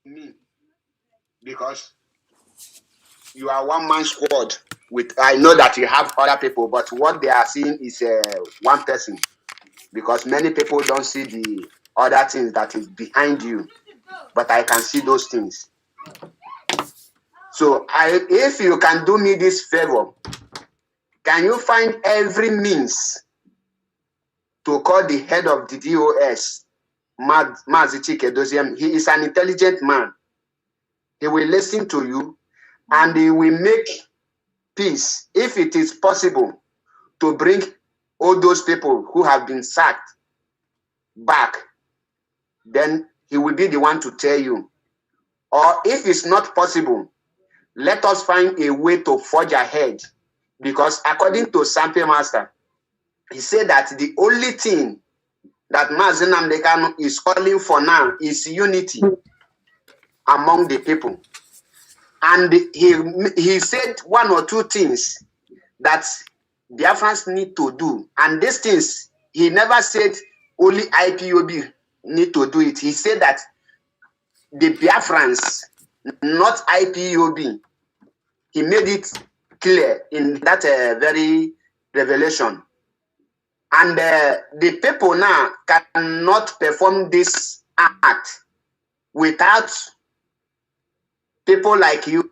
me because you are one man squad. I know that you have other people, but what they are seeing is one person because many people don't see the other things that is behind you, but I can see those things. So if you can do me this favor, can you find every means to call the head of the DOS, Mazi? He is an intelligent man. He will listen to you and he will make peace if it is possible to bring all those people who have been sacked back. Then he will be the one to tell you. Or if it's not possible, let us find a way to forge ahead. Because according to Sampe Master, he said that the only thing that Mazi Nnamdi Kanu is calling for now is unity among the people. And he said one or two things that Biafrans need to do. And these things, he never said only IPOB need to do it. He said that the Biafrans, not IPOB, he made it clear in that very revelation. And the people now cannot perform this act without people like you,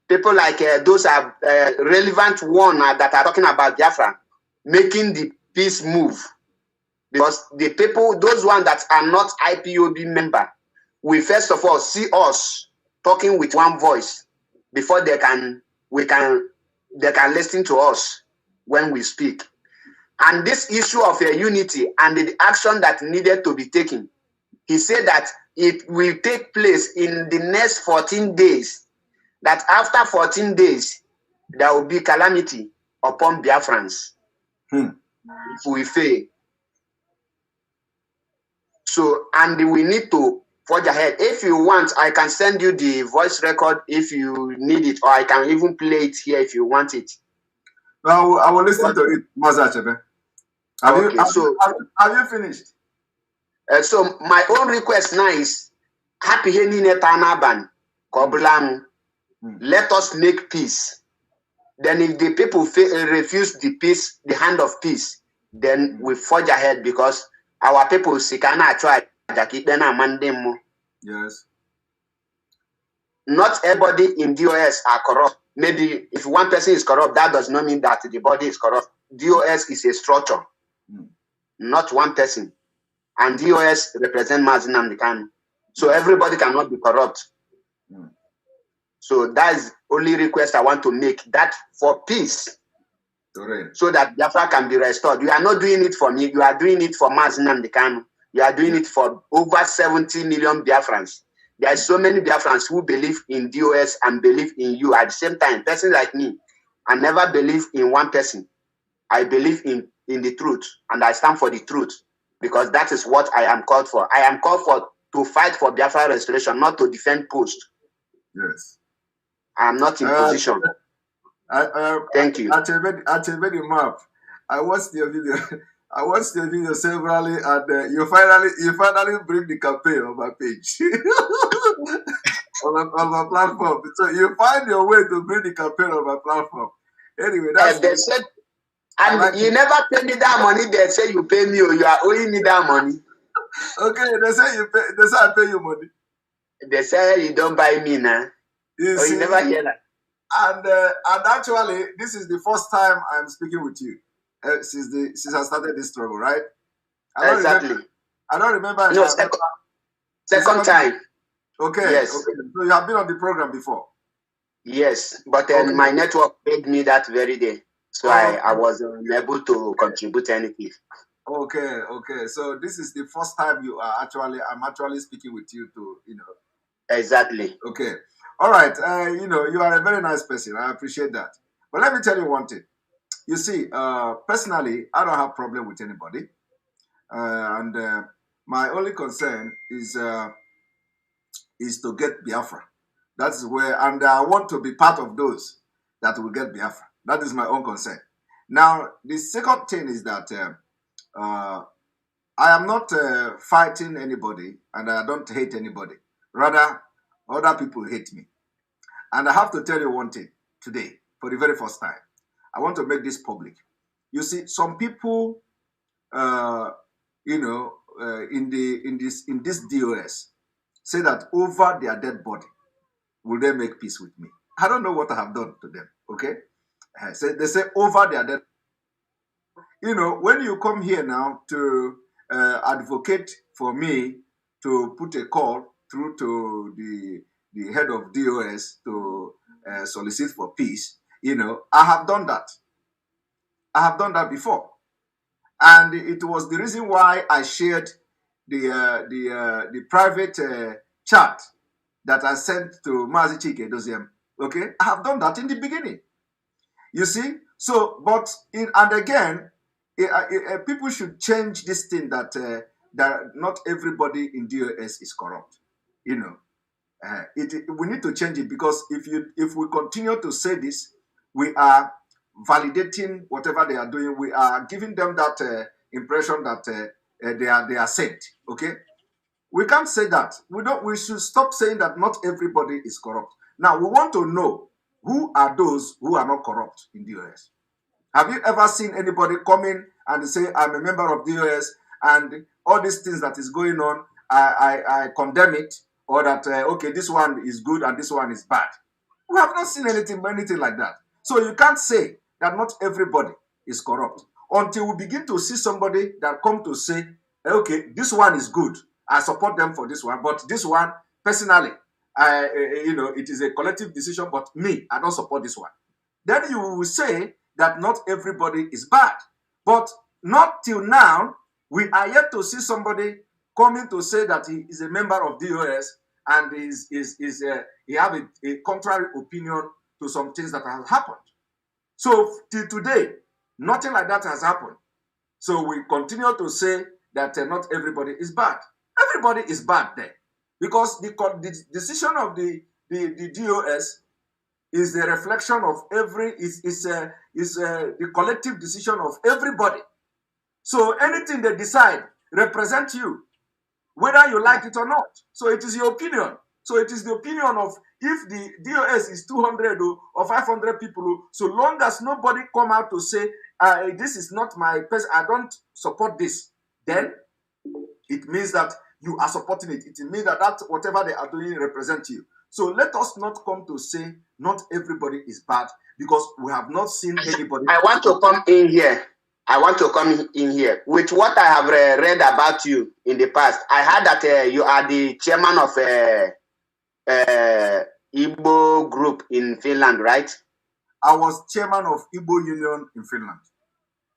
people like those are relevant one that are talking about Biafra, making the peace move. Because the people, those ones that are not IPOB member, will first of all see us talking with one voice before they can listen to us when we speak. And this issue of unity and the action that needed to be taken, he said that it will take place in the next 14 days. That after 14 days, there will be calamity upon Biafrans if we fail. So, and we need to forge ahead. If you want, I can send you the voice record if you need it, or I can even play it here if you want it. No, I will listen to it, Mazi. Have you finished? So my own request now is happy Tanaban Koblam. Let us make peace. Then if the people refuse the peace, the hand of peace, then we forge ahead because our people sikana try. Yes. Not everybody in DOS are corrupt. Maybe if one person is corrupt, that does not mean that the body is corrupt. DOS is a structure, not one person. And DOS represent Mazi Nnamdi Kanu. So everybody cannot be corrupt. So that is only request I want to make, that for peace. So that Biafra can be restored. You are not doing it for me. You are doing it for Mazi Nnamdi Kanu. You are doing it for over 70 million Biafrans. There are so many Biafrans who believe in DOS and believe in you at the same time. Person like me, I never believe in one person. I believe in the truth, and I stand for the truth because that is what I am called for. I am called for to fight for Biafra restoration, not to defend post. Yes. I am not in position. Thank you. At a map. I watched your video. I watched your video severally, and you finally bring the campaign on my page on my platform. So you find your way to bring the campaign on my platform. Anyway, that's they said, and like you never pay me that money. They say you pay me, or you are owing me that money. Okay, they say you pay. They say I pay you money. They say you don't buy me now. You never hear that. And actually, this is the first time I'm speaking with you since I started this struggle, right? Exactly. I don't remember. No, second time. Okay. Yes. Okay. So you have been on the program before. Yes, but then my network paid me that very day, so I was unable to contribute anything. Okay. So this is the first time I'm actually speaking with you to, Exactly. Okay. All right. You are a very nice person. I appreciate that. But let me tell you one thing. You see, personally, I don't have problem with anybody. And my only concern is to get Biafra. That is where, and I want to be part of those that will get Biafra. That is my own concern. Now, the second thing is that I am not fighting anybody, and I don't hate anybody. Rather, Other people hate me. And I have to tell you one thing today, for the very first time. I want to make this public. You see, some people, in this DOS, say that over their dead body, will they make peace with me? I don't know what I have done to them. Okay, so they say over their dead. When you come here now to advocate for me to put a call through to the head of DOS to solicit for peace, I have done that. I have done that before, and it was the reason why I shared the private chat that I sent to Mazi Chike Doziem. Okay, I have done that in the beginning. You see, so and again, people should change this thing that not everybody in DOS is corrupt. We need to change it, because if we continue to say this, we are validating whatever they are doing. We are giving them that impression that they are saint. Okay, we can't say that. We should stop saying that not everybody is corrupt. Now we want to know who are those who are not corrupt in DOS. Have you ever seen anybody come in and say, I'm a member of DOS and all these things that is going on, I condemn it, or that, okay, this one is good and this one is bad? We have not seen anything like that. So you can't say that not everybody is corrupt until we begin to see somebody that come to say, okay, this one is good, I support them for this one, but this one, personally, it is a collective decision, but me, I don't support this one. Then you will say that not everybody is bad. But not till now, we are yet to see somebody coming to say that he is a member of DOS and he have a contrary opinion to some things that have happened. So till today, nothing like that has happened. So we continue to say that not everybody is bad. Everybody is bad there, because the decision of the DOS is the reflection of the collective decision of everybody. So anything they decide represents you, whether you like it or not. So it is your opinion. So it is the opinion of, if the DOS is 200 or 500 people, so long as nobody come out to say, this is not my person, I don't support this, then it means that you are supporting it. It means that whatever they are doing represents you. So let us not come to say not everybody is bad, because we have not seen anybody. I want to come in here. With what I have read about you in the past. I heard that you are the chairman of Igbo group in Finland, right? I was chairman of Igbo Union in Finland.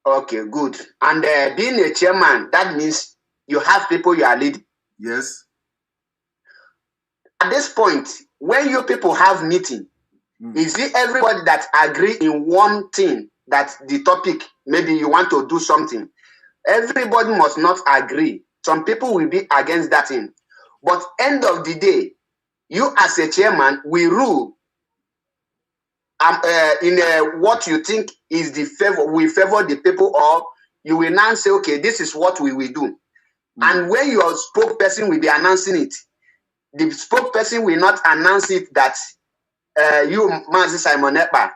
Okay, good. And being a chairman, that means you have people you are leading. Yes. At this point, when you people have meeting, is it everybody that agree in one thing, that the topic, maybe you want to do something? Everybody must not agree. Some people will be against that thing. But end of the day, you as a chairman will rule in what you think is we favor the people, or you will now say, okay, this is what we will do. And when your spokesperson will be announcing it, the spokesperson will not announce it that you, Mazi Simon Ekpa,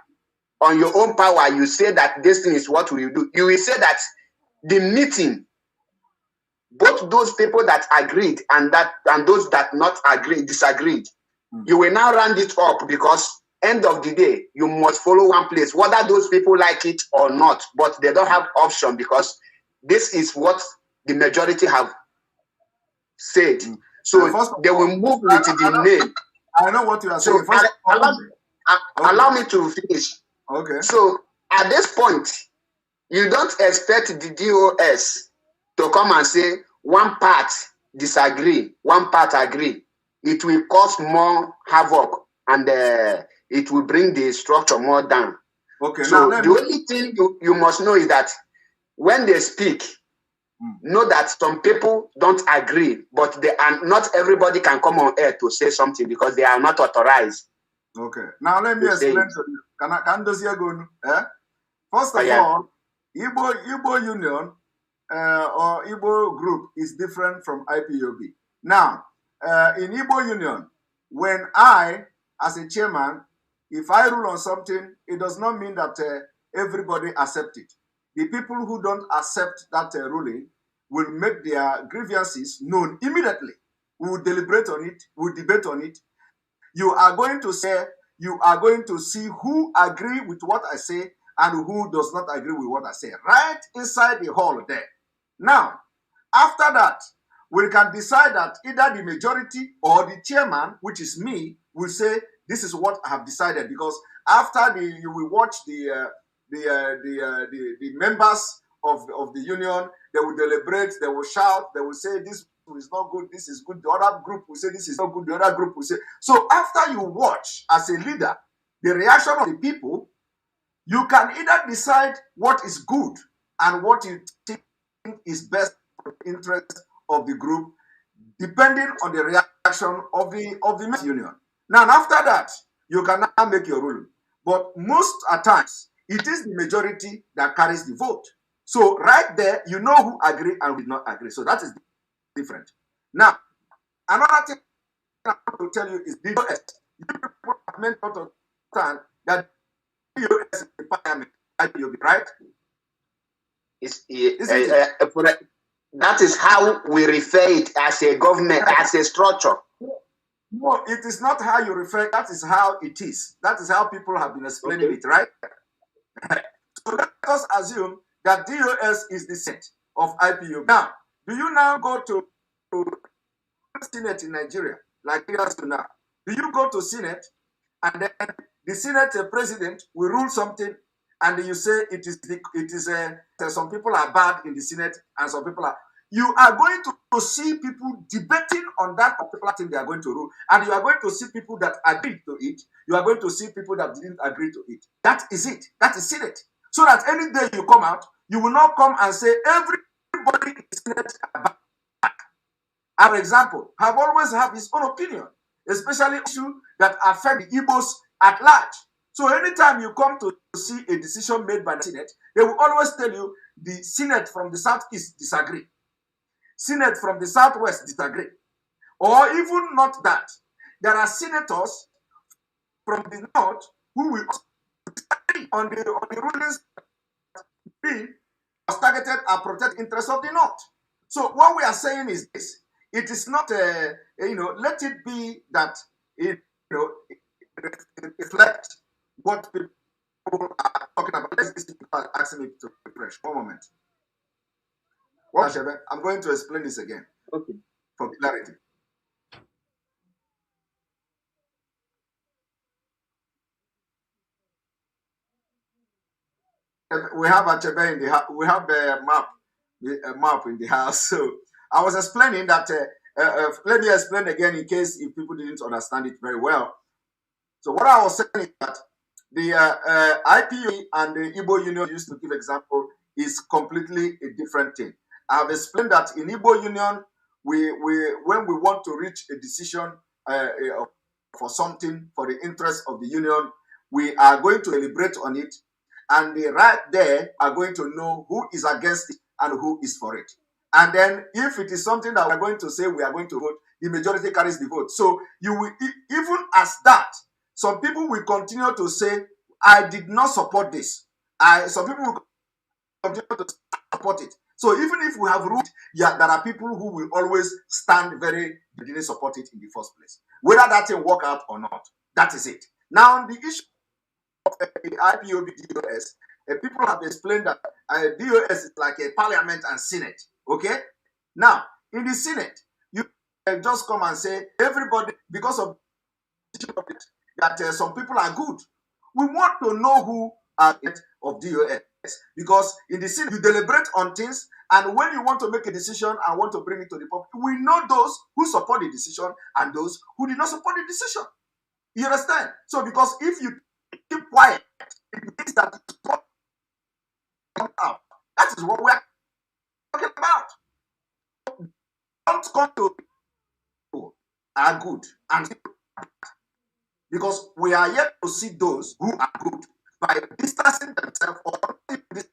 on your own power, you say that this thing is what we will do. You will say that the meeting, both those people that agreed and those that disagreed, you will now round it up, because end of the day, you must follow one place, whether those people like it or not, but they don't have option, because this is what the majority have said. So they will move with the name. I know what you are saying. Allow me to finish. Okay. So at this point, you don't expect the DOS to come and say one part disagree, one part agree. It will cause more havoc, and it will bring the structure more down. Okay. So the only thing you must know is that when they speak, know that some people don't agree, but they are not everybody can come on air to say something, because they are not authorized. Okay. Now let me explain to you. First of all, Igbo Union or Igbo group is different from IPOB. Now, in Igbo Union, when I, as a chairman, if I rule on something, it does not mean that everybody accept it. The people who don't accept that ruling will make their grievances known immediately. We will deliberate on it, we will debate on it. You are going to see who agree with what I say and who does not agree with what I say, right inside the hall there. Now, after that, we can decide that either the majority or the chairman, which is me, will say, this is what I have decided, because after you will watch the members of the union, they will deliberate, they will shout, they will say this is not good, this is good. The other group will say this is not good, the other group will say. So after you watch as a leader the reaction of the people, you can either decide what is good and what you think is best for the interest of the group, depending on the reaction of the union. Now, after that, you can now make your ruling. But most at times, it is the majority that carries the vote. So right there, you know who agree and who did not agree. So that is different. Now, another thing I want to tell you is DOS. You people have meant to understand that DOS is the parliament, right? That is how we refer it as a government, as a structure. No, it is not how you refer. That is how it is. That is how people have been explaining it, right? So let us assume that DOS is the set of IPOB. Now, do you now go to Senate in Nigeria, like years to now? Do you go to Senate and then the Senate president will rule something, and you say some people are bad in the Senate and some people are. You are going to see people debating on that particular thing they are going to rule, and you are going to see people that agreed to it. You are going to see people that didn't agree to it. That is it. That is Senate. So that any day you come out, you will not come and say everybody in the Senate are bad. For example, have always have his own opinion, especially issues that affect the Igbos at large. So anytime you come to see a decision made by the Senate, they will always tell you the Senate from the Southeast disagree. Senate from the Southwest disagree. Or even not that. There are senators from the North who will disagree on the rulings that was targeted at protect interests of the North. So what we are saying is this. It is not, let it be that it reflects what people are talking about. Let's listen to people asking me to refresh. One moment. I'm going to explain this again. Okay. For clarity. We have Achebe in the house. We have a map in the house. So I was explaining that. Let me explain again in case if people didn't understand it very well. So what I was saying is that the IPU and the Igbo Union used to give example is completely a different thing. I have explained that in Igbo Union, when we want to reach a decision for something for the interest of the union, we are going to deliberate on it, and right there are going to know who is against it and who is for it. And then if it is something that we are going to say we are going to vote, the majority carries the vote. So you will, even as that, some people will continue to say, I did not support this. Some people will continue to support it. So even if we have ruled, there are people who will always stand they didn't support it in the first place. Whether that will work out or not, that is it. Now, the issue of the IPOB DOS, people have explained that DOS is like a parliament and Senate. Okay? Now, in the Senate, you can just come and say, everybody, because of that some people are good. We want to know who are of DOS. Because in the Senate, you deliberate on things, and when you want to make a decision and want to bring it to the public, we know those who support the decision and those who did not support the decision. You understand? So, because if you keep quiet, it means that you support out. That is what we are talking about. Don't come to people are good and because we are yet to see those who are good by distancing themselves or distancing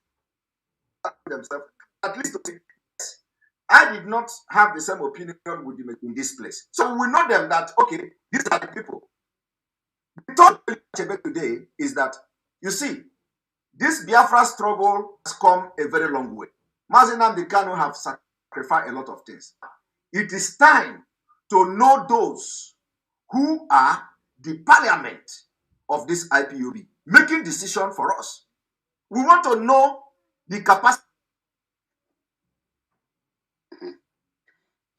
themselves, at least to say, yes, I did not have the same opinion with them in this place. So we know them that, okay, these are the people. The thought today is that, you see, this Biafra struggle has come a very long way. Mazi Nnamdi Kanu have sacrificed a lot of things. It is time to know those who are the parliament of this IPOB, making decision for us. We want to know the capacity.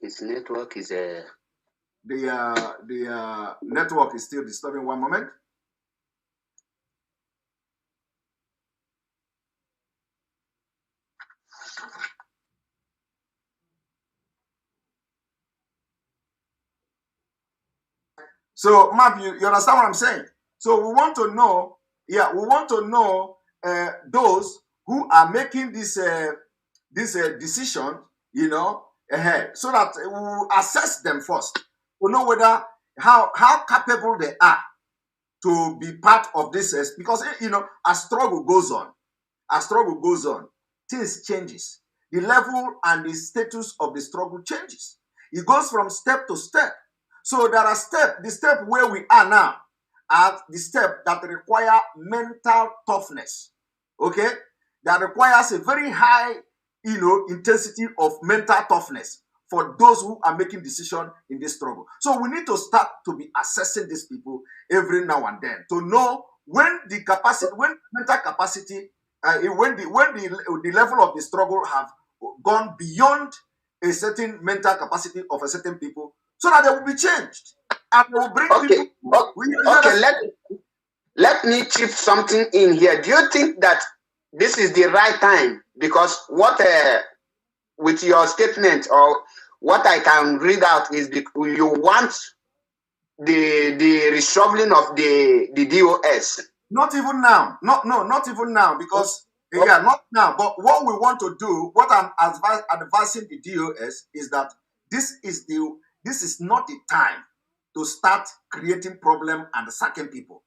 His network is the network is still disturbing. One moment. So, Map, you understand what I'm saying? So we want to know, we want to know those who are making this decision, ahead, so that we will assess them first to know whether how capable they are to be part of this. Because as struggle goes on, things changes. The level and the status of the struggle changes. It goes from step to step. So there are steps. The step where we are now are the step that require mental toughness. Okay, that requires a very high, intensity of mental toughness for those who are making decisions in this struggle. So we need to start to be assessing these people every now and then to know when the capacity, when mental capacity, when the level of the struggle have gone beyond a certain mental capacity of a certain people, so that they will be changed and they will bring people. Okay, let me chip something in here. Do you think that this is the right time? Because what with your statement or what I can read out is you want the reshuffling of the DOS. Not even now. Not even now, because not now. But what we want to do, what I'm advising the DOS is that this is not the time to start creating problem and sacking people.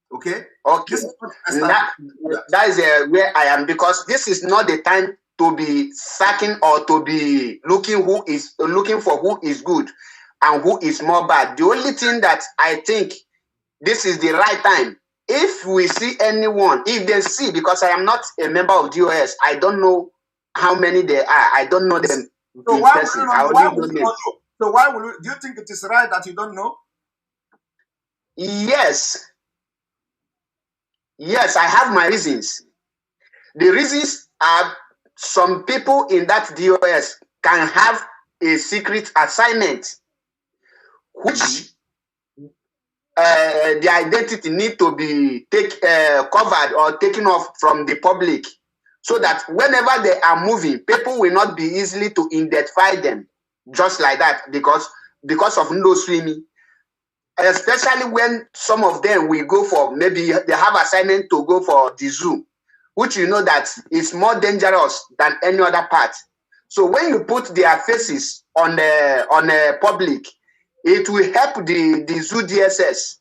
Okay. That is where I am, because this is not the time to be sacking or to be looking for who is good and who is more bad. The only thing that I think this is the right time. If we see anyone, if they see, because I am not a member of DOS, I don't know how many there are. I don't know them in person. So why will you, do you think it is right that you don't know? Yes, I have my reasons. The reasons are some people in that DOS can have a secret assignment, which the identity need to be covered or taken off from the public, so that whenever they are moving, people will not be easily to identify them just like that, because of no swimming. Especially when some of them will go for, maybe they have assignment to go for the zoo, which that is more dangerous than any other part. So when you put their faces on the public, it will help the zoo DSS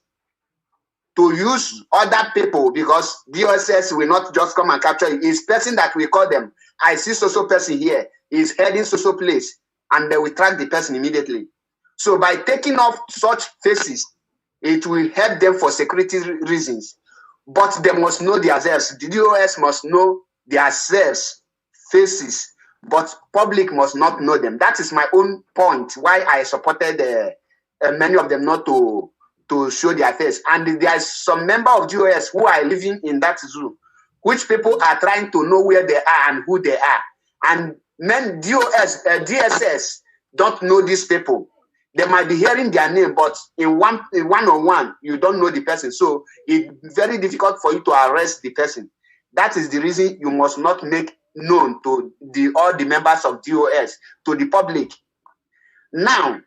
to use other people, because DSS will not just come and capture you. It's person that we call them. I see social person here is heading social place, and they will track the person immediately. So by taking off such faces, it will help them for security reasons. But they must know themselves. The DOS must know themselves, faces, but public must not know them. That is my own point why I supported many of them not to show their face. And there is some member of DOS who are living in that zoo, which people are trying to know where they are and who they are. And men DSS don't know these people. They might be hearing their name, but in one-on-one, you don't know the person. So it's very difficult for you to arrest the person. That is the reason you must not make known to all the members of DOS, to the public. Now,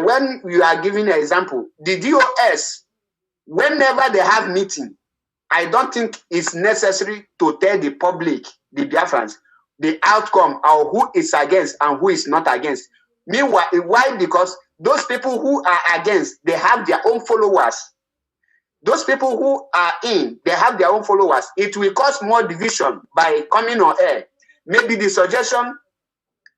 when you are giving an example, the DOS, whenever they have meeting, I don't think it's necessary to tell the public, the Biafrans, the outcome or who is against and who is not against. Meanwhile, why? Because those people who are against, they have their own followers. Those people who are in, they have their own followers. It will cause more division by coming on air. Maybe the suggestion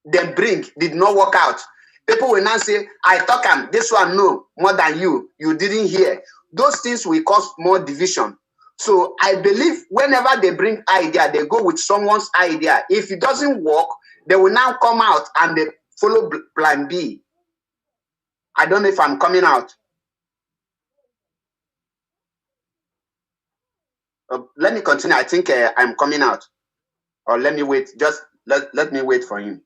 they bring did not work out. People will now say, I talk am, this one no, more than you didn't hear. Those things will cause more division. So I believe whenever they bring idea, they go with someone's idea. If it doesn't work, they will now come out and they follow plan B. I don't know if I'm coming out. Let me continue. I think I'm coming out. Or let me wait. Just let me wait for him.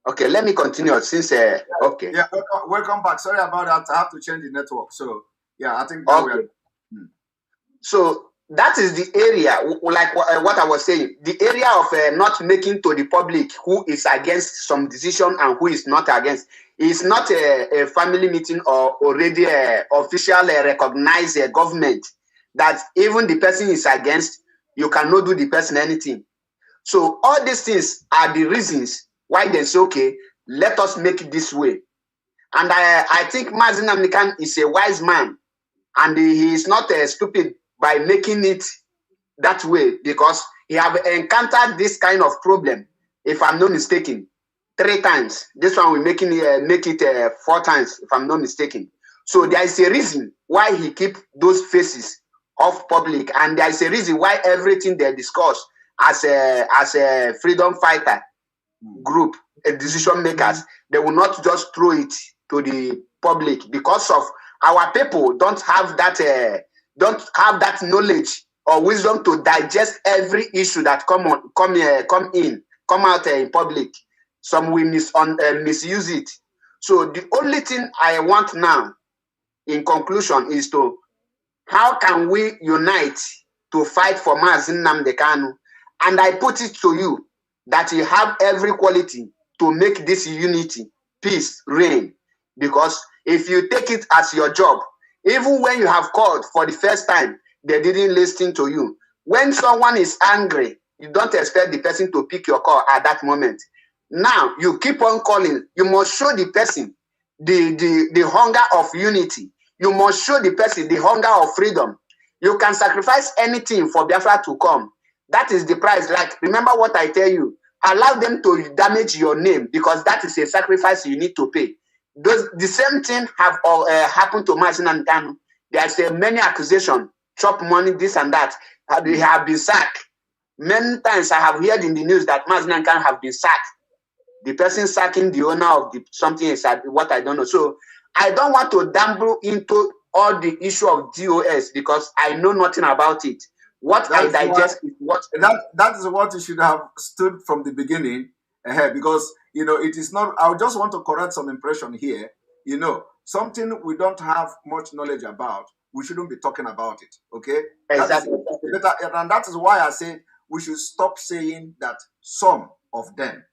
Okay, let me continue since okay. Yeah, welcome back. Sorry about that. I have to change the network. So yeah, I think okay. So that is the area, like what I was saying, the area of not making to the public who is against some decision and who is not against. It's not a family meeting or already official recognized government that even the person is against, you cannot do the person anything. So all these things are the reasons why they say, okay, let us make it this way. And I think Mazi is a wise man, and he is not stupid by making it that way, because he have encountered this kind of problem, if I'm not mistaken, 3 times. This one will make it 4 times, if I'm not mistaken. So there is a reason why he keep those faces off public, and there is a reason why everything they discuss as a freedom fighter group, decision makers, they will not just throw it to the public, because of our people don't have that knowledge or wisdom to digest every issue that come out in public. Some will misuse it. So the only thing I want now, in conclusion, is to how can we unite to fight for Mazi Nnamdi Kanu? And I put it to you that you have every quality to make this unity, peace reign. Because if you take it as your job, even when you have called for the first time, they didn't listen to you. When someone is angry, you don't expect the person to pick your call at that moment. Now, you keep on calling. You must show the person the hunger of unity. You must show the person the hunger of freedom. You can sacrifice anything for Biafra to come. That is the price. Like, remember what I tell you. Allow them to damage your name, because that is a sacrifice you need to pay. The same thing have happened to Mazi Nnamdi Kanu. There's many accusations, chop money, this and that. They have been sacked. Many times I have heard in the news that Mazi Nnamdi Kanu have been sacked. The person sacking the owner of something is what I don't know. So I don't want to dabble into all the issue of DOS, because I know nothing about it. What I digest is what that is what you should have stood from the beginning, because it is not. I just want to correct some impression here. Something we don't have much knowledge about, we shouldn't be talking about it. Okay, exactly. And that is why I said we should stop saying that some of them.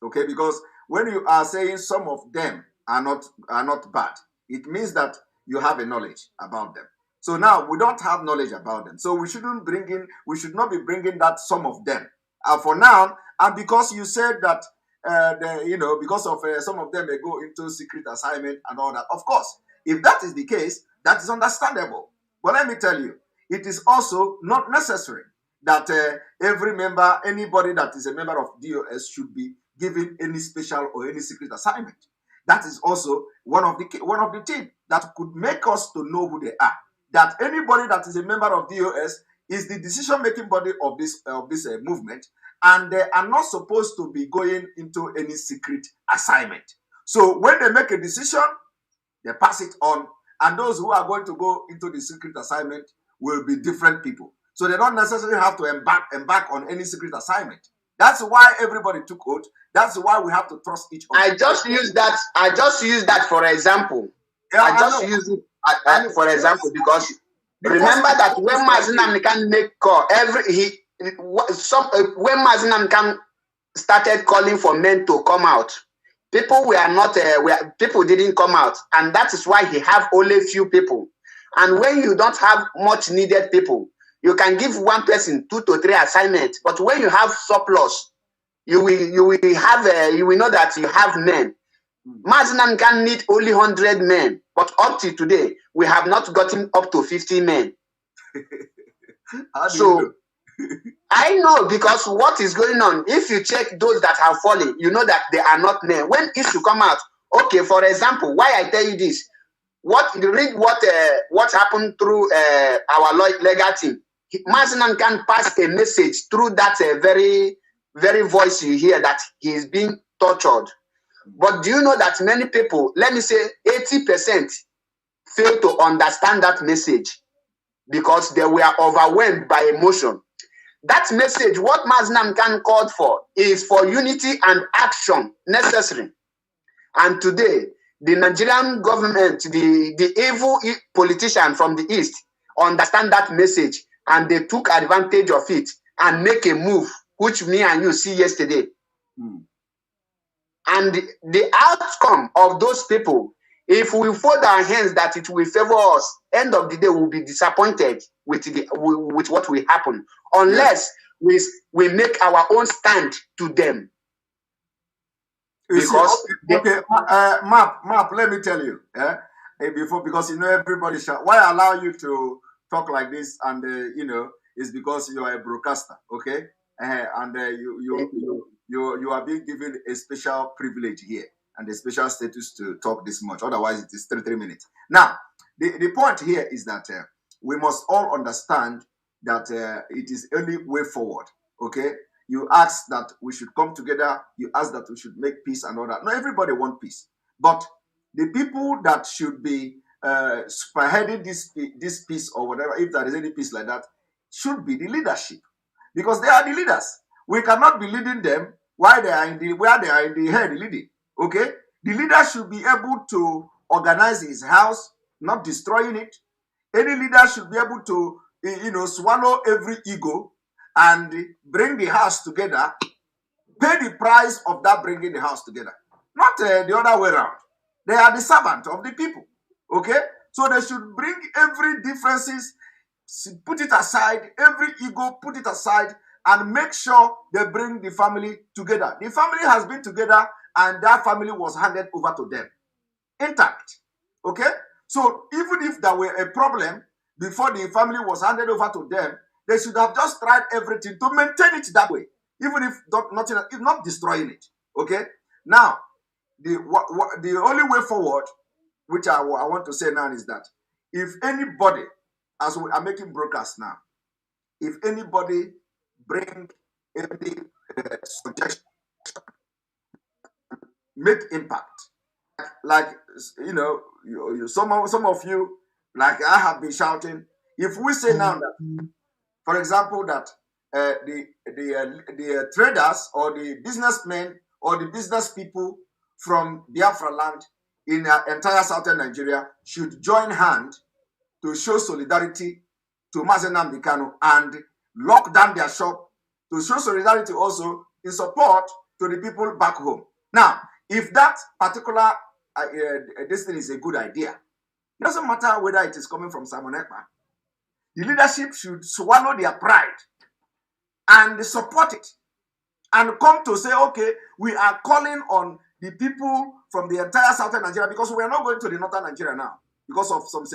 Okay, because when you are saying some of them are not bad, it means that you have a knowledge about them. So now we don't have knowledge about them. So we should not be bringing that some of them. For now, and because you said that, because of some of them may go into secret assignment and all that. Of course, if that is the case, that is understandable. But let me tell you, it is also not necessary that every member, anybody that is a member of DOS should be given any special or any secret assignment. That is also one of the things that could make us to know who they are. That anybody that is a member of DOS is the decision-making body of this movement, and they are not supposed to be going into any secret assignment. So when they make a decision, they pass it on, and those who are going to go into the secret assignment will be different people. So they don't necessarily have to embark on any secret assignment. That's why everybody took oath. That's why we have to trust each other. I just use that for example. Yeah, I just use it for example, because remember that when Mazi Nnamdi Kanu make call, when Mazi Nnamdi Kanu started calling for men to come out, people people didn't come out, and that is why he have only few people. And when you don't have much needed people, you can give one person 2 to 3 assignments. But when you have surplus, you will know that you have men. Mazi can need only 100 men, but up to today, we have not gotten up to 50 men. So, I know, because what is going on, if you check those that have fallen, you know that they are not men. When issue come out, okay, for example, why I tell you this, read what happened through our legal team. Mazi can pass a message through that very, very voice you hear that he is being tortured. But do you know that many people, let me say 80%, fail to understand that message because they were overwhelmed by emotion. That message, what Mazi can called for, is for unity and action necessary. And today, the Nigerian government, the evil politician from the East, understand that message and they took advantage of it and make a move, which me and you see yesterday. And the outcome of those people, if we fold our hands that it will favor us, end of the day we'll be disappointed with what will happen, unless we make our own stand to them. Because Map, let me tell you, before, because you know everybody why I allow you to talk like this, and you know, is because you are a broadcaster, okay, and you are being given a special privilege here and a special status to talk this much. Otherwise, it is 3 minutes. Now, the point here is that we must all understand that it is only way forward, okay. You ask that we should come together. You ask that we should make peace and all that. Not everybody wants peace. But the people that should be spearheading this peace or whatever, if there is any peace like that, should be the leadership. Because they are the leaders. We cannot be leading them while they are in the head leading. Okay? The leader should be able to organize his house, not destroying it. Any leader should be able to, swallow every ego and bring the house together, pay the price of that bringing the house together. Not the other way around. They are the servant of the people. Okay? So they should bring every differences, put it aside, every ego, put it aside, and make sure they bring the family together. The family has been together, and that family was handed over to them, intact. Okay? So even if there were a problem before the family was handed over to them, they should have just tried everything to maintain it that way, even if not destroying it. Okay? Now, the only way forward, which I want to say now, is that if anybody, as we are making broadcasts now, if anybody bring any suggestion, make impact, like some of you, like I have been shouting, if we say now that, for example, that the traders or the businessmen or the business people from Biafra land in entire southern Nigeria should join hand to show solidarity to Mazi Nnamdi Kanu and lock down their shop, to show solidarity also in support to the people back home. Now, if that particular this thing is a good idea, it doesn't matter whether it is coming from Simon Ekpa. The leadership should swallow their pride and support it and come to say, okay, we are calling on the people from the entire southern Nigeria, because we are not going to the northern Nigeria now because of some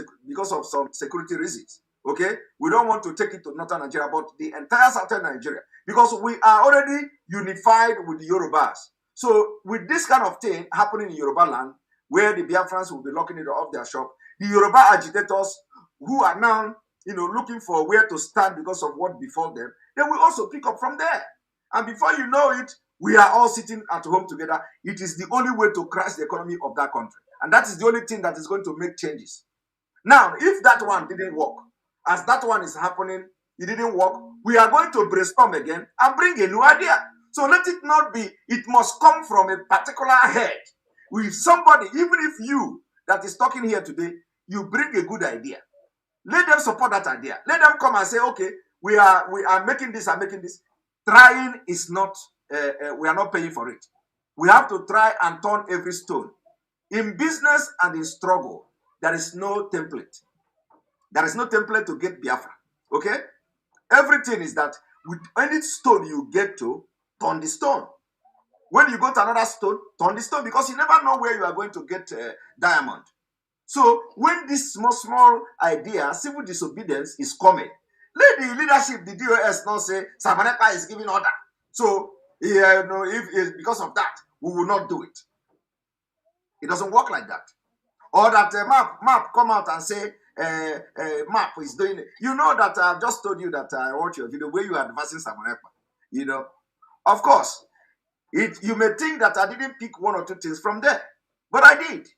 security reasons. Okay, we don't want to take it to northern Nigeria, but the entire southern Nigeria, because we are already unified with the Yorubas. So with this kind of thing happening in Yoruba land, where the Biafrans will be locking it off their shop, the Yoruba agitators who are now looking for where to stand because of what befell them, they will also pick up from there. And before you know it, we are all sitting at home together. It is the only way to crash the economy of that country. And that is the only thing that is going to make changes. Now, if that one didn't work, as that one is happening, it didn't work, we are going to brainstorm again and bring a new idea. So let it not be, it must come from a particular head. With somebody, even if you that is talking here today, you bring a good idea. Let them support that idea. Let them come and say, okay, we are making this, I'm making this. Trying is not, we are not paying for it. We have to try and turn every stone. In business and in struggle, there is no template. There is no template to get Biafra. Okay? Everything is that with any stone you get to, turn the stone. When you go to another stone, turn the stone, because you never know where you are going to get diamond. So when this small idea, civil disobedience, is coming, let the leadership, the DOS, not say Samaneka is giving order. So if because of that, we will not do it. It doesn't work like that. Or that map come out and say map is doing it. You know that I've just told you that I watch your video where you are advancing Samaneka. Of course, you may think that I didn't pick one or two things from there, but I did.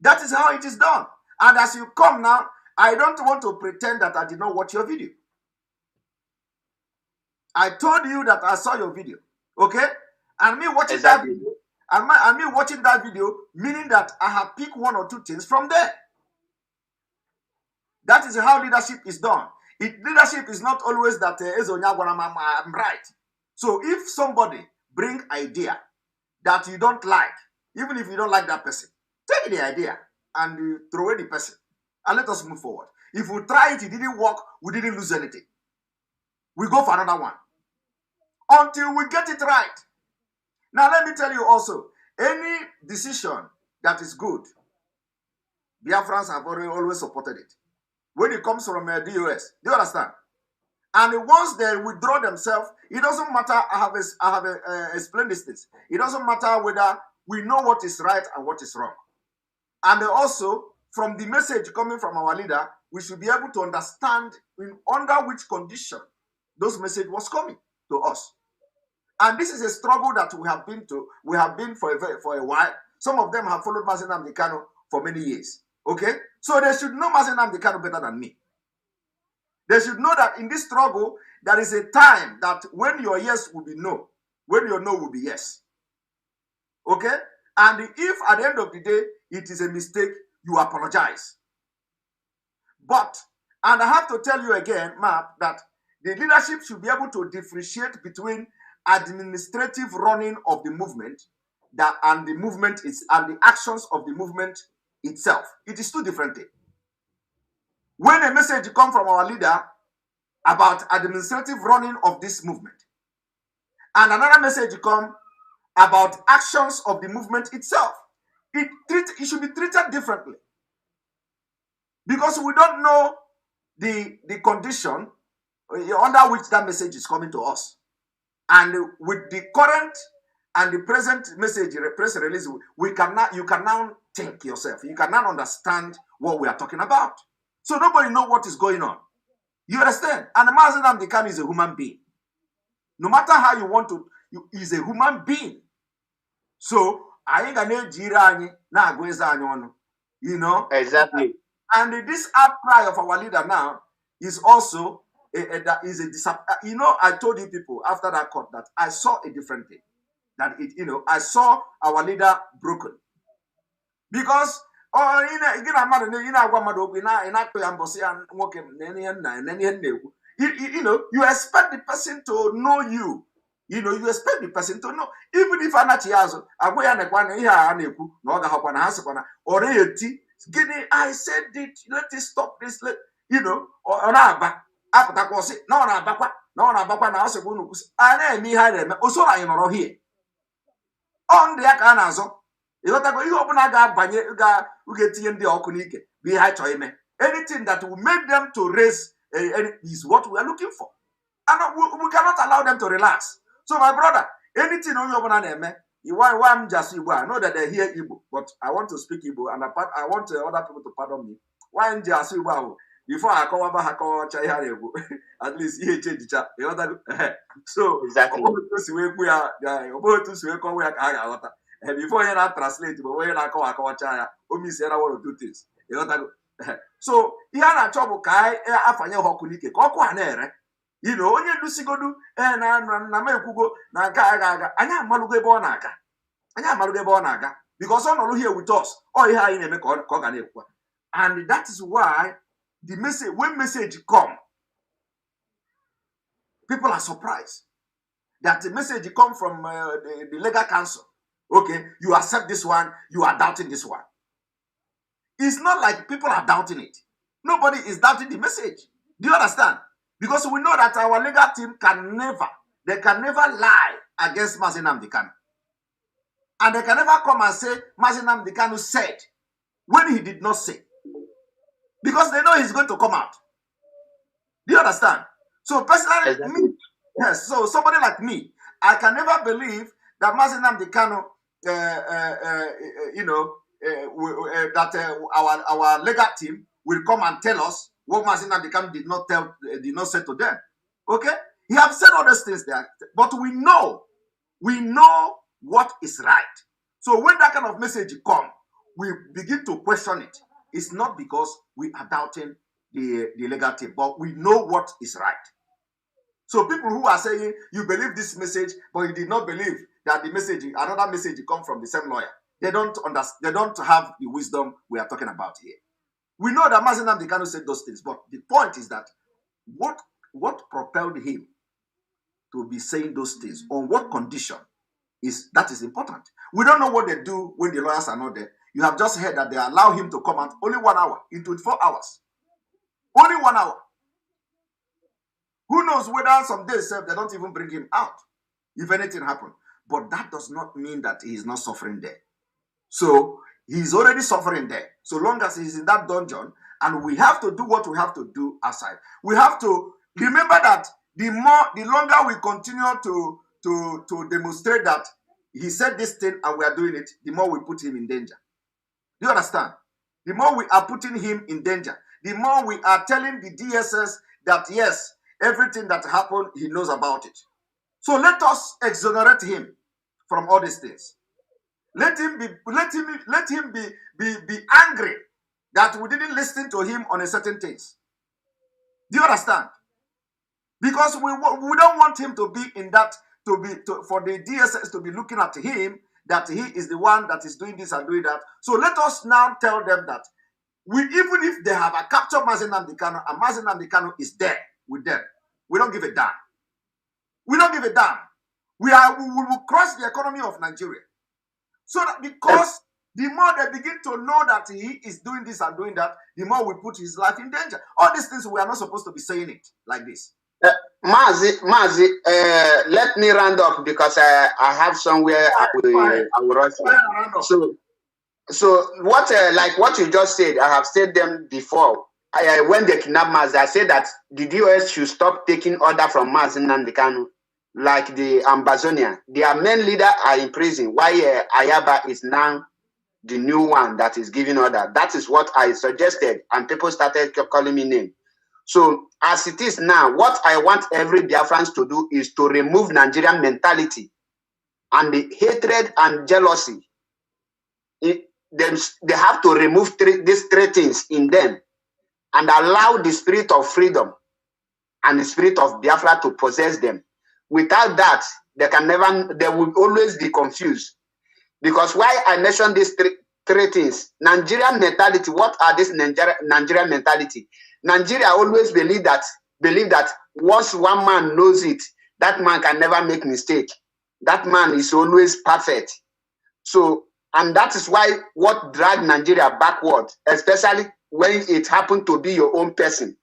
That is how it is done. And as you come now, I don't want to pretend that I did not watch your video. I told you that I saw your video, okay? And me watching that video, and me watching that video, meaning that I have picked one or two things from there. That is how leadership is done. Leadership is not always that I'm right. So if somebody bring idea that you don't like, even if you don't like that person, take the idea and throw away the person and let us move forward. If we try it didn't work, we didn't lose anything. We go for another one until we get it right. Now let me tell you also, any decision that is good, Biafrans have always supported it. When it comes from DOS, do you understand? And once they withdraw themselves, it doesn't matter. I have explained this. It doesn't matter whether we know what is right and what is wrong. And also, from the message coming from our leader, we should be able to understand under which condition those message was coming to us. And this is a struggle that we have been for a while. Some of them have followed Mazi Nnamdi Kanu for many years. Okay? So they should know Mazi Nnamdi Kanu better than me. They should know that in this struggle, there is a time that when your yes will be no, when your no will be yes. Okay? And if at the end of the day, it is a mistake, you apologize. And I have to tell you again, Map, that the leadership should be able to differentiate between administrative running of the movement and the actions of the movement itself. It is two different things. When a message comes from our leader about administrative running of this movement, and another message comes about actions of the movement itself, it should be treated differently. Because we don't know the condition under which that message is coming to us. And with the current and the present message, press release, you can now think yourself. You can now understand what we are talking about. So nobody knows what is going on. You understand? And Mazi Nnamdi Kanu is a human being. No matter how you want to, he's a human being. So, exactly. And this outcry of our leader now is also I told you people after that court that I saw a different thing. I saw our leader broken. Because you expect the person to know you. You expect the person to know. Even if I said it, let it stop this, on the Akanazo. Anything that will make them to raise is what we are looking for. And we cannot allow them to relax. So, my brother, anything on your banana, why I'm just Igbo. I know that they hear Igbo, but I want to speak Igbo, and I want other people to pardon me. Why I'm just Igbo? Before I come over, at least he change the so exactly. And before you not translate, but when you not call Chaya, Omi said I want to do things. So he had a trouble kai afanya hokunike. Koko anere. Onye dusigodu na mekugo na ga anya malugo ebe naga. Anya malugo ebe naga. Because all no here with us. All here in eme ko ga na ekwa. And that is why the message, when message come, people are surprised that the message come from the legal counsel. Okay, you accept this one, you are doubting this one. It's not like people are doubting it. Nobody is doubting the message. Do you understand? Because we know that our legal team can never lie against Mazi Nnamdi Kanu. And they can never come and say Mazi Nnamdi Kanu said when he did not say. Because they know he's going to come out. Do you understand? So personally, Exactly. yes, so somebody like me, I can never believe that Mazi Nnamdi Kanu, our legal team will come and tell us what Mazi Nnamdi Kanu did not say to them. Okay? He have said all those things there, but we know what is right. So when that kind of message come, we begin to question it. It's not because we are doubting the legal team, but we know what is right. So people who are saying you believe this message, but you did not believe that the message, another message, come from the same lawyer. They don't understand. They don't have the wisdom we are talking about here. We know that Mazi Nnamdi Kanu said those things, but the point is that what propelled him to be saying those things, on what condition, that is important. We don't know what they do when the lawyers are not there. You have just heard that they allow him to come out only 1 hour in 24 hours. Only 1 hour. Who knows whether some days they don't even bring him out if anything happens. But that does not mean that he is not suffering there. So he's already suffering there. So long as he's in that dungeon, and we have to do what we have to do outside. We have to remember that the longer we continue to demonstrate that he said this thing and we are doing it, the more we put him in danger. Do you understand? The more we are putting him in danger, the more we are telling the DSS that yes, everything that happened, he knows about it. So let us exonerate him from all these things. Let him be angry that we didn't listen to him on a certain things. Do you understand? Because we don't want him to be in that, for the DSS to be looking at him that he is the one that is doing this and doing that. So let us now tell them that even if they have captured Mazi Nnamdi Kanu and Mazi Nnamdi Kanu is there with them, we don't give a damn. We don't give a damn. We will crush the economy of Nigeria. So that because the more they begin to know that he is doing this and doing that, the more we put his life in danger. All these things, we are not supposed to be saying it like this. Mazi, let me round up because I have somewhere I will rush. So what what you just said, I have said them before. When they kidnapped Mazi, I said that the US should stop taking order from Mazi Nnamdi Kanu, like the Ambazonia. Their main leader are in prison, while Ayaba is now the new one that is giving order. That is what I suggested, and people started calling me name. So as it is now, what I want every Biafrans to do is to remove Nigerian mentality and the hatred and jealousy. They have to remove these three things in them and allow the spirit of freedom and the spirit of Biafra to possess them. Without that, they will always be confused. Because why I mentioned these three things, Nigerian mentality, what are this Nigerian mentality? Nigeria always believe that once one man knows it, that man can never make mistake. That man is always perfect. So, and that is why what dragged Nigeria backward, especially when it happened to be your own person.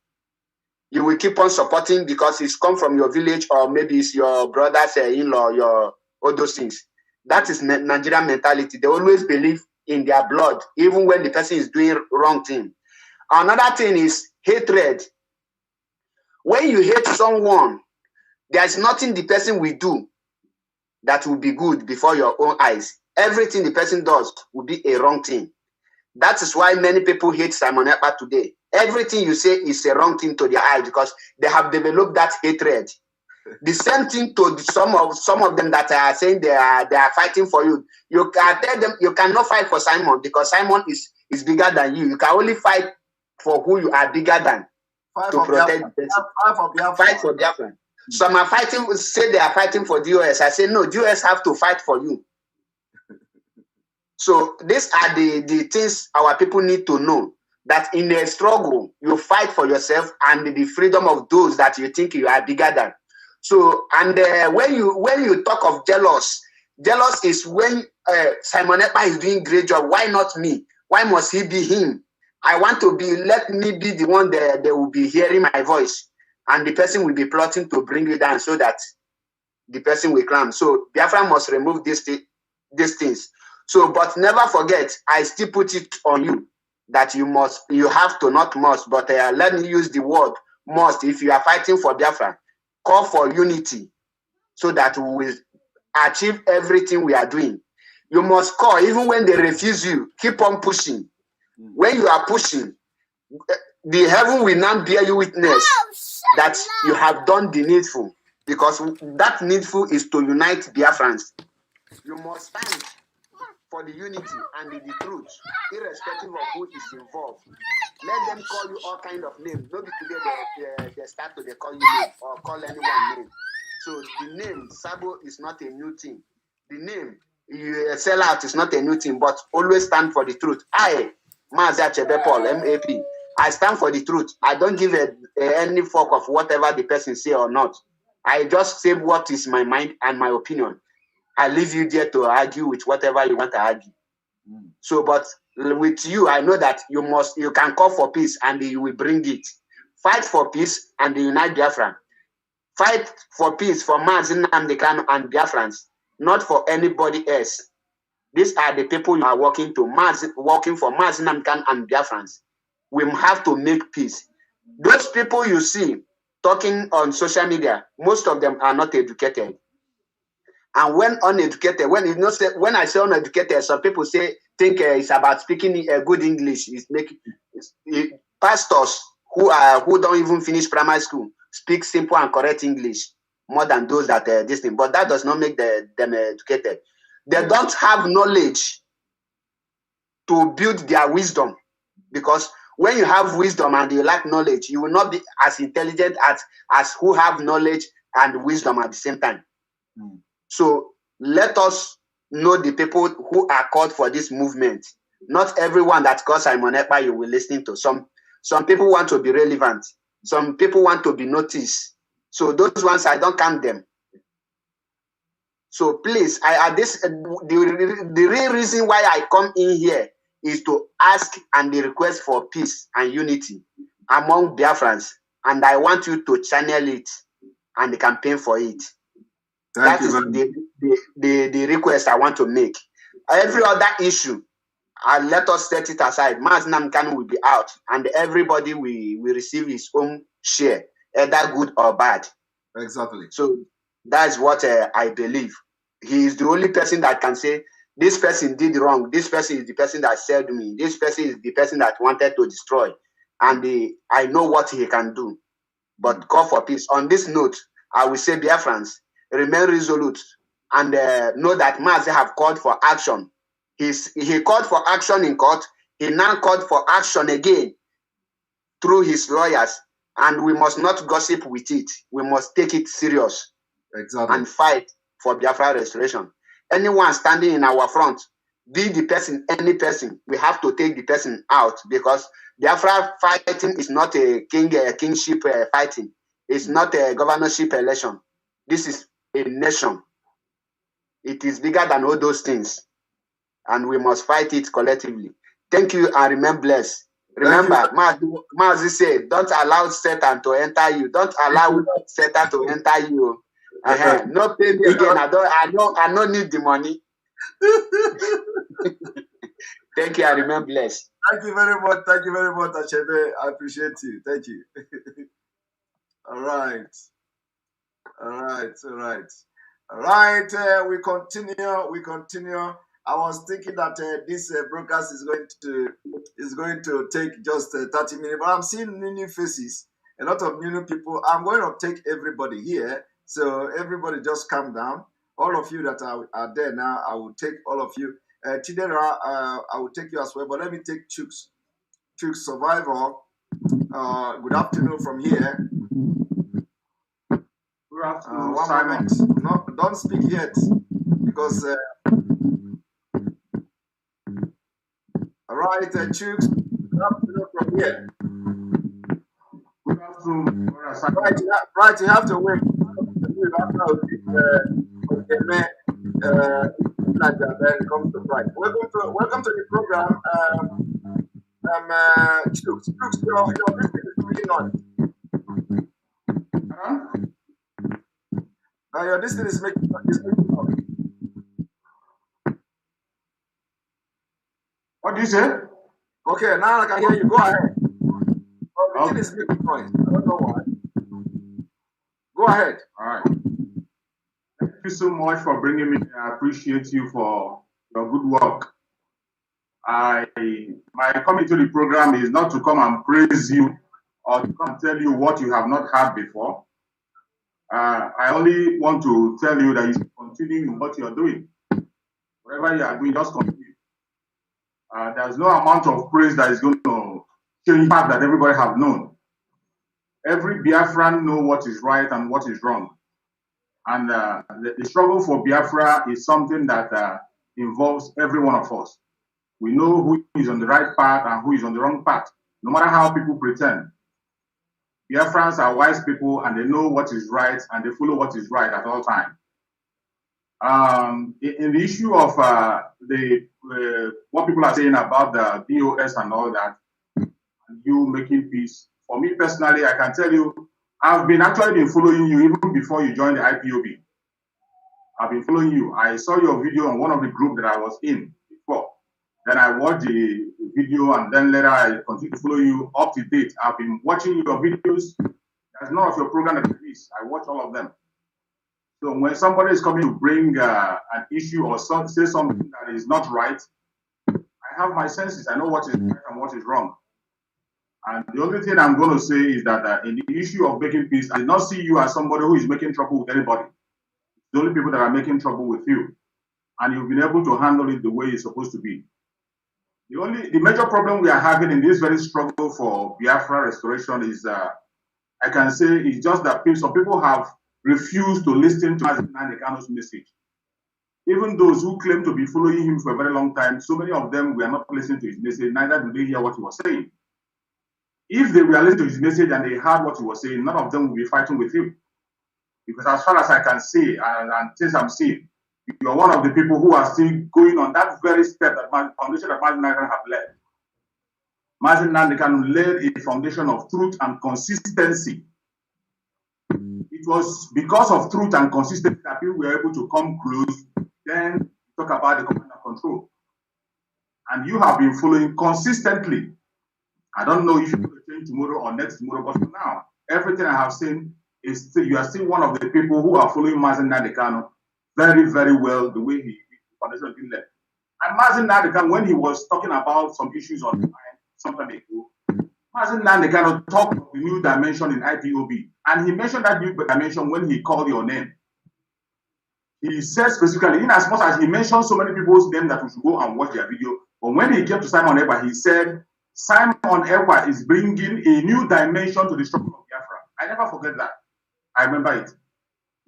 You will keep on supporting because it's come from your village, or maybe it's your brother's in-law, all those things. That is Nigerian mentality. They always believe in their blood, even when the person is doing wrong thing. Another thing is hatred. When you hate someone, there's nothing the person will do that will be good before your own eyes. Everything the person does will be a wrong thing. That is why many people hate Simon Ekpa today. Everything you say is a wrong thing to their eye because they have developed that hatred. The same thing to some of them that are saying they are fighting for you. You can tell them you cannot fight for Simon because Simon is bigger than you. You can only fight for who you are bigger than to protect the person. Fight for Biafra. Some are fighting, say they are fighting for DOS. I say no, DOS have to fight for you. So these are the things our people need to know, that in a struggle, you fight for yourself and the freedom of those that you think you are bigger than. So, and when you talk of jealous is when Simon Ekpa is doing great job. Why not me? Why must he be him? I want to be, let me be the one that they will be hearing my voice. And the person will be plotting to bring you down so that the person will climb. So Biafra must remove these things. So, but never forget, I still put it on you that you have to, not must, but let me use the word must. If you are fighting for Biafra, call for unity so that we will achieve everything we are doing. You must call, even when they refuse you, keep on pushing. When you are pushing, the heaven will now bear you witness that you have done the needful, because that needful is to unite Biafrans. You must stand for the unity and the truth, irrespective of who is involved. Let them call you all kind of names. Maybe today they start to call you name or call anyone name. So the name Sabo is not a new thing. The name you sell out is not a new thing, but always stand for the truth. I, Mazi Paul, MAP, I stand for the truth. I don't give any fuck of whatever the person say or not. I just say what is my mind and my opinion. I leave you there to argue with whatever you want to argue. So, but with you, I know that you can call for peace and you will bring it. Fight for peace and unite Biafra. Fight for peace for Mazi and Biafrans, not for anybody else. These are the people you are working for Mazi and Biafrans. We have to make peace. Those people you see talking on social media, most of them are not educated. And when uneducated, when I say uneducated, some people think it's about speaking good English. Pastors who don't even finish primary school speak simple and correct English more than those that this thing. But that does not make them educated. They don't have knowledge to build their wisdom, because when you have wisdom and you lack knowledge, you will not be as intelligent as who have knowledge and wisdom at the same time. So let us know the people who are called for this movement. Not everyone that calls Simon Ekpa you will listen to. Some people want to be relevant. Some people want to be noticed. So those ones, I don't count them. So please, the real reason why I come in here is to ask and the request for peace and unity among Biafrans. And I want you to channel it and campaign for it. That is the request I want to make. Every other issue, let us set it aside. Mazi Namkan will be out, and everybody will receive his own share, either good or bad. Exactly. So that's what I believe. He is the only person that can say, this person did wrong. This person is the person that served me. This person is the person that wanted to destroy. And I know what he can do. But call for peace. On this note, I will say, Biafrans, remain resolute and know that Mazi have called for action. He called for action in court. He now called for action again through his lawyers, and we must not gossip with it. We must take it serious. Exactly. And fight for Biafra restoration. Anyone standing in our front, be the person, any person, we have to take the person out, because Biafra fighting is not a kingship fighting. It's not a governorship election. This is a nation. It is bigger than all those things. And we must fight it collectively. Thank you and remain blessed. Remember, Mazi said, don't allow Satan to enter you. Don't allow Satan to enter you. No pay me again. I don't need the money. Thank you and remain blessed. Thank you very much. Thank you very much, Achebe. I appreciate you. Thank you. All right. We continue. I was thinking that this broadcast is going to take just 30 minutes, but I'm seeing new faces, a lot of new people. I'm going to take everybody here, so everybody just calm down. All of you that are there now, I will take all of you. Chidera, I will take you as well, but let me take Chooks Survivor. Good afternoon from here. One moment. No, don't speak yet, because all right, Chooks, good afternoon from here. Good afternoon. Right, you have to wait. Then it comes to right. Welcome to the program. Chooks, your business is really on. This thing is making noise. What do you say? Okay, now I can hear you. Go ahead. The thing is making noise. I don't know why. Go ahead. All right. Thank you so much for bringing me. I appreciate you for your good work. My coming to the program is not to come and praise you or to come and tell you what you have not heard before. I only want to tell you that you should continue in what you are doing. Whatever you are doing, just continue. There's no amount of praise that is going to change the fact that everybody have known. Every Biafran know what is right and what is wrong. And the struggle for Biafra is something that involves every one of us. We know who is on the right path and who is on the wrong path, no matter how people pretend. Biafrans are wise people and they know what is right and they follow what is right at all times. In the issue of what people are saying about the DOS and all that, and you making peace, for me personally, I can tell you, I've been following you even before you joined the IPOB. I've been following you. I saw your video on one of the groups that I was in before. Then I watched the video and then later I continued to follow you up to date. I've been watching your videos. There's none of your program that I miss. I watch all of them. So when somebody is coming to bring an issue or say something that is not right, I have my senses. I know what is right and what is wrong. And the only thing I'm going to say is that in the issue of making peace, I did not see you as somebody who is making trouble with anybody. It's the only people that are making trouble with you. And you've been able to handle it the way it's supposed to be. The major problem we are having in this very struggle for Biafra restoration is, I can say, it's just that some people have refused to listen to Mazi Nnamdi message. Even those who claim to be following him for a very long time, so many of them were not listening to his message, neither do they hear what he was saying. If they were listening to his message and they heard what he was saying, none of them will be fighting with him. Because as far as I can see, and since I'm seeing, you are one of the people who are still going on that very step that foundation that Mazi Nnamdi have led. Mazi Nnamdi led a foundation of truth and consistency. It was because of truth and consistency that people were able to come close, then talk about the command and control. And you have been following consistently. I don't know if you're going to change tomorrow or next tomorrow, but for now, everything I have seen is you are still one of the people who are following Mazi Nnamdi very, very well, the way the foundation has been led. And Mazi Nnamdi, when he was talking about some issues on the mind some time ago, Mazi Nnamdi talked of the new dimension in IPOB. And he mentioned that new dimension when he called your name. He said specifically, in as much as he mentioned so many people's names that we should go and watch their video, but when he came to Simon Ekpa, he said, Simon Ekpa is bringing a new dimension to the struggle of Biafra. I never forget that. I remember it.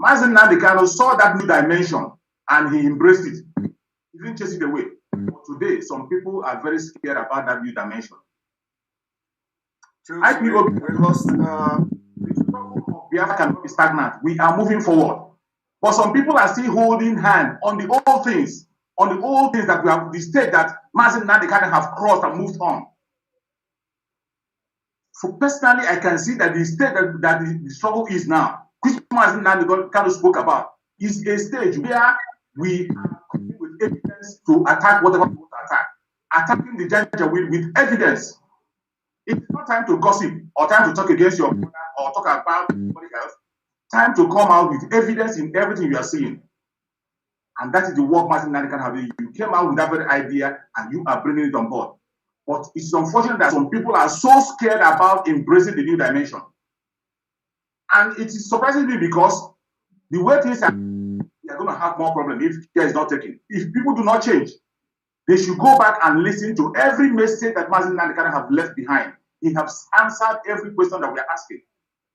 Mazi Nnamdi saw that new dimension and he embraced it. He didn't chase it away. But today, some people are very scared about that new dimension. We lost. The struggle of Biafra cannot be stagnant. We are moving forward. But some people are still holding hand on the old things, that we have, the state that Mazi Nnamdi have crossed and moved on. So personally, I can see that the state that the struggle is now, which Mazi Nnamdi spoke about, is a stage where we are coming with evidence to attack whatever we want to attack. Attacking the danger with evidence. It's not time to gossip or time to talk against your brother or talk about somebody else. Time to come out with evidence in everything you are seeing. And that is the work Mazi Nnamdi have. You came out with that very idea and you are bringing it on board. But it's unfortunate that some people are so scared about embracing the new dimension. And it is surprising me because the way things are, they are going to have more problems if care is not taken. If people do not change, they should go back and listen to every message that Mazi Nnamdi have left behind. He has answered every question that we are asking.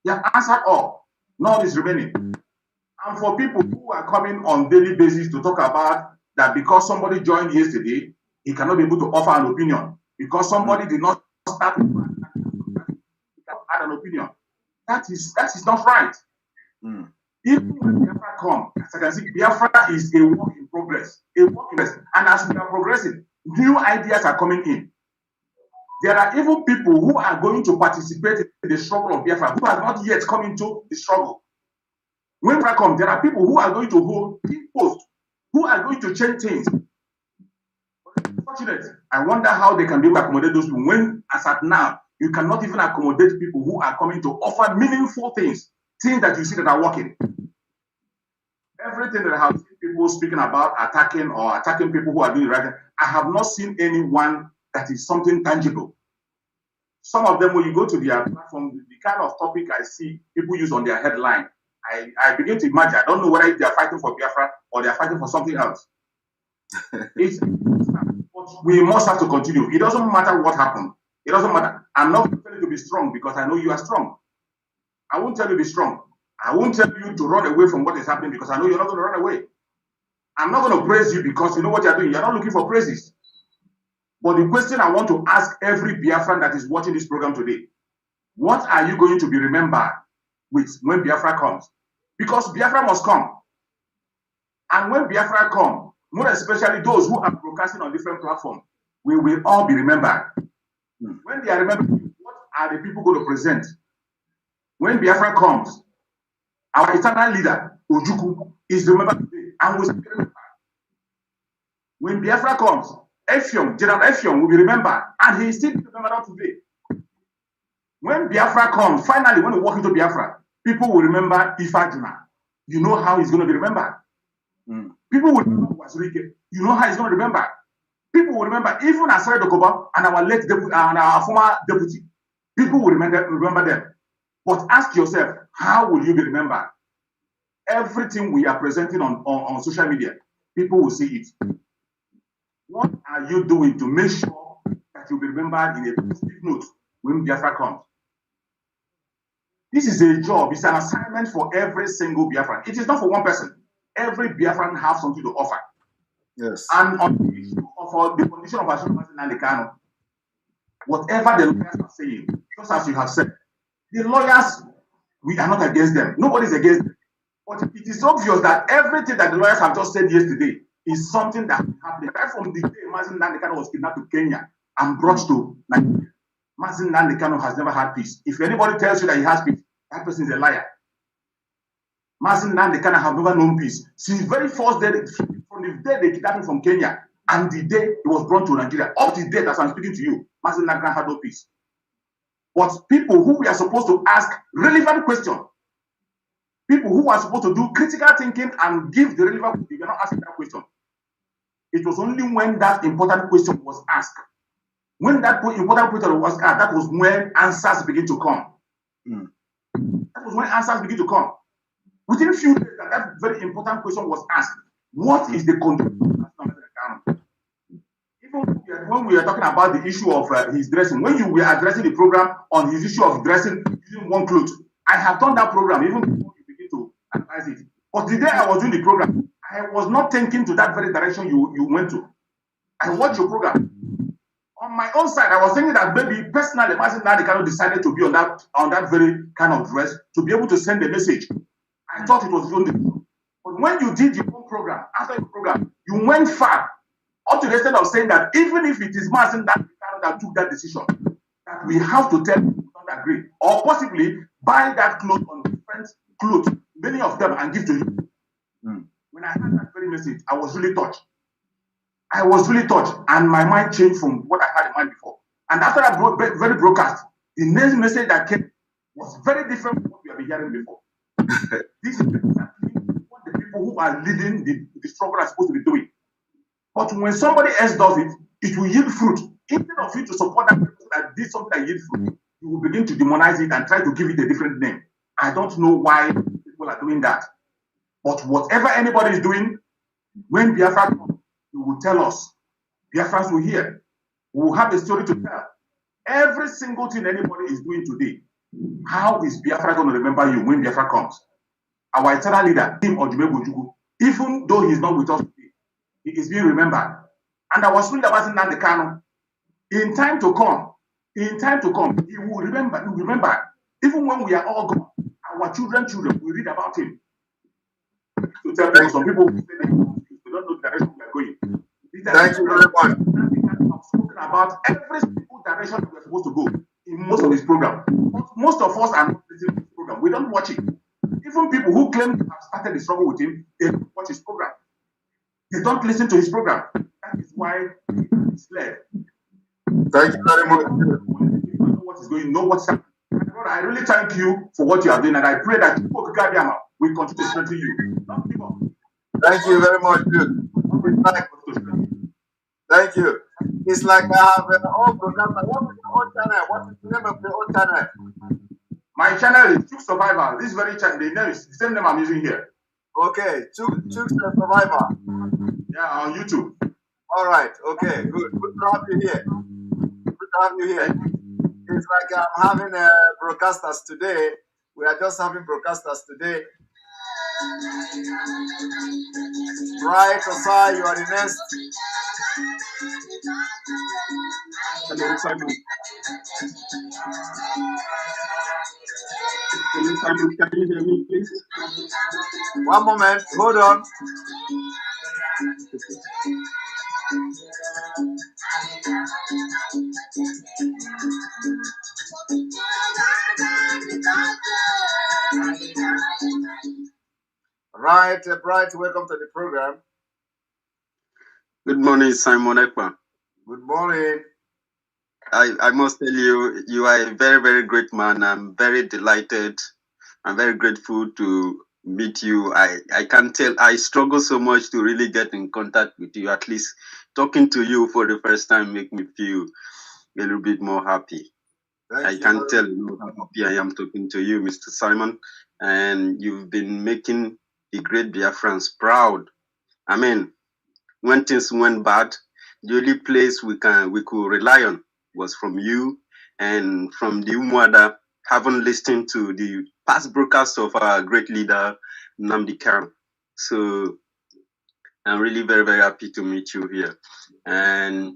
He has answered all. None is remaining. And for people who are coming on daily basis to talk about that because somebody joined yesterday, he cannot be able to offer an opinion. Because somebody did not start he cannot add an opinion. That is not right. Even when Biafra comes, as I can see, Biafra is a work in progress. A work in progress. And as we are progressing, new ideas are coming in. There are even people who are going to participate in the struggle of Biafra who have not yet come into the struggle. When Biafra comes, there are people who are going to hold key posts, who are going to change things. Unfortunately, I wonder how they can be able to accommodate those people when, as at now, you cannot even accommodate people who are coming to offer meaningful things that you see that are working. Everything that I have seen people speaking about attacking people who are doing the right thing, I have not seen anyone that is something tangible. Some of them, when you go to their platform, the kind of topic I see people use on their headline, I begin to imagine. I don't know whether they are fighting for Biafra or they are fighting for something else. But we must have to continue. It doesn't matter what happened. It doesn't matter. I'm not telling you to be strong because I know you are strong. I won't tell you to be strong. I won't tell you to run away from what is happening because I know you're not going to run away. I'm not going to praise you because you know what you're doing. You're not looking for praises. But the question I want to ask every Biafran that is watching this program today, what are you going to be remembered with when Biafra comes? Because Biafra must come. And when Biafra comes, more especially those who are broadcasting on different platforms, we will all be remembered. When they are remembered, what are the people going to present? When Biafra comes, our eternal leader, Ojukwu, is remembered today and will still be remembered. When Biafra comes, General Effiong will be remembered and he is still remembered today. When Biafra comes, finally, when we walk into Biafra, people will remember Ifajuna. You know how he's going to be remembered. People will remember Wazirike. You know how he's going to remember. People will remember even Asare Dokoba and our late deputy and our former deputy. People will remember them. But ask yourself, how will you be remembered? Everything we are presenting on social media, people will see it. What are you doing to make sure that you'll be remembered in a positive note when Biafra comes? This is a job, it's an assignment for every single Biafran. It is not for one person. Every Biafran has something to offer. Yes. And on the issue of the condition of Mazi Nnamdi Kanu, whatever the lawyers are saying, just as you have said, the lawyers, we are not against them. Nobody's against them. But it is obvious that everything that the lawyers have just said yesterday is something that is happening. Right from the day Mazi Nnamdi Kanu was kidnapped to Kenya and brought to Nigeria, Mazi Nnamdi Kanu has never had peace. If anybody tells you that he has peace, that person is a liar. Mazi Nnamdi Kanu have never known peace. Since the very first day, from the day they kidnapped him from Kenya and the day he was brought to Nigeria, up to the day that I'm speaking to you, Mazi Nnamdi Kanu had no peace. But people who we are supposed to ask relevant questions, people who are supposed to do critical thinking and give the relevant, if you're not asking that question. It was only when that important question was asked. When that important question was asked, that was when answers begin to come. That was when answers begin to come. Within a few days that very important question was asked, what is the condition? Even when we are talking about the issue of his dressing, when you were addressing the program on his issue of dressing using one cloth, I have done that program even before you begin to analyze it. But the day I was doing the program, I was not thinking to that very direction you went to. I watched your program. On my own side, I was thinking that maybe personally, Mazi Nnamdi Kanu decided to be on that very kind of dress to be able to send a message. I thought it was only. But when you did your own program, after your program, you went far up to the extent of saying that even if it is Mazi Nnamdi Kanu that took that decision, that we have to tell people to not agree, or possibly buy that cloth on different clothes, many of them, and give to you. When I heard that very message, I was really touched. I was really touched, and my mind changed from what I had in mind before. And after that very broadcast, the next message that came was very different from what we have been hearing before. This is exactly what the people who are leading the struggle are supposed to be doing. But when somebody else does it, it will yield fruit. Instead of you to support that person that did something that yields fruit, you will begin to demonize it and try to give it a different name. I don't know why people are doing that. But whatever anybody is doing, when Biafra comes, you will tell us. Biafrans will hear. We will have a story to tell. Every single thing anybody is doing today, how is Biafra going to remember you when Biafra comes? Our eternal leader, him Ojukwu, even though he's not with us today, he is being remembered. And I was reading about Nnamdi Kanu. In time to come, he will remember. Even when we are all gone, our children will read about him. To tell people, some people say they don't know the direction we are going. Thank you very much. I've spoken about every single direction we are supposed to go in most of this program. But most of us are not listening to this program. We don't watch it. Even Even people who claim to have started the struggle with him, they don't watch his program. They don't listen to his program. That is why he's led. Thank you very much. Know what is going, know what's happening. Brother, I really thank you for what you are doing, and I pray that we continue to strengthen you. Don't give up. Thank you very much, dude. Thank you. It's like I have an old program. What is your own channel? What is the name of your own channel? My channel is Chuk Survivor. This very channel, the name is the same name I'm using here. Okay, Chuk Survivor. Yeah, on YouTube. All right. Okay. Good. Good to have you here. Good to have you here. It's like I'm having broadcasters today. We are just having broadcasters today. Right, Osai, you are the next. Hello, Simon. Hello, Simon. Can you hear me, please? One moment. Hold on. Right, Bright, welcome to the program. Good morning, Simon Ekpa. Good morning. I must tell you, you are a very, very great man. I'm very delighted. I'm very grateful to meet you. I can tell I struggle so much to really get in contact with you. At least talking to you for the first time make me feel a little bit more happy. I can tell you how happy I am talking to you, Mr. Simon. And you've been making the great Biafrans proud. I mean, when things went bad, the only place we could rely on was from you and from the Umuada, having listened to the past broadcasts of our great leader, Nnamdi Kanu. So I'm really very, very happy to meet you here. And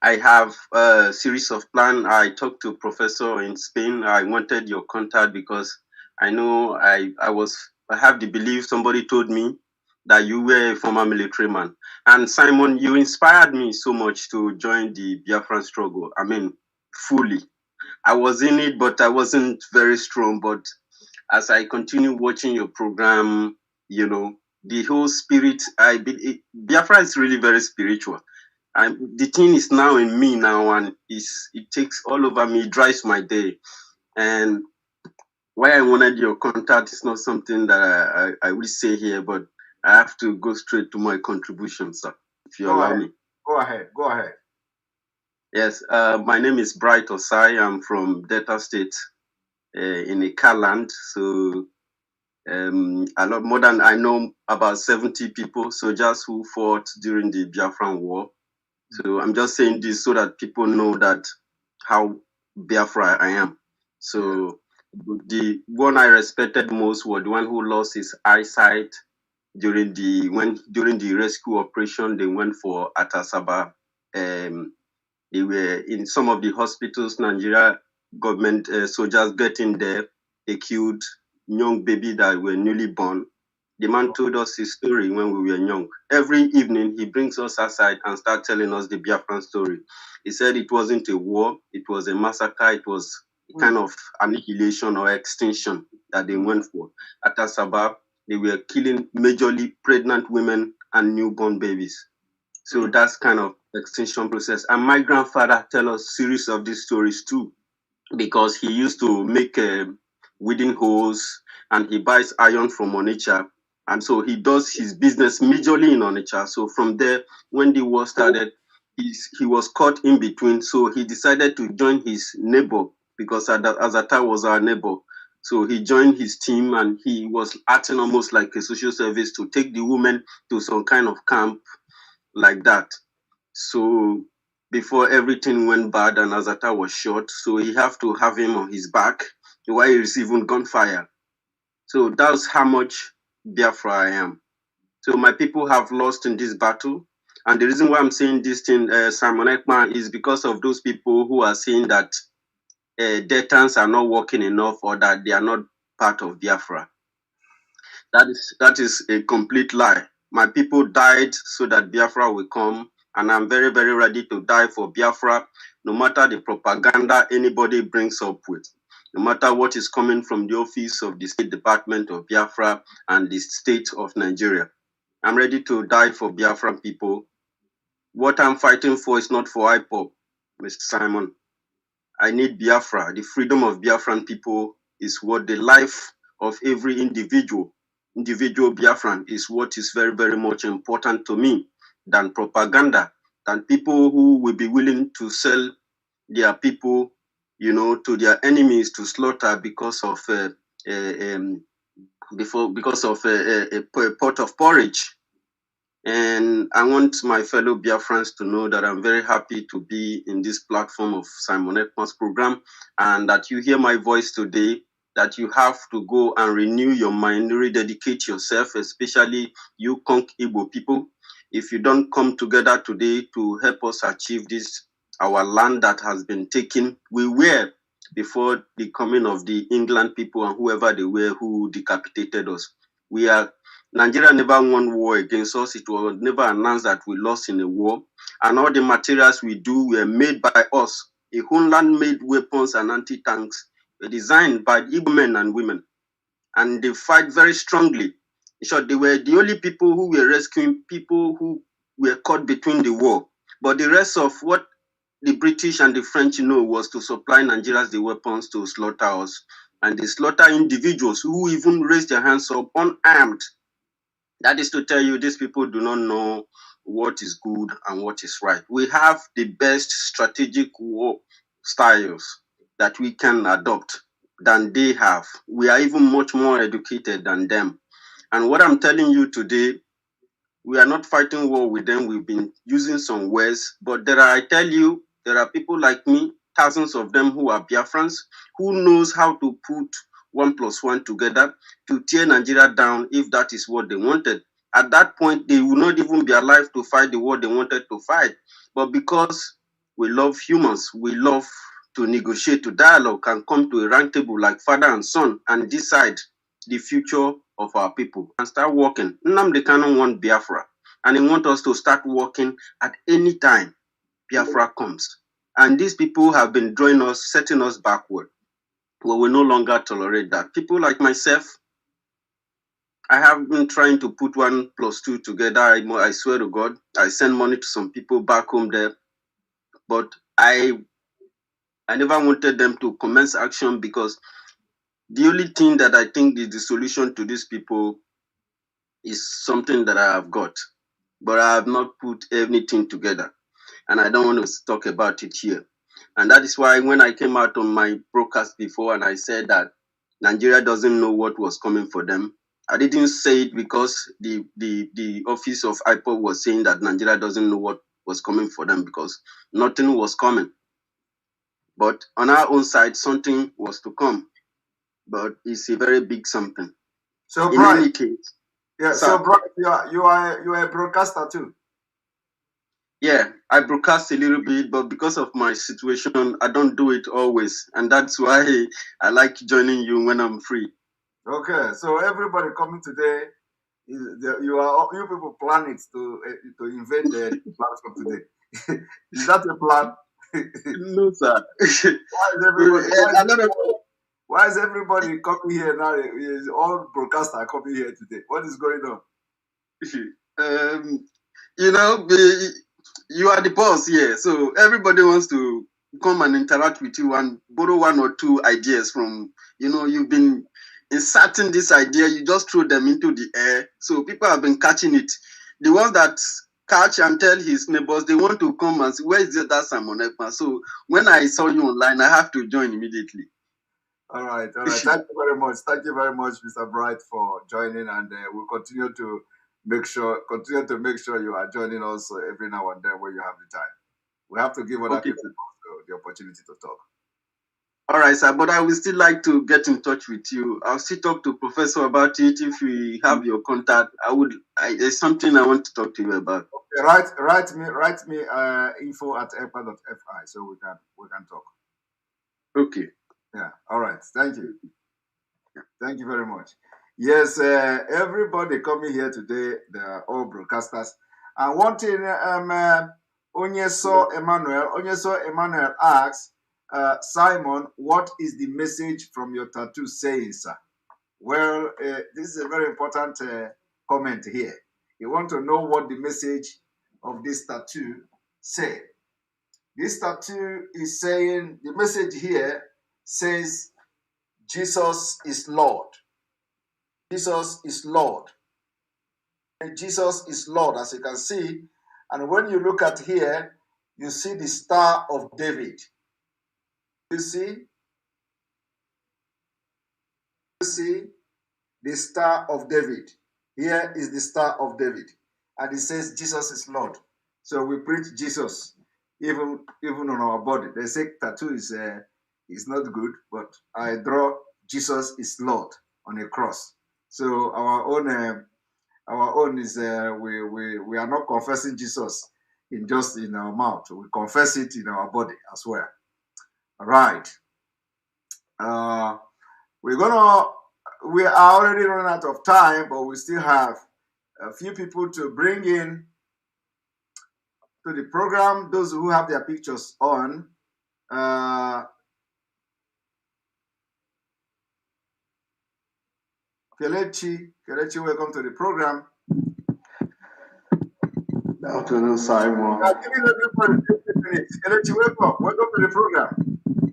I have a series of plans. I talked to a professor in Spain. I wanted your contact because I know I have the belief, somebody told me that you were a former military man. And Simon, you inspired me so much to join the Biafran struggle. I mean, fully. I was in it, but I wasn't very strong. But as I continue watching your program, you know, the whole spirit, Biafra is really very spiritual. The thing is now in me now, and it takes all over me, it drives my day. And why I wanted your contact is not something that I will say here, but I have to go straight to my contribution, sir, if you allow me. Go ahead. Go ahead. Yes, my name is Bright Osai. I'm from Delta State in Ekpa land. So a lot more than I know about 70 people, soldiers who fought during the Biafran War. So I'm just saying this so that people know that how Biafra I am. So the one I respected most was the one who lost his eyesight during the rescue operation. They went for Atasaba. They were in some of the hospitals. Nigeria government soldiers getting there. They killed young baby that were newly born. The man told us his story when we were young. Every evening, he brings us aside and starts telling us the Biafran story. He said it wasn't a war, it was a massacre, it was a kind of annihilation or extinction that they went for. At Asaba, they were killing majorly pregnant women and newborn babies. So that's kind of extinction process. And my grandfather tell us series of these stories too, because he used to make weeding hoes and he buys iron from Onitsha. And so he does his business majorly in Onitsha. So from there, when the war started, he was caught in between. So he decided to join his neighbor because Azata was our neighbor. So he joined his team and he was acting almost like a social service to take the women to some kind of camp like that. So before everything went bad and Azata was shot, so he have to have him on his back while he receiving gunfire. So that's how much Biafra I am. So my people have lost in this battle. And the reason why I'm saying this thing, Simon Ekpa, is because of those people who are saying that detents are not working enough or that they are not part of Biafra. That is a complete lie. My people died so that Biafra will come. And I'm very, very ready to die for Biafra, no matter the propaganda anybody brings up with. no matter what is coming from the office of the State Department of Biafra and the state of Nigeria. I'm ready to die for Biafran people. What I'm fighting for is not for Ipob, Mr. Simon. I need Biafra. The freedom of Biafran people is what the life of every individual Biafran is what is very, very much important to me than propaganda, than people who will be willing to sell their people, to their enemies to slaughter because of a pot of porridge. And I want my fellow Biafrans to know that I'm very happy to be in this platform of Simon Ekpa's program, and that you hear my voice today, that you have to go and renew your mind, rededicate yourself, especially you Konk Igbo people. If you don't come together today to help us achieve this, our land that has been taken, we were before the coming of the England people and whoever they were who decapitated us. Nigeria never won war against us. It was never announced that we lost in a war. And all the materials we do were made by us. A homeland-made weapons and anti-tanks were designed by Igbo men and women. And they fight very strongly. In short, they were the only people who were rescuing people who were caught between the war. But the rest of what the British and the French was to supply Nigerians the weapons to slaughter us. And they slaughter individuals who even raised their hands up unarmed. That is to tell you, these people do not know what is good and what is right. We have the best strategic war styles that we can adopt than they have. We are even much more educated than them. And what I'm telling you today, we are not fighting war with them. We've been using some words, but I tell you, there are people like me, thousands of them who are Biafrans, who knows how to put 1 + 1 together to tear Nigeria down if that is what they wanted. At that point, they will not even be alive to fight the war they wanted to fight. But because we love humans, we love to negotiate, to dialogue, and come to a round table like father and son and decide the future of our people and start working. Nnamdi Kanu want Biafra, and he want us to start working at any time Biafra comes. And these people have been drawing us, setting us backward. We will no longer tolerate that. People like myself, I have been trying to put 1 + 2 together. I swear to God, I send money to some people back home there, but I never wanted them to commence action because the only thing that I think is the solution to these people is something that I have got, but I have not put anything together, and I don't want to talk about it here. And that is why when I came out on my broadcast before and I said that Nigeria doesn't know what was coming for them, I didn't say it because the office of Ipob was saying that Nigeria doesn't know what was coming for them, because nothing was coming. But on our own side, something was to come. But it's a very big something. So, in any case, yeah. So, Brian, you are a broadcaster too. Yeah, I broadcast a little bit, but because of my situation, I don't do it always, and that's why I like joining you when I'm free. Okay, so everybody coming today, you people plan it to invade the platform today. Is that a plan? No, sir. Why is everybody coming here now? All broadcasters are coming here today. What is going on? You are the boss here, so everybody wants to come and interact with you and borrow 1 or 2 ideas from, you've been inserting this idea, you just throw them into the air. So people have been catching it. The ones that catch and tell his neighbors, they want to come and say, where is that Simon Ekpa? So when I saw you online, I have to join immediately. All right. Thank you very much. Thank you very much, Mr. Bright, for joining, and we'll continue to make sure you are joining us every now and then when you have the time. We have to give other people the opportunity to talk. All right, sir, but I would still like to get in touch with you. I'll still talk to Professor about it. If we have your contact, there's something I want to talk to you about. Okay, write me info@ekpa.fi so we can talk. Okay. Yeah. All right. Thank you. Thank you very much. Yes, everybody coming here today, they are all broadcasters. And one thing, Onyeso Emmanuel asks, Simon, what is the message from your tattoo saying, sir? Well, this is a very important comment here. You want to know what the message of this tattoo say. This tattoo is saying, the message here says, Jesus is Lord. Jesus is Lord. And Jesus is Lord, as you can see. And when you look at here, you see the Star of David. You see? You see the Star of David. Here is the Star of David. And it says Jesus is Lord. So we preach Jesus even on our body. They say tattoo is not good, but I draw Jesus is Lord on a cross. So our own is we are not confessing Jesus in just in our mouth. We confess it in our body as well. All right. We are already running out of time, but we still have a few people to bring in to the program. Those who have their pictures on. Kelechi, welcome to the program. Good afternoon, Simon. Kelechi, welcome to the program.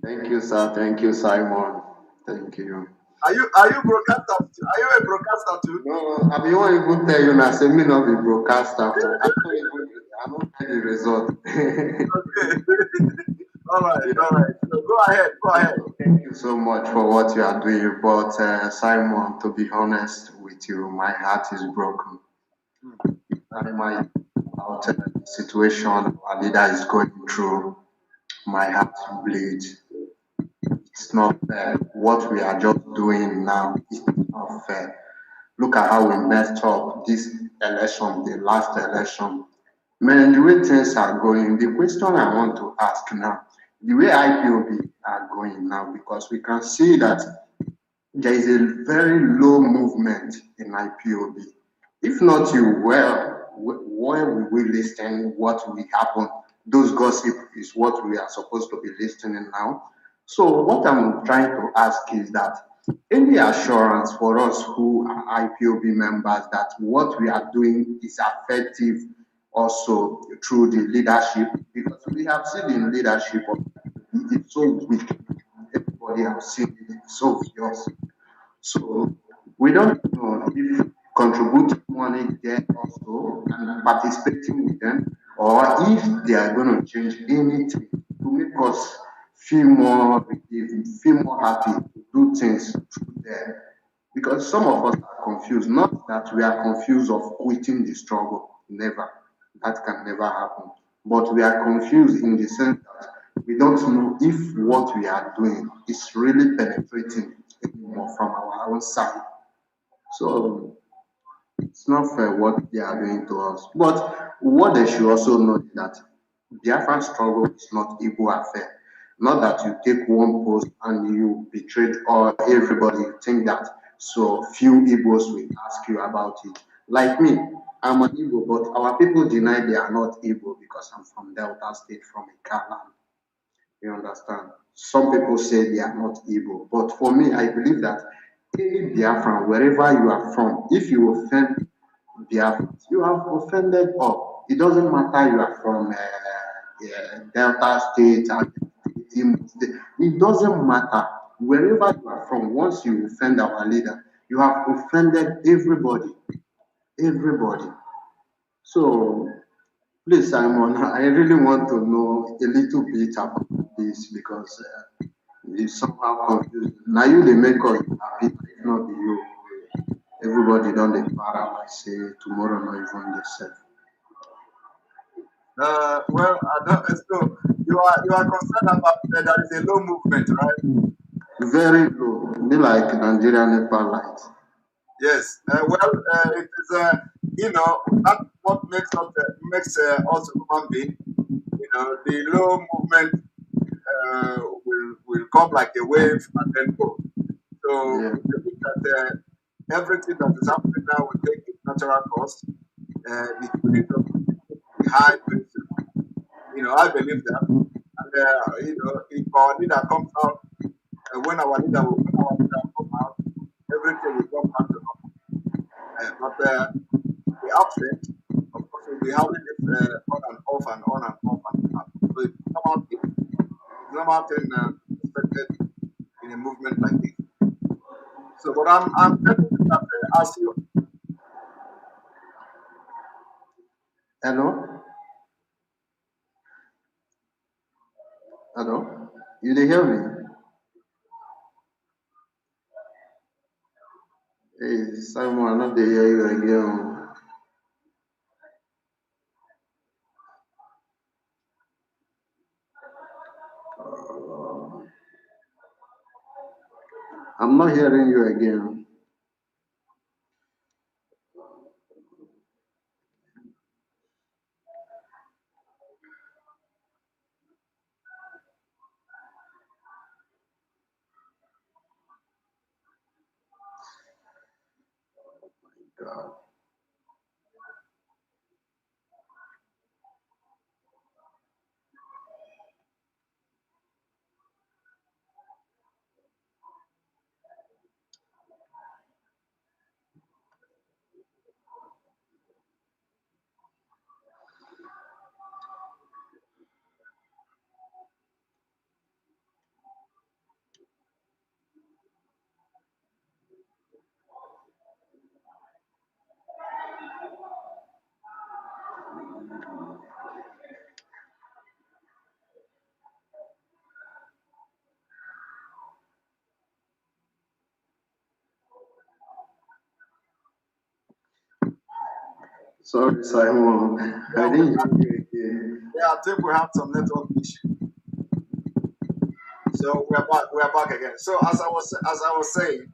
Thank you, sir. Thank you, Simon. Thank you. Are you broadcaster? Are you a broadcaster too? No, I mean, won't even tell you now. Say me not be broadcaster. I don't get the result. Okay. All right. So go ahead. Thank you so much for what you are doing. But Simon, to be honest with you, my heart is broken. My situation our leader is going through, my heart bleeds. It's not fair. What we are just doing now is not fair. Look at how we messed up this election, the last election. Man, the way things are going, the question I want to ask now, the way IPOB are going now, because we can see that there is a very low movement in IPOB. If not you, where will we listen what will happen? Those gossip is what we are supposed to be listening now. So what I'm trying to ask is that any assurance for us who are IPOB members that what we are doing is effective also through the leadership, because we have seen the leadership of it's so weak. Everybody has seen it, it's so obvious. So we don't know if contributing money there also and participating with them, or if they are going to change anything to make us feel more relieved, feel more happy to do things through there. Because some of us are confused, not that we are confused of quitting the struggle, never. That can never happen. But we are confused in the sense that we don't know if what we are doing is really penetrating anymore from our own side. So it's not fair what they are doing to us. But what they should also know is that Biafra struggle is not Igbo affair. Not that you take one post and you betrayed or everybody think that so few Igbos will ask you about it. Like me, I'm an Igbo, but our people deny they are not Igbo because I'm from Delta State, from Ekpa. You understand? Some people say they are not Igbo, but for me, I believe that any Biafran, wherever you are from, if you offend Biafrans, you have offended all. It doesn't matter you are from Delta State, it doesn't matter. Wherever you are from, once you offend our leader, you have offended everybody. Everybody. So, please, Simon, I really want to know a little bit about this because it's somehow confused. Now you they make us happy, if not you. Everybody don't they para like say tomorrow not even the self. Well, so you are concerned about that there is a low movement, right? Very low, be like Nigerian Nepal light. Yes. It is that's what makes us human being. The low movement will come like a wave and then go. So Yeah. we believe that everything that is happening now will take its natural course. The spirit of behind, I believe that, and if our leader comes out, when our leader come out, everything will come back to normal. But the absent, of course, we'll be having this on and off and on and off and off. So it's normal thing expected in a movement like this. So, but I'm telling you that as you. Hello? Hello? You did hear me? Hey, Simon, I know they hear you again. I'm not hearing you again. God. Sorry, Simon. I didn't hear you again. Yeah, I think we have some network issue. So we're back again. So as I was saying,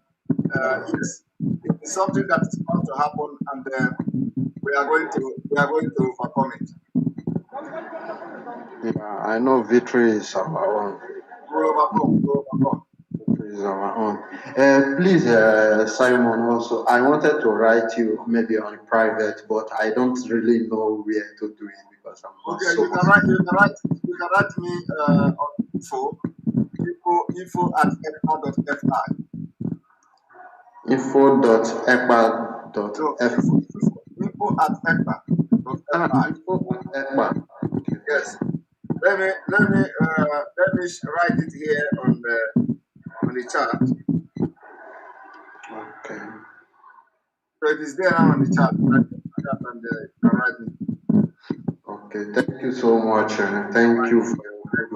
it's something that is bound to happen, and we are going to overcome it. Yeah, I know victory is our own. We'll overcome. Victory is our own. Please, Simon, also, I wanted to write you maybe on private, but I don't really know where to do it because I'm not Okay, so you can write me on info at ekpa.fi. info.ekpa.fi. No, info at ekpa.fi. Info at Ekpa. Yes. Let me write it here on the chat. Okay. So it is there now on the chat. And you can write me. Okay. Thank you so much. Thank you for your good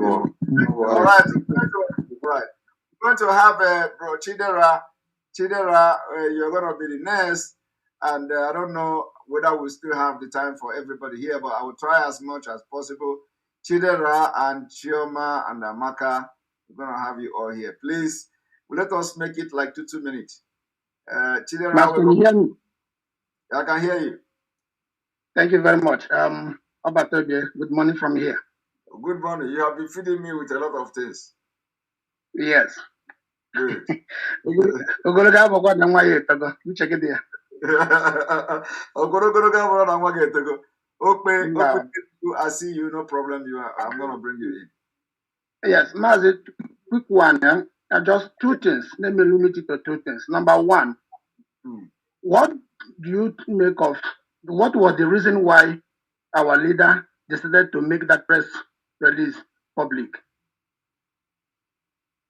work. All right. Right. We're going to have bro Chidera. Chidera, you're going to be the next. And I don't know whether we still have the time for everybody here, but I will try as much as possible. Chidera and Chioma and Amaka, we're going to have you all here. Please, let us make it like 2 minutes. Chidera, can you hear me? I can hear you. Thank you very much. Good morning from here. Good morning. You have been feeding me with a lot of things. Yes. Good. Check it there. I see you, no problem. I'm gonna bring you in. Yes, Mazi, quick one. Just 2 things. Let me limit it to 2 things. Number one, what do you make of what was the reason why our leader decided to make that press release public?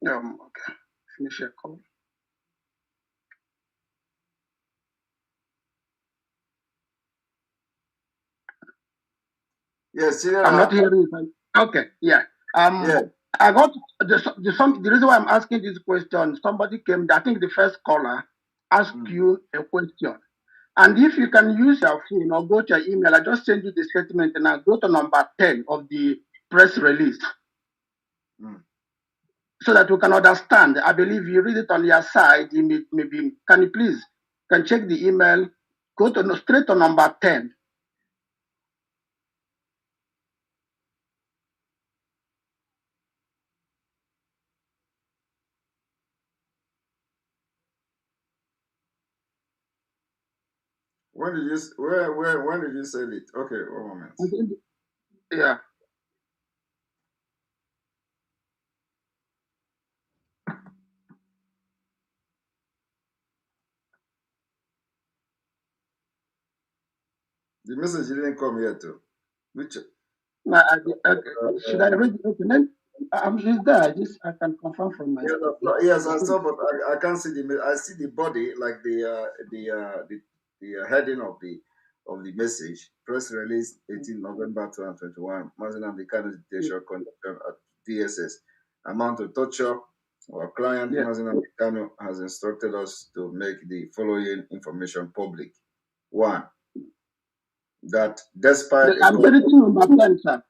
Okay. Finish your call. Yes, I'm not hearing you. Okay, yeah. Yeah. I got the reason why I'm asking this question. Somebody came, I think the first caller asked you a question. And if you can use your phone or go to your email, I just send you the statement and I go to number 10 of the press release. So that we can understand. I believe you read it on your side. Maybe can you please can check the email, go to straight to number 10. When did you send it? Okay, 1 moment. Yeah. The message didn't come yet, too. Which? Should I read it? Then she's there. I can confirm from my. Yes, I saw, but I can't see I see the body, like the heading of the message. Press release 18 November 2021. Mazi Nnamdi Kanu's detention condition at DSS. Amount of torture. Our client Mazi Nnamdi Kanu has instructed us to make the following information public. 1. That despite I'm reading number 10, sir.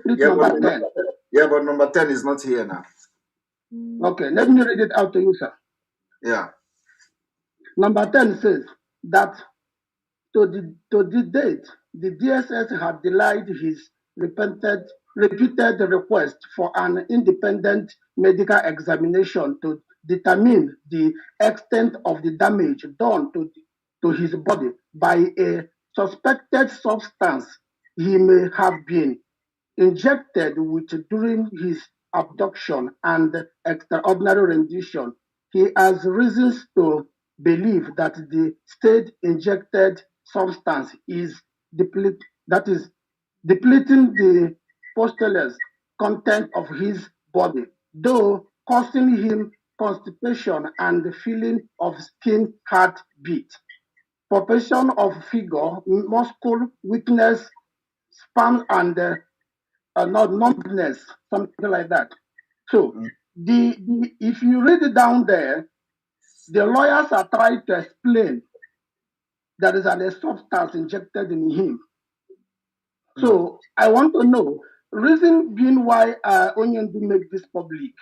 Number 10. Yeah, but number 10 is not here now. Okay, let me read it out to you, sir. Yeah. Number 10 says that to the date, the DSS had denied his repeated request for an independent medical examination to determine the extent of the damage done to his body by a suspected substance he may have been injected with during his abduction and extraordinary rendition. He has reasons to believe that the state injected substance is depleting the posthumous content of his body, though causing him constipation and the feeling of skin heartbeat, palpation of figure, muscle weakness, spasm, and not numbness, something like that. So if you read it down there, the lawyers are trying to explain there is a substance injected in him. So I want to know, reason being why Onyendu make this public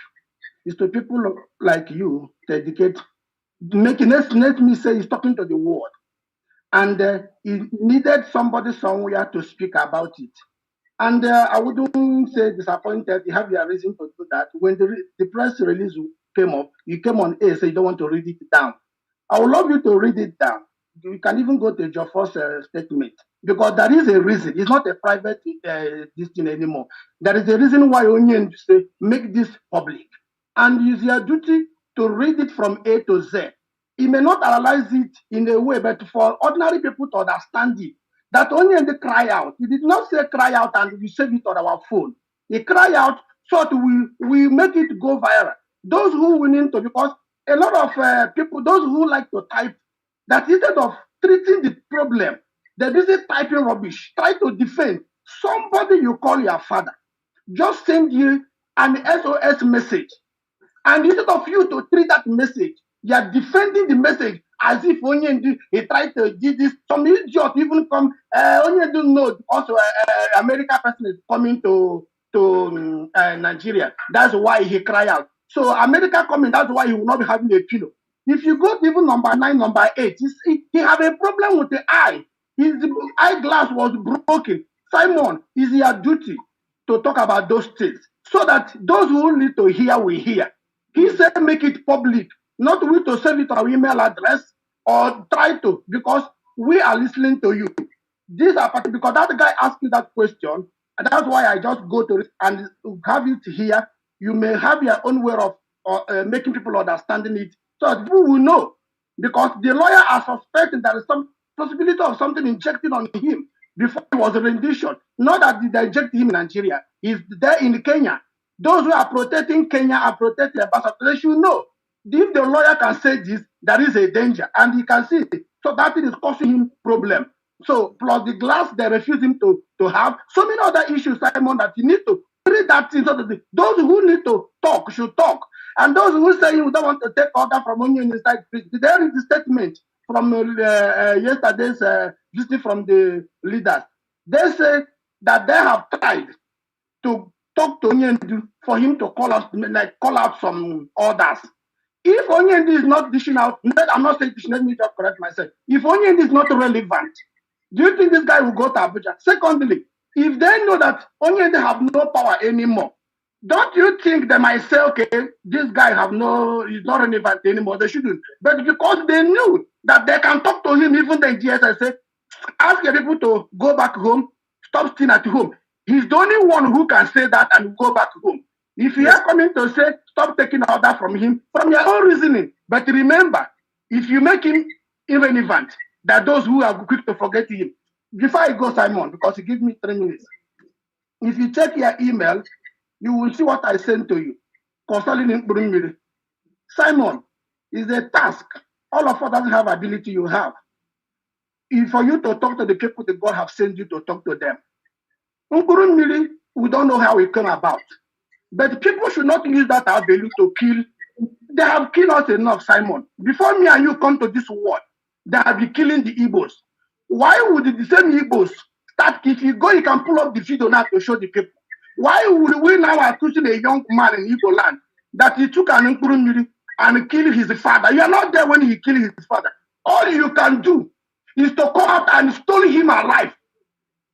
is to people like you to educate, let me say he's talking to the world. And he needed somebody somewhere to speak about it. And I wouldn't say disappointed. You have your reason to do that. When the press release came up, you came on air, so you don't want to read it down. I would love you to read it down. You can even go to your first statement, because there is a reason. It's not a private this thing anymore. There is a reason why Onyendu say make this public, and it's your duty to read it from A to Z. He may not analyze it in a way, but for ordinary people to understand it, that Onyendu cry out. He did not say cry out and we save it on our phone. He cry out so that we make it go viral. Those who willing to, because a lot of people, those who like to type, that instead of treating the problem, they're busy typing rubbish, try to defend somebody you call your father. Just send you an SOS message. And instead of you to treat that message, you are defending the message as if Onyendu, he tried to do this. Some idiot even come, Onyendu knows also American person is coming to Nigeria. That's why he cry out. So America coming, that's why he will not be having a pillow. If you go to even number 9, number 8, he have a problem with the eye. His eyeglass was broken. Simon, is your duty to talk about those things so that those who need to hear will hear. He said make it public, not we to save it to our email address or try to, because we are listening to you. These are part, because that guy asked you that question, and that's why I just go to it and have it here. You may have your own way of making people understanding it, so that people will know. Because the lawyer are suspecting there is some possibility of something injected on him before he was a rendition. Not that they injected him in Nigeria. He's there in Kenya. Those who are protecting Kenya are protecting the ambassador. They should know. If the lawyer can say this, there is a danger, and he can see it. So that thing is causing him problem. So plus the glass they refuse him to have. So many other issues, Simon, that you need to read that thing. So that those who need to talk should talk. And those who say you don't want to take order from Onion inside prison, there is the statement from yesterday's visit from the leaders. They say that they have tried to talk to Onyendu for him to call out some orders. If Onyendu is not dishing out, I'm not saying dishing, let me just correct myself. If Onyendu is not relevant, do you think this guy will go to Abuja? Secondly, if they know that Onyendu have no power anymore, don't you think they might say, okay, this guy is not relevant anymore, they shouldn't. But because they knew that they can talk to him, even the GSS say, ask your people to go back home, stop staying at home. He's the only one who can say that and go back home. If you are coming to say, stop taking order from him, from your own reasoning. But remember, if you make him irrelevant, that those who are quick to forget him, Before I go, Simon, because you give me 3 minutes. If you check your email, you will see what I sent to you concerning Nkburummiri. Simon, is a task. All of us doesn't have ability you have. For you to talk to the people that God have sent you to talk to them. Nkburummiri, we don't know how it came about. But people should not use that value to kill. They have killed us enough, Simon. Before me and you come to this world, they have been killing the Igbos. Why would the same Igbos start? If you go, you can pull up the video now to show the people. Why would we now accusing a young man in Igbo land that he took an Nkburummiri and killed his father? You are not there when he killed his father. All you can do is to come out and stone him alive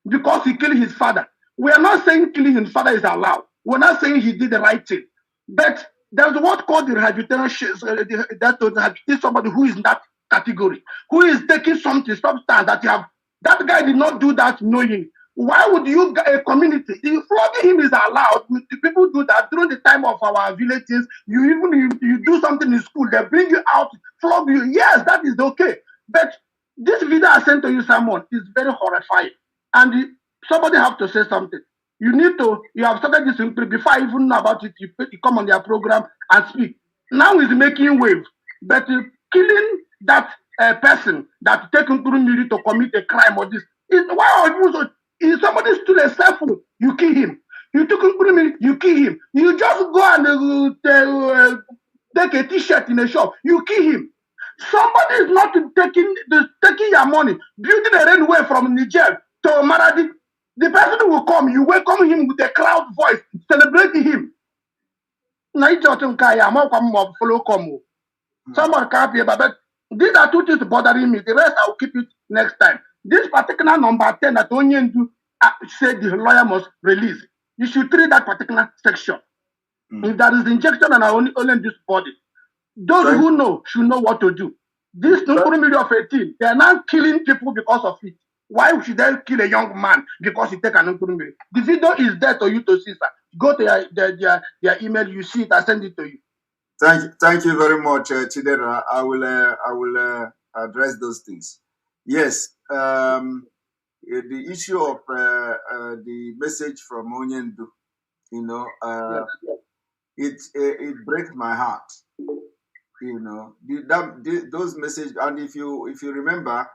because he killed his father. We are not saying killing his father is allowed. We're not saying he did the right thing. But there's what called the rehabilitation, that to rehabilitate somebody who is in that category, who is taking something, substance that you have. That guy did not do that knowing. Why would you, a community, flogging him is allowed. The people do that during the time of our villages. You do something in school, they bring you out, flog you. Yes, that is okay. But this video I sent to you, Simon, is very horrifying. And somebody have to say something. You have started this before I even know about it. You come on their program and speak. Now he's making waves. But killing that person that taken Nkburummiri to commit a crime or this, if somebody stood a cell phone, you kill him. You took Nkburummiri, you kill him. You just go and take a t-shirt in a shop, you kill him. Somebody is not taking your money, building a railway from Niger to Maradi. The person will come, you welcome him with a crowd voice, celebrating him. Someone can't be, but these are two things bothering me. The rest I will keep it next time. This particular number 10 that Onyendu said the lawyer must release. You should treat that particular section. If there is injection and only in this body, those who know should know what to do. This Nkburummiri of 18, they are now killing people because of it. Why should they kill a young man because he take an Nkburummiri? The video is there to you to see, sir. Go to their email, you see it, I send it to you. Thank you very much, Chidera. I will address those things. Yes, the issue of the message from Onyendu, it breaks my heart. Those messages, and if you remember,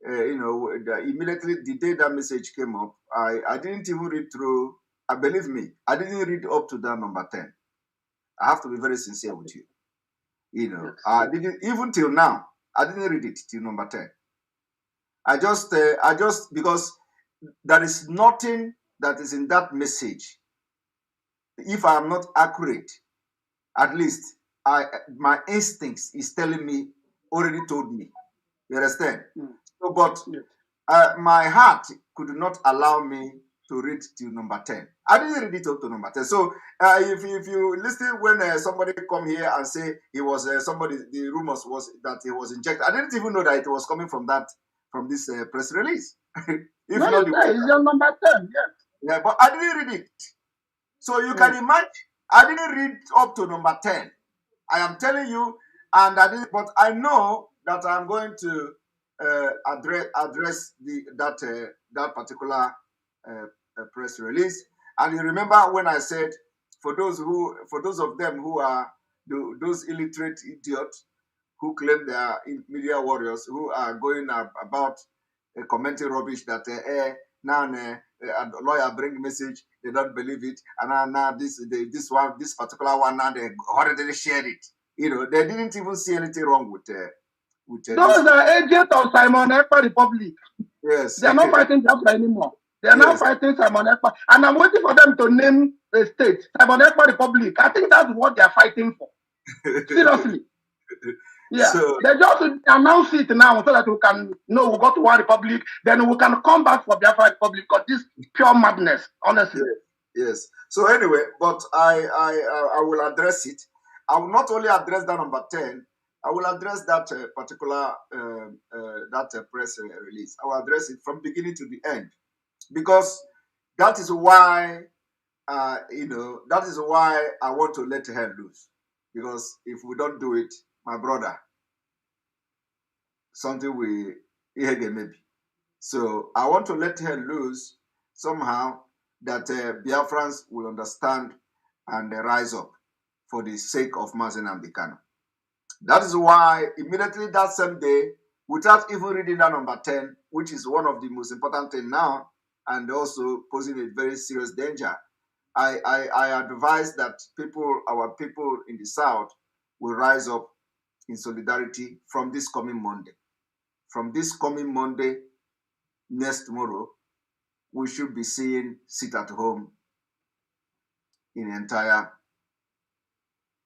immediately the day that message came up, I didn't even read through. Believe me, I didn't read up to that number 10. I have to be very sincere with you. I didn't, even till now, I didn't read it till number 10. I just because there is nothing that is in that message. If I am not accurate, at least my instincts is telling me, already told me. You understand? So, but my heart could not allow me to read till number 10. I didn't read it up to number 10. So if you listen when somebody come here and say he was the rumors was that he was injected. I didn't even know that it was coming from this press release. It's your number 10, yes. Yeah, but I didn't read it. So you can imagine, I didn't read up to number 10. I am telling you, and I didn't, but I know that I'm going to address that particular press release. And you remember when I said, for those of them who are those illiterate idiots who claim they are media warriors, who are going about commenting rubbish that now a lawyer bring message, they don't believe it, and now this particular one, now they already shared it. They didn't even see anything wrong with those are agents of Simon Ekpa Republic. Yes. They are not fighting Biafra anymore. They are now fighting Simon Ekpa. And I'm waiting for them to name a state, Simon Ekpa Republic. I think that's what they are fighting for. Seriously. Yeah. So, they just announce it now so that we can know we got one republic, then we can come back for Biafra Republic, because this pure madness, honestly. Yes. So anyway, but I will address it. I will not only address that number 10, I will address that particular press release. I will address it from beginning to the end, because that is why that is why I want to let hell loose. Because if we don't do it, my brother, something will maybe. So I want to let her loose somehow that Biafrans will understand and rise up for the sake of Mazi Nnamdi Kanu. That is why immediately that same day, without even reading that number 10, which is one of the most important things now, and also posing a very serious danger, I advise that our people in the South will rise up in solidarity from this coming Monday. From this coming Monday, next tomorrow, we should be seeing sit at home in the entire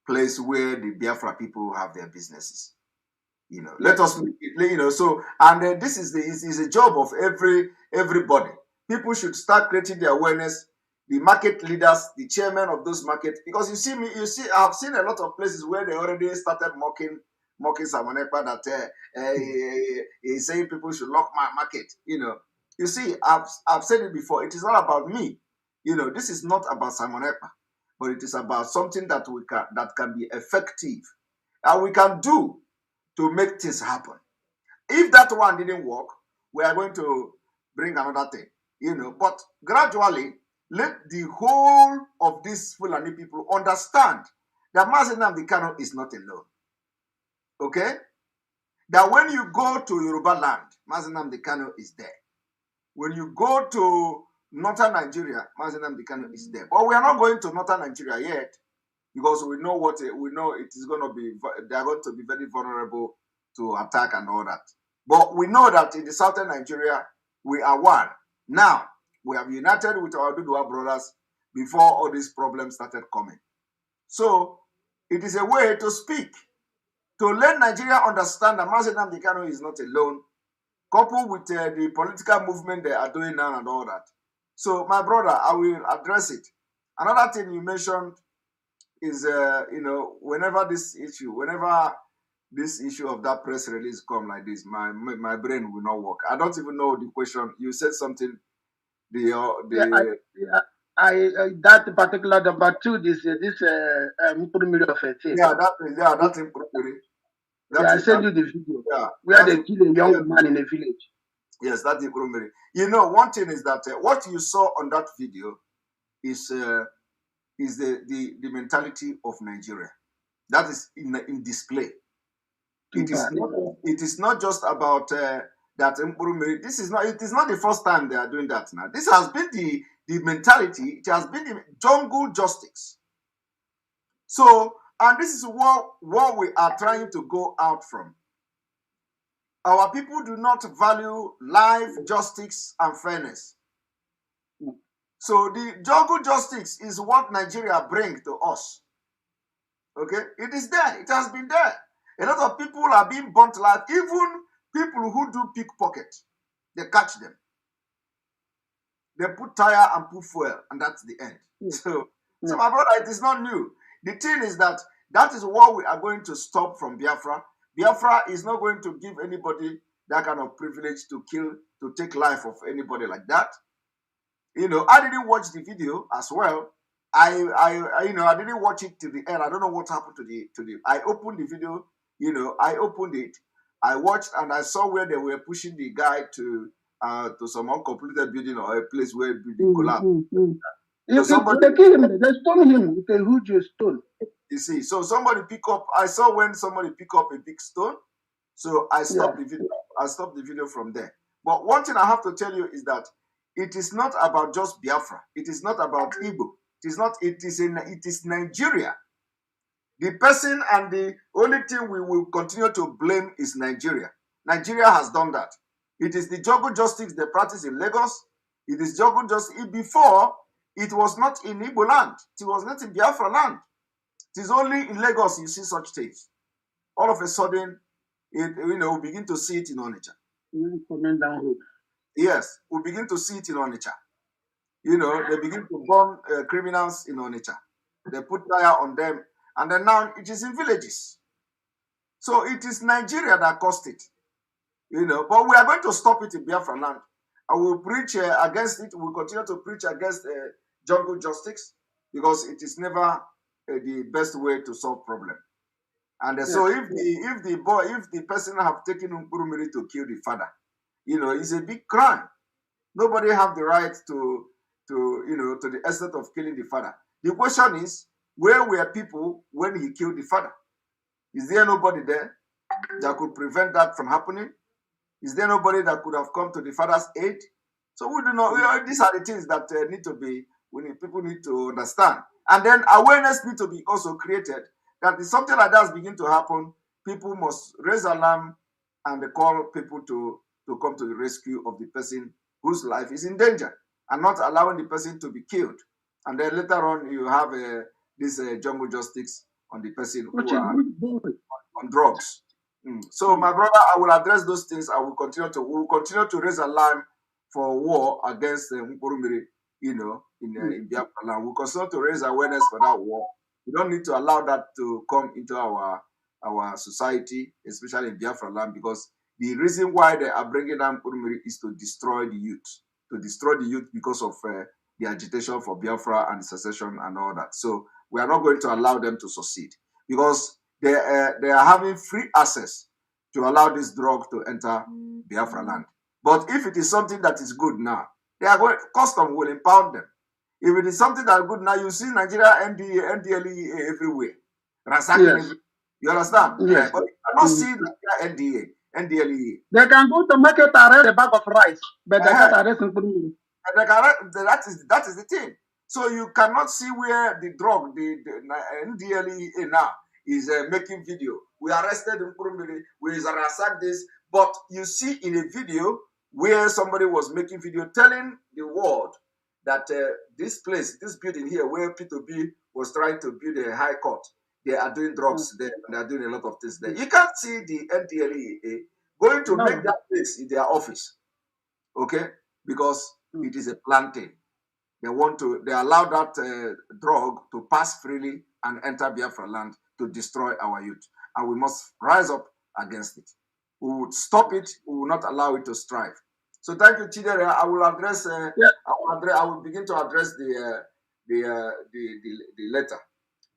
place where the Biafra people have their businesses. Let us, so, and this is a job of everybody. People should start creating the awareness, the market leaders, the chairman of those markets, because I've seen a lot of places where they already started mocking Simon Ekpa that he's saying people should lock my market. You see, I've said it before. It is not about me. This is not about Simon Ekpa, but it is about something that can be effective, and we can do to make things happen. If that one didn't work, we are going to bring another thing, But gradually, let the whole of these Fulani people understand that Mazi Nnamdi Kanu is not alone. Okay? That when you go to Yoruba land, Mazi Nnamdi Kanu is there. When you go to northern Nigeria, Mazi Nnamdi Kanu is there. But we are not going to northern Nigeria yet, because we know it is going to be. They are going to be very vulnerable to attack and all that. But we know that in the southern Nigeria, we are one. Now, we have united with our Dudua brothers before all these problems started coming. So, it is a way to speak, to let Nigeria understand that Mazi Nnamdi Kanu is not alone, coupled with the political movement they are doing now and all that. So, my brother, I will address it. Another thing you mentioned is, whenever this issue of that press release come like this, my brain will not work. I don't even know the question. You said something. That particular number 2, this Mpurumiri of a thing. That's Mpurumiri. I sent you the video. Where they kill a young man in a village. Yes, that's Mpurumiri. One thing is that what you saw on that video is the mentality of Nigeria. That is in display. It is not just about that Mpurumiri. It is not the first time they are doing that now. This has been the mentality. It has been the jungle justice. So, and this is what we are trying to go out from. Our people do not value life, justice, and fairness. So the jungle justice is what Nigeria brings to us. Okay? It is there. It has been there. A lot of people are being burnt alive. Even people who do pickpocket, they catch them. They put tire and put fuel, and that's the end. So my brother, it is not new. The thing is that is what we are going to stop from Biafra. Biafra is not going to give anybody that kind of privilege to take life of anybody like that. I didn't watch the video as well. I didn't watch it to the end. I don't know what happened to the. I opened the video. I opened it. I watched and I saw where they were pushing the guy to some uncompleted building or a place where building collapsed. They kill him. They stone him with a huge stone. You see, so somebody pick up. I saw when somebody pick up a big stone. So I stopped the video. I stopped the video from there. But one thing I have to tell you is that it is not about just Biafra. It is not about Igbo. It is not. It is Nigeria. The person and the only thing we will continue to blame is Nigeria. Nigeria has done that. It is the jungle justice they practice in Lagos. It is jungle justice. Before, it was not in Igbo land. It was not in Biafra land. It is only in Lagos you see such things. All of a sudden, we begin to see it in Onitsha. Yes, we begin to see it in Onitsha. They begin to burn criminals in Onitsha. They put fire on them. And then now it is in villages. So it is Nigeria that caused it. But we are going to stop it in Biafra land. I will preach against it. We will continue to preach against jungle justice because it is never the best way to solve problem. And so if the person have taken Mpurumiri to kill the father, is a big crime. Nobody have the right to the extent of killing the father. The question is, where were people when he killed the father? Is there nobody there that could prevent that from happening? Is there nobody that could have come to the father's aid? So we do not. These are the things that people need to understand, and then awareness need to be also created. That if something like that begin to happen, people must raise alarm and call people to come to the rescue of the person whose life is in danger, and not allowing the person to be killed. And then later on, you have this jungle justice on the person who are on drugs. So, my brother, I will address those things. We will continue to raise alarm for war against Mkurumiri, in Biafra land. We'll continue to raise awareness for that war. We don't need to allow that to come into our society, especially in Biafra land, because the reason why they are bringing down Mkurumiri is to destroy the youth, because of the agitation for Biafra and secession and all that. So we are not going to allow them to succeed, because they are having free access to allow this drug to enter Biafra land. But if it is something that is good now, they are going. Custom will impound them. If it is something that is good now, you see Nigeria NDLEA everywhere, ransacking everywhere. You understand? Yes. But you cannot see Nigeria NDLEA. They can go to market arrest a bag of rice, but they can't arrest Mkurumiri. That is the thing. So you cannot see where the drug, the NDLEA now is making video. We arrested Mkurumiri, we ransacked this, but you see in a video where somebody was making video telling the world that this place, this building here, where P2B was trying to build a high court, they are doing drugs there, and they are doing a lot of things there. You can't see the NDLEA going to make that place in their office, okay? Because it is a planting. They allow that drug to pass freely and enter Biafra land to destroy our youth. And we must rise up against it. We will stop it. We will not allow it to strive. So thank you, Chidera. I will address. I will begin to address the letter.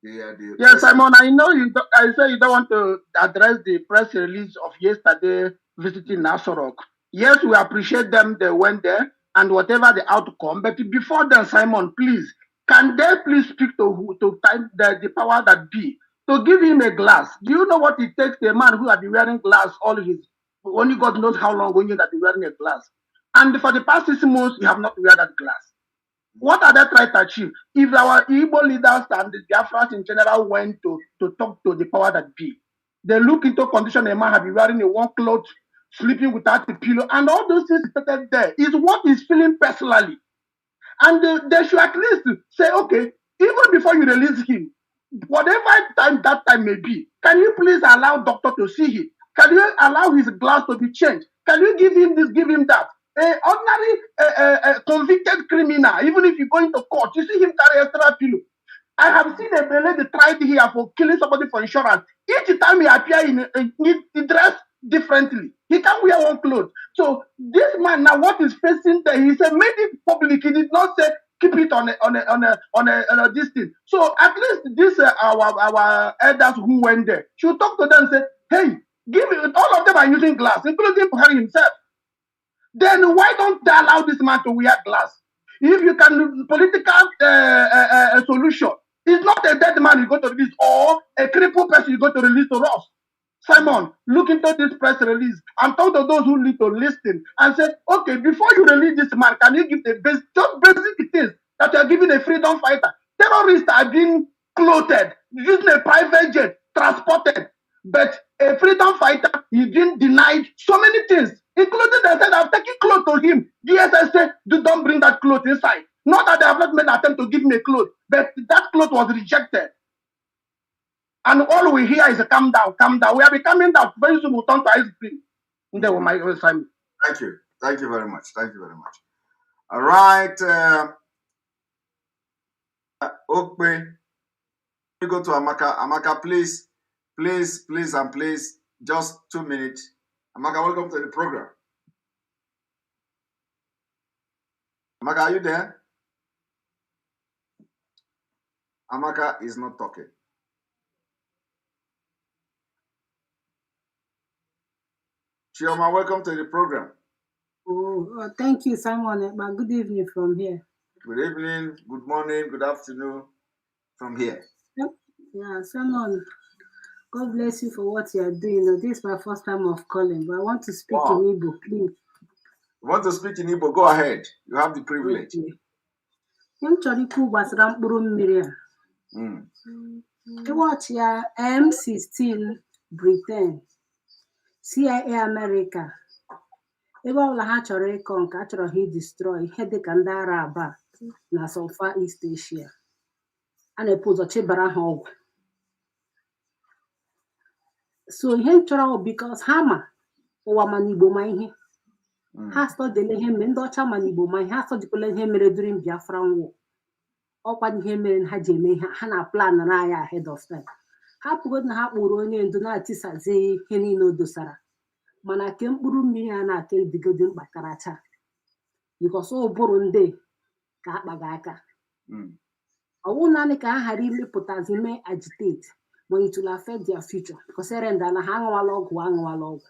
Yes, Simon. I know you. I say you don't want to address the press release of yesterday visiting Nasorok. Yes, we appreciate them. They went there and whatever the outcome. But before then, Simon, please, can they please speak to the power that be to give him a glass? Do you know what it takes? A man who has been wearing glass all his, only God knows how long, when you have been wearing a glass, and for the past 6 months you have not wear that glass. What are they trying to achieve? If our Igbo leaders and the Biafrans in general went to talk to the power that be, they look into condition a man have been wearing a one cloth, sleeping without a pillow, and all those things stated there is what he's feeling personally. And they should at least say, okay, even before you release him, whatever time that time may be, can you please allow doctor to see him? Can you allow his glass to be changed? Can you give him this, give him that? Ordinary convicted criminal, even if you go into court, you see him carry extra pillow. I have seen a lady tried here for killing somebody for insurance. Each time he appears he dress differently. He can't wear one clothes. So this man now, what is facing there? He said, made it public. He did not say keep it on a this thing. So at least this our elders who went there should talk to them and say, hey, give it. All of them are using glass, including Buhari himself. Then why don't they allow this man to wear glass? If you can political solution, it's not a dead man you're going to release or a crippled person you're going to release to us. Simon, look into this press release and talk to those who need to listen and say, okay, before you release this man, can you give the basic things that you are giving a freedom fighter? Terrorists are being clothed, using a private jet, transported. But a freedom fighter, he's been denied so many things, including they said, I've taken clothes to him. DSS said, don't bring that cloth inside. Not that they have not made an attempt to give me a cloth, but that cloth was rejected. And all we hear is a calm down, calm down. We are becoming that very soon we'll turn to ice cream. Thank you. Thank you very much. Thank you very much. All right. Okay. We go to Amaka. Amaka, please, just 2 minutes. Amaka, welcome to the program. Amaka, are you there? Amaka is not talking. Chioma, welcome to the program. Oh, thank you, Simon Ekpa. Good evening from here. Good evening, good morning, good afternoon from here. Yeah, Simon, God bless you for what you are doing. This is my first time of calling, but I want to speak in Igbo, please. You want to speak in Igbo? Go ahead. You have the privilege. M chọrọ ikwu gbasara mkpụrụ mmiri a. Ịwọchị ya M16 Britain, CIA America, ebe ọbụla ha chọrọ ịkọ nke a chọrọ ha destroy ihe dịka ndị Arab na South East Asia. A na-epu ụzọ chịbara ha ọgwụ. So ihe m chọrọ because ha ma ụwa ma n'Igbo ma ihe. Ha stọdịla ihe mere ndị ọcha ma n'Igbo ma ihe ha stọdịkwala ihe mere during Biafra war. Ọkwa ihe mere ha ji eme ha na plan na ya ahead of time. Ha pụgo na ha kpụrụ onye ndu na-atisazi ihe niile o dosara mana ke mkpụrụ mmiri a na-aka edigodi mkpa karacha because ụbụrụ ndị ka akpaga aka. Ọwụ naanị ka ha ghara imepụtazi mee agitate ma it will affect their future because erenda na ha aṅụwala ọgwụ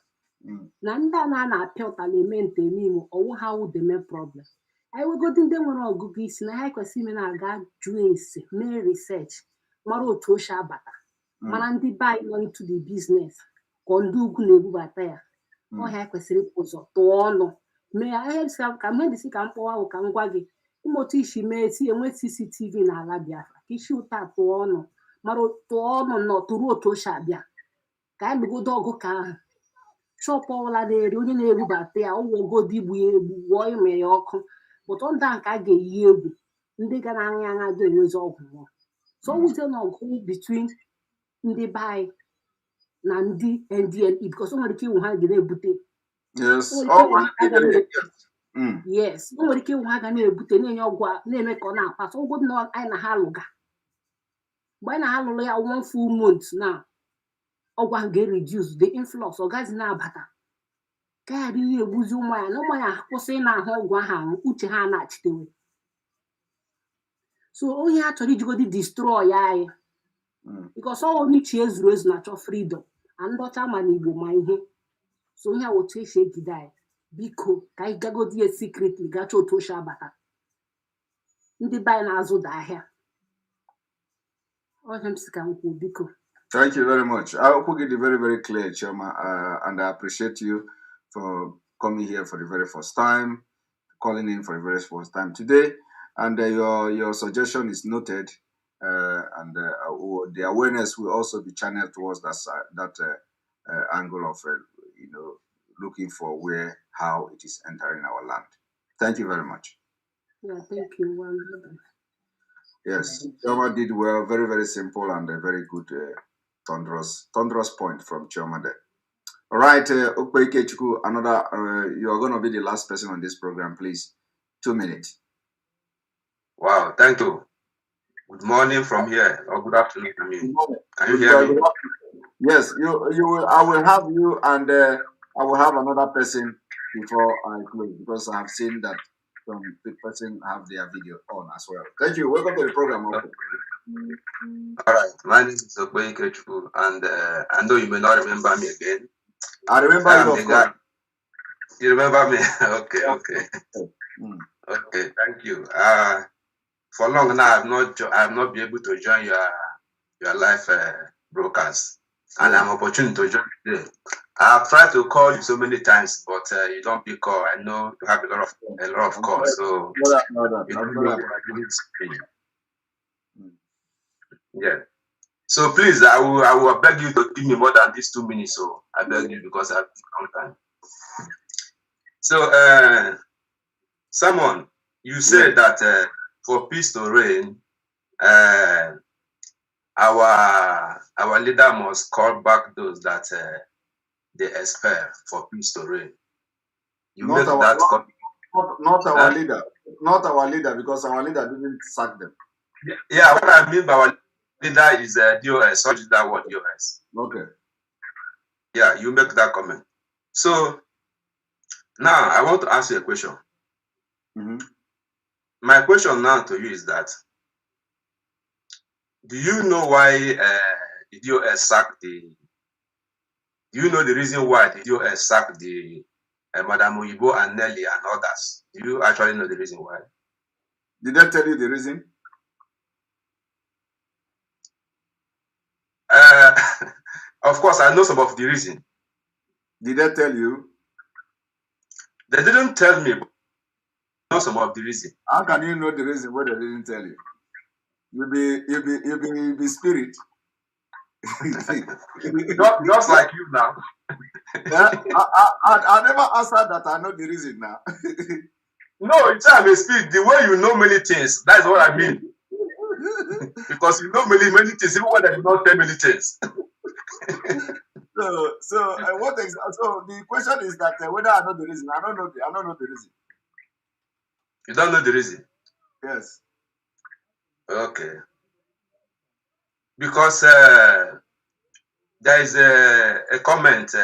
na ndị a na-apịa ụtala eme nte eme imo ọwụ ha wụ the main problem. Anyị wegodi ndị nwere ọgụgụ isi na ha kwesịrị ime na-aga jụọ ese mee research mara otu o si abata mana ndị be anyị nọ into the business ka ndị ugwu na-ebubata ya ọhịa kwesịrị ụzọ tụọ ọnụ mee ya ka medisi ka mkpọwa ahụ ka m gwa gị imotu isi mee enwe CCTV n'ala Biafra ka isi ụta tụọ ọnụ mara tụọ ọnụ nọ tụrụ otu o si abịa ka anyị bigodo ọgụ ka ahụ shọpụ ọbụla na-eri onye na-ebubata ya ụwọgodi igbu ya egbu gwọọ ime ya ọkụ ụtọ ndị a nke a ga-eyi egwu ndị ga na-aṅụ aṅa do enwezi ọgwụ nwụọ so wute na ọgụ between ndị be anyị na ndị NDLE because o nwere ike iwu ha ga na-ebute yes o nwere ike iwu ha ga na-ebute na-enye ọgwụ na-eme ka ọ na-apasa ụgwọ dị na anyị na ha lụga mgbe anyị na ha lụrụ ya 1 full month na ọgwụ ahụ ga-reduce the influx ọ gaghịzi na-abata ka ya adịghị egbuzi ụmụ ya na ụmụ ya kwụsị na-ahụ ọgwụ ahụ uche ha na-achitewe so onye a chọrọ ijigodi destroy ya anyị because ọ onye chi ezuru ezu na-achọ freedom ndị ọcha ma n'Igbo ma ihe so onye a otu esi egide anyị biko ka anyị gagodi ya secretly gacha otu osi abata ndị be anyị na-azụda ahịa ọhịa m si ka m kwuo biko. Thank you very much. I will get it very, very clear, Choma, and I appreciate you for coming here for the very first time, calling in for the very first time today, and your suggestion is noted, and the awareness will also be channeled towards that angle of looking for how it is entering our land. Thank you very much. Yeah, thank you. Yes, Choma did well. Very, very simple and a very good. Thunderous point from Chioma there. All right, Okpeikechuku, you are going to be the last person on this program, please. 2 minutes. Wow, thank you. Good morning from here, or good afternoon. I mean, can you hear me? Yes, you will. I will have you, and I will have another person before I close because I have seen that some person have their video on as well. Thank you. Welcome to the program. Okay. All right, my name is Okpeikechuku, and I know you may not remember me again. I remember you, of course. You remember me? Okay. Okay, thank you. For long now, I have not been able to join your live broadcast, and I'm opportunity to join today. I've tried to call you so many times, but you don't pick call. I know you have a lot of calls, so yeah. So please, I will beg you to give me more than these 2 minutes. So I beg you because I have a long time. So, Simon, you said that for peace to reign, our leader must call back those that they expel for peace to reign. You make that comment. Not our leader. Not our leader, because our leader didn't sack them. Yeah, what I mean by our leader is DOS. What is that word, DOS? Okay. Yeah, you make that comment. So now I want to ask you a question. My question now to you is that, do you know why the DOS sacked the? Do you know the reason why the DOS sacked the Madam Oyibo and Nelly and others. Do you actually know the reason why? Did they tell you the reason? Of course, I know some of the reason. Did they tell you? They didn't tell me, but I know some of the reason. How can you know the reason why they didn't tell you? You be spirit. just like you now. Yeah, I never answered that. I know the reason now. No, it's I'm a spirit. The way you know many things, that's what I mean. Because you know many things, even when I do not tell many things. So so the question is that whether I know the reason. I don't know the reason. You don't know the reason? Yes. Okay. Because there is a comment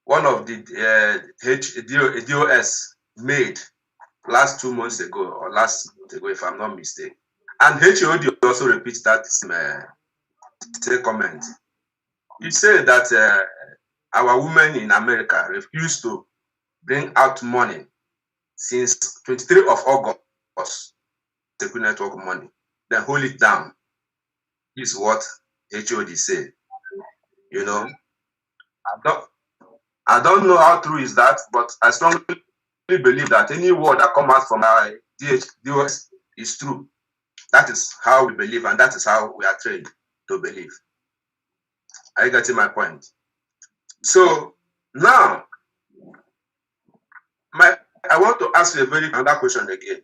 one of the DOS made last 2 months ago or last month ago, if I'm not mistaken. And HOD also repeats that same comment. He said that our women in America refused to bring out money since 23 of August, Security Network money, then hold it down. Is what HOD said. You know, I don't know how true is that, but I strongly believe that any word that comes out from our DOS is true. That is how we believe, and that is how we are trained to believe. Are you getting my point? So now, I want to ask you another question again.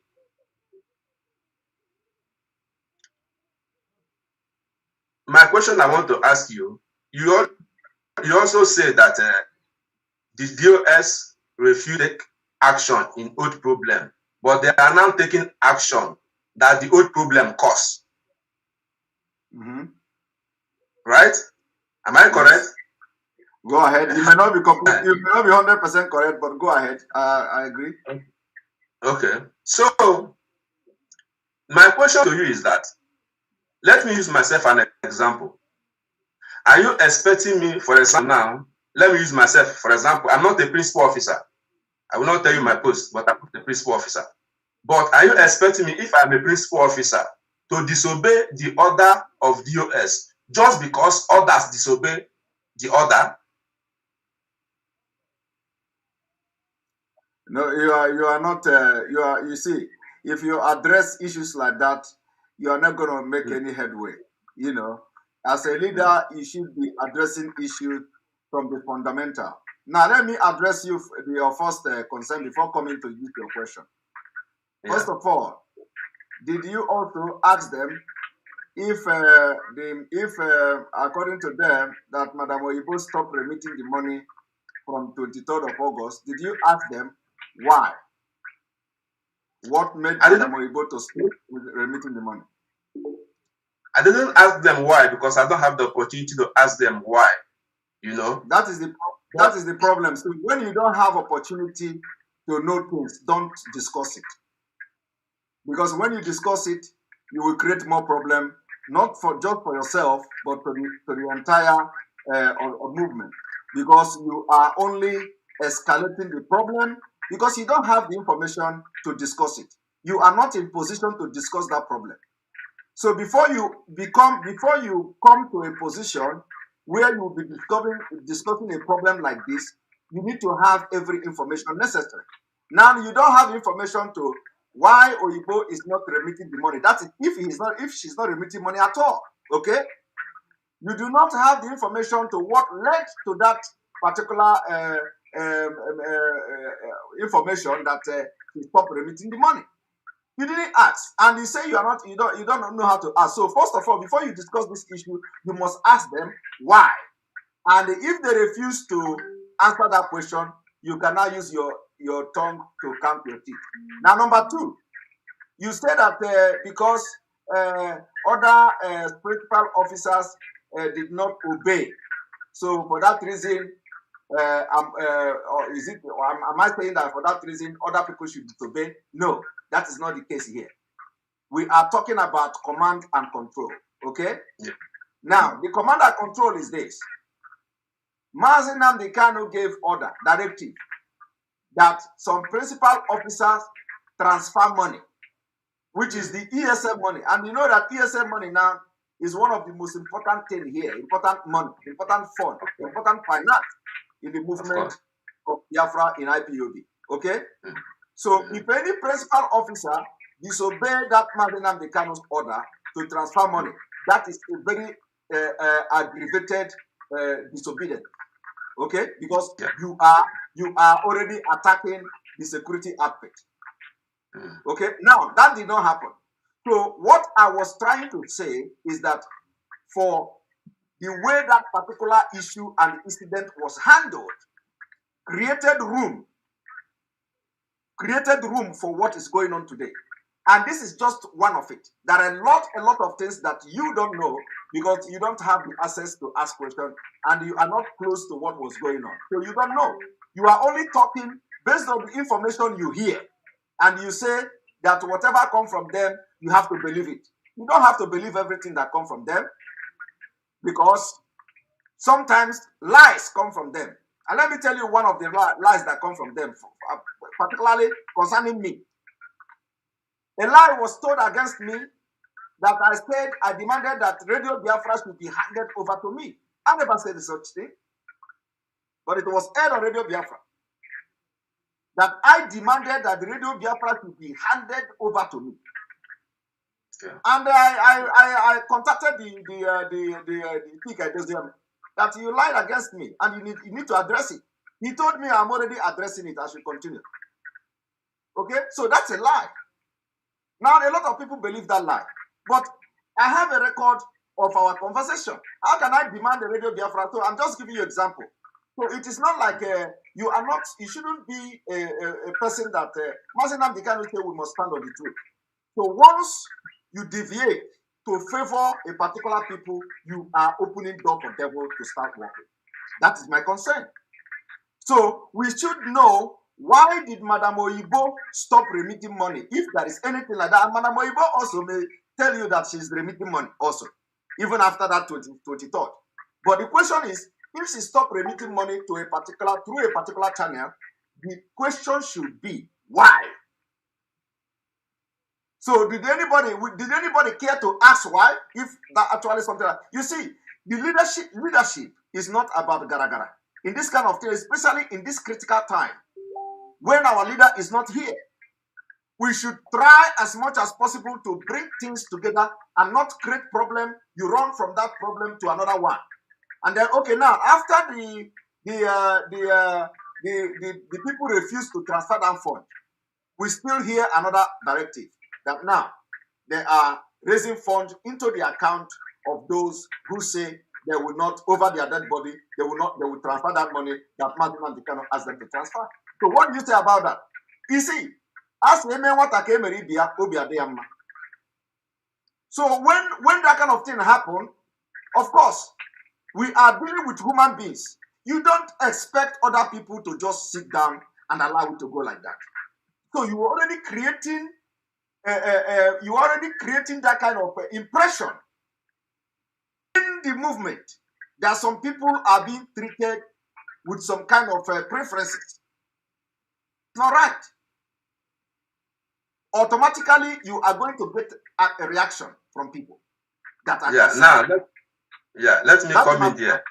My question I want to ask you, you also say that the DOS refused action in old problem, but they are now taking action that the old problem caused. Right? Am I correct? Go ahead. You may not be complete, you may not be 100% correct, but go ahead. I agree. Okay. So my question to you is that, let me use myself as an example. Are you expecting me, for example, now, let me use myself, for example, I'm not a principal officer. I will not tell you my post, but I'm not a principal officer. But are you expecting me, if I'm a principal officer, to disobey the order of DOS just because others disobey the order? No, you are not. You see, if you address issues like that, you are not going to make any headway. You know, as a leader, you should be addressing issues from the fundamental. Now, let me address your first concern before coming to you your question. First of all, did you also ask them if according to them that Madam Oyibo stopped remitting the money from 23rd of August? Did you ask them why? What made Madam Oyibo to stop remitting the money? I didn't ask them why because I don't have the opportunity to ask them why. You know, that is the problem. So when you don't have opportunity to know things, don't discuss it. Because when you discuss it, you will create more problem, not just for yourself, but for the entire movement. Because you are only escalating the problem because you don't have the information to discuss it. You are not in position to discuss that problem. So before you come to a position where you will be discussing a problem like this, you need to have every information necessary. Now you don't have information to why Oyibo is not remitting the money. That's it. If she's not remitting money at all, okay? You do not have the information to what led to that particular information that she stopped remitting the money. You didn't ask, and you say you don't know how to ask. So first of all, before you discuss this issue, you must ask them why. And if they refuse to answer that question, you cannot use your tongue to count your teeth. Now, number two, you say that because other principal officers did not obey, so for that reason, am I saying that for that reason other people should disobey? No, that is not the case here. We are talking about command and control. Okay? Yeah. Now, the command and control is this. Mazi Nnamdi Kanu gave order, directive, that some principal officers transfer money, which is the ESM money. And you know that ESM money now is one of the most important things here, important money, important fund, important finance in the movement of Biafra in IPOB. Okay? So if any principal officer disobey that Madinam Dekano's order to transfer money, that is a very aggravated disobedience. Okay? Because you are already attacking the security aspect. Okay? Now, that did not happen. So what I was trying to say is that for the way that particular issue and incident was handled, created room for what is going on today. And this is just one of it. There are a lot of things that you don't know because you don't have the access to ask questions and you are not close to what was going on. So you don't know. You are only talking based on the information you hear. And you say that whatever comes from them, you have to believe it. You don't have to believe everything that comes from them because sometimes lies come from them. And let me tell you one of the lies that come from them, particularly concerning me. A lie was told against me that I said I demanded that Radio Biafra should be handed over to me. I never said such thing. But it was aired on Radio Biafra that I demanded that the Radio Biafra should be handed over to me. Yeah. And I contacted the speaker that you lied against me and you need to address it. He told me I'm already addressing it. I should continue. Okay, so that's a lie. Now a lot of people believe that lie, but I have a record of our conversation. How can I demand the Radio Biafra? So I'm just giving you an example. So it is not like you shouldn't be a person that Mazi Nnamdi say we must stand on the truth. So once you deviate to favor a particular people, you are opening door for devil to start working. That is my concern. So we should know why did Madam Oyibo stop remitting money? If there is anything like that, and Madam Oyibo also may tell you that she's remitting money also, even after that 23rd. But the question is, if she stopped remitting money to a particular through a particular channel, the question should be why. So did anybody care to ask why? If that actually is something like, you see, the leadership is not about gara. In this kind of thing, especially in this critical time, when our leader is not here, we should try as much as possible to bring things together and not create problem. You run from that problem to another one, and then okay, now after the people refuse to transfer that fund, we still hear another directive that now they are raising funds into the account of those who say they will not, over their dead body, they will transfer that money that Mazi Nnamdi cannot ask them to transfer. So what do you say about that? You see, as so when that kind of thing happen, of course, we are dealing with human beings. You don't expect other people to just sit down and allow it to go like that. So you are already creating that kind of impression in the movement that some people are being treated with some kind of preferences. It's not right. Automatically, you are going to get a reaction from people that are let me come in there.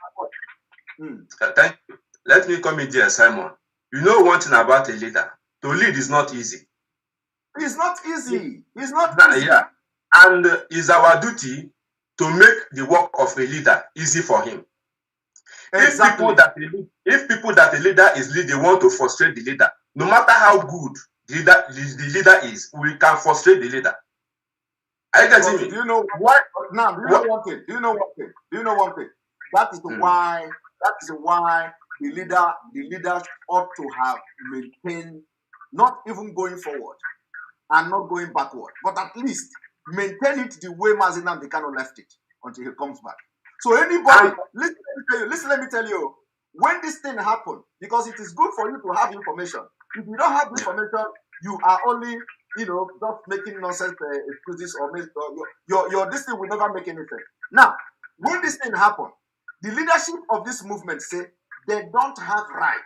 Thank you. Let me come in there, Simon. You know one thing about a leader. To lead is not easy. It's not easy. It's not easy. Yeah. And it's our duty to make the work of a leader easy for him. Exactly. If people that a leader is leading want to frustrate the leader, no matter how good the leader is, we can frustrate the leader. Are you getting me? Do you know what? Now, do you know one thing? Do you know one thing? That is why the leaders ought to have maintained, not even going forward and not going backward, but at least maintain it the way Mazi Nnamdi left it until he comes back. So anybody, listen, let me tell you, when this thing happened, because it is good for you to have information. If you don't have information, you are only, just making nonsense excuses or your this thing will never make any sense. Now, when this thing happened, the leadership of this movement say they don't have right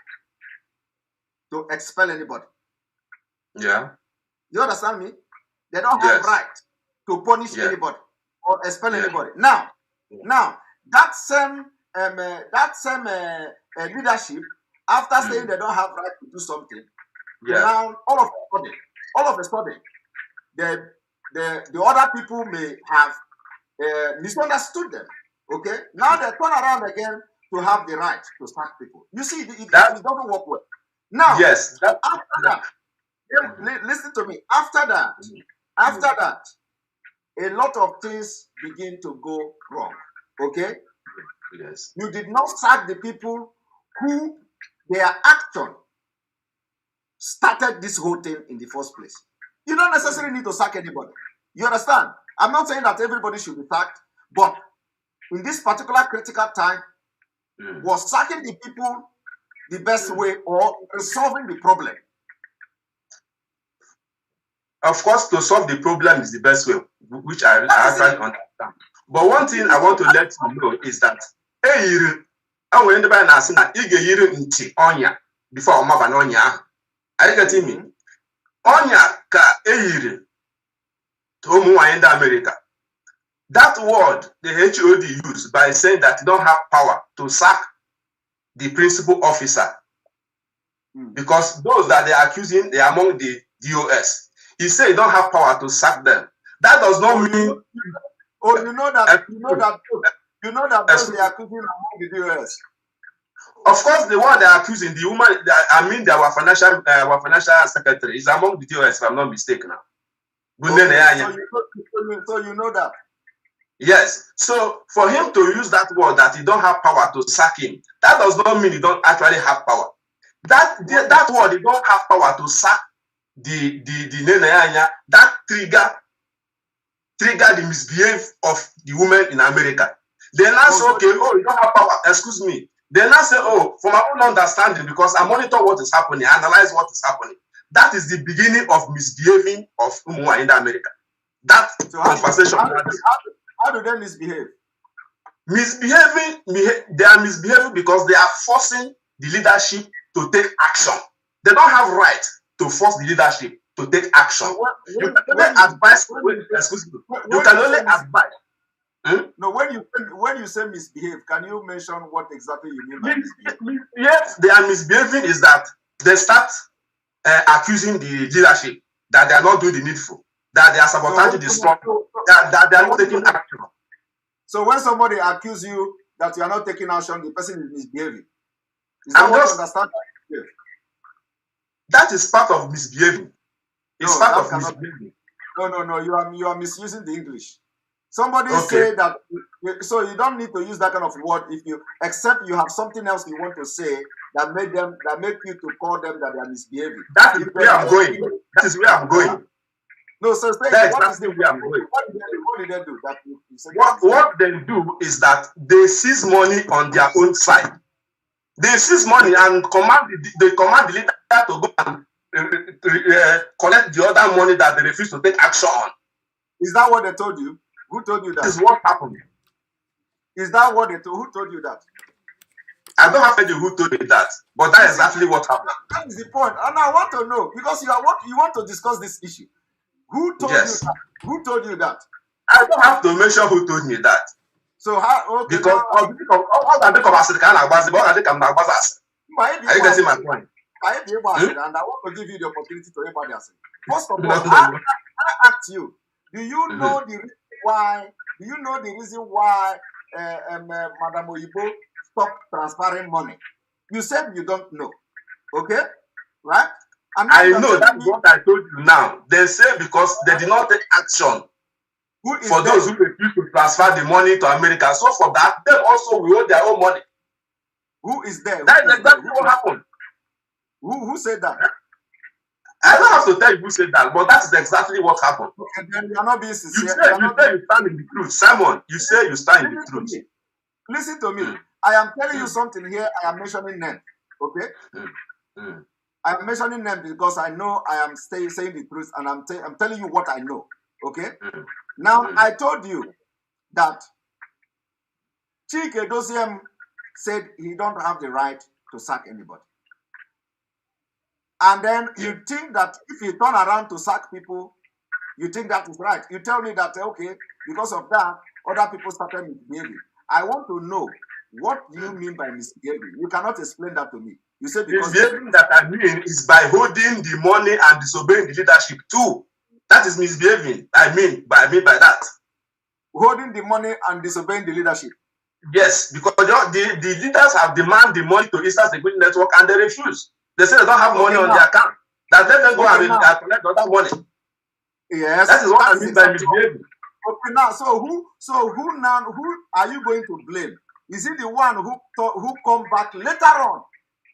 to expel anybody. Yeah. You understand me? They don't have right to punish anybody or expel anybody. Now, that same leadership, after saying they don't have right to do something, now all of a sudden, the other people may have misunderstood them. Okay, now they turn around again to have the right to sack people. You see, it doesn't work well. Now, after that, listen to me. After that, a lot of things begin to go wrong. Okay? Yes. You did not sack the people who their action started this whole thing in the first place. You don't necessarily need to sack anybody. You understand? I'm not saying that everybody should be sacked, but in this particular critical time, was sacking the people the best way or resolving the problem? Of course, to solve the problem is the best way, which I actually understand. But one thing I want to let you know is that before are you getting me? Onya ka eyiri to in America. That word the HOD used by saying that you don't have power to sack the principal officer because those that they are accusing, they are among the DOS. He said you don't have power to sack them. That does not mean. You know that those they are accusing among the DOS. Of course, the one they are accusing, the woman, our financial secretary is among the DOS, if I'm not mistaken now. Okay, so you know that. Yes. So for him to use that word that he don't have power to sack him, that does not mean he don't actually have power. That word he don't have power to sack the that trigger the misbehave of the women in America. They now say, okay, you don't have power, excuse me. They now say, from my own understanding, because I monitor what is happening, I analyze what is happening. That is the beginning of misbehaving of Umwa in America. That conversation. How do they misbehave? They are misbehaving because they are forcing the leadership to take action. They don't have right to force the leadership to take action. You can only advise. You can only advise. No, when you say misbehave, can you mention what exactly you mean by misbehave? Yes, they are misbehaving is that they start accusing the leadership that they are not doing the needful, that they are sabotaging the struggle, that they are not taking action. So when somebody accuses you that you are not taking action, the person is misbehaving. Is that what you understand? That is part of misbehaving. It's part of misbehaving. No. You are misusing the English. Somebody say that, so you don't need to use that kind of word except you have something else you want to say that make you to call them that they are misbehaving. That is where I'm going. That is where I'm going. No, so say what did they do? What they do is that they seize money on their own side. They seize money and command the leader to go and collect the other money that they refuse to take action on. Is that what they told you? Who told you that? This is what happened. Is that what they told? Who told you that? I don't have any who told me that, but that is exactly what happened. That is the point, and I want to know because you want to discuss this issue. Who told you that? Who told you that? I don't have to mention who told me that. So how? Okay, because all I think of African Agbasi, but I think I'm Agbasi. Are you getting my point? And I want to give you the opportunity to everybody else. First of all, I ask you: do you know the reason why? Do you know the reason why Madam Oyibo stopped transferring money? You said you don't know. Okay, right? And I know that's what I told you now. They say because they did not take action for those who refuse to transfer the money to America. So for that, they also will owe their own money. Who is there? That is exactly what happened. Who said that? I don't have to tell you who said that, but that's exactly what happened. And then you are not being sincere. You say you stand in the truth. Simon, you say you stand in the truth. Listen to me. I am telling you something here. I am mentioning them. Okay? I am mentioning them because I know I am saying the truth and I'm telling you what I know. Okay? Now, I told you that Chike Dosiem said he don't have the right to sack anybody. And then you think that if you turn around to sack people, you think that is right. You tell me that, okay, because of that, other people started misbehaving. I want to know, what do you mean by misbehaving? You cannot explain that to me. You say because misbehaving that I mean is by holding the money and disobeying the leadership too. That is misbehaving. I mean by that. Holding the money and disobeying the leadership. Yes, because the leaders have demanded the money to Eastern Security Network and they refuse. They say they don't have money on their account. That let them go and collect other money. Yes, that is what I mean by misbehaving. Okay, now who are you going to blame? Is it the one who come back later on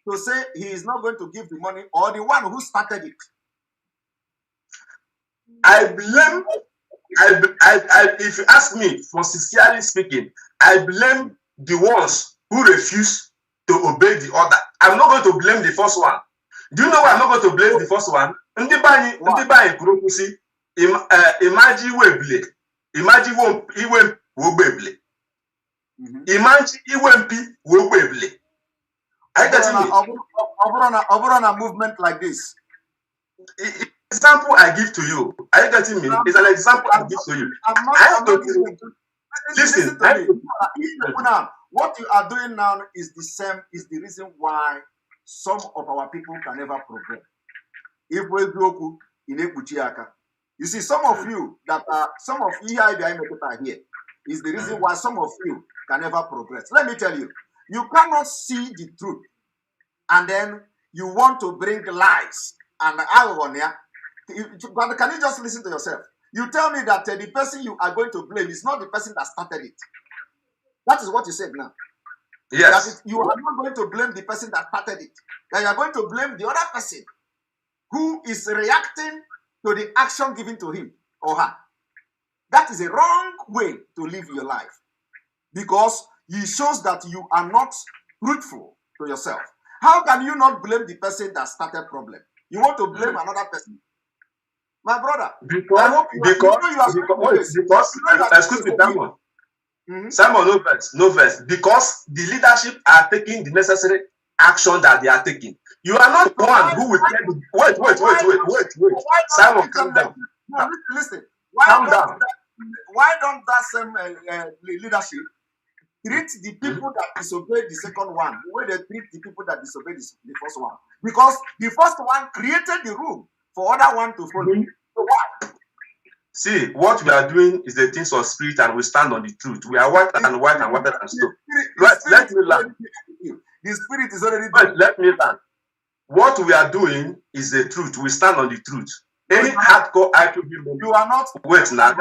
to say he is not going to give the money, or the one who started it? I blame. If you ask me, for sincerely speaking, I blame the ones who refuse to obey the order. I'm not going to blame the first one. Do you know why I'm not going to blame the first one? Imagine a movement like this. Example I give to you. Are you getting me? It's an example I give to you. Listen to me. What you are doing now is the same, is the reason why some of our people can never progress. If we go in you see, some of you here is the reason why some of you can never progress. Let me tell you, you cannot see the truth, and then you want to bring lies and irony. But can you just listen to yourself? You tell me that the person you are going to blame is not the person that started it. That is what you said now. Yes. That you are not going to blame the person that started it. That you are going to blame the other person who is reacting to the action given to him or her. That is a wrong way to live your life, because it shows that you are not truthful to yourself. How can you not blame the person that started problem? You want to blame another person. My brother, because excuse me, Simon, no verse. Because the leadership are taking the necessary action that they are taking. You are not one who will tell you. Wait. Simon, calm down. No, listen. Calm down. Why don't that same leadership treat the people that disobeyed the second one the way they treat the people that disobeyed the first one? Because the first one created the room for other one to follow. So why? See, what we are doing is the things of spirit, and we stand on the truth. We are white and whiter than stone. Let me learn. The spirit is already there. Let me learn. What we are doing is the truth. We stand on the truth. Any hardcore IPOB, you are not. Wait now.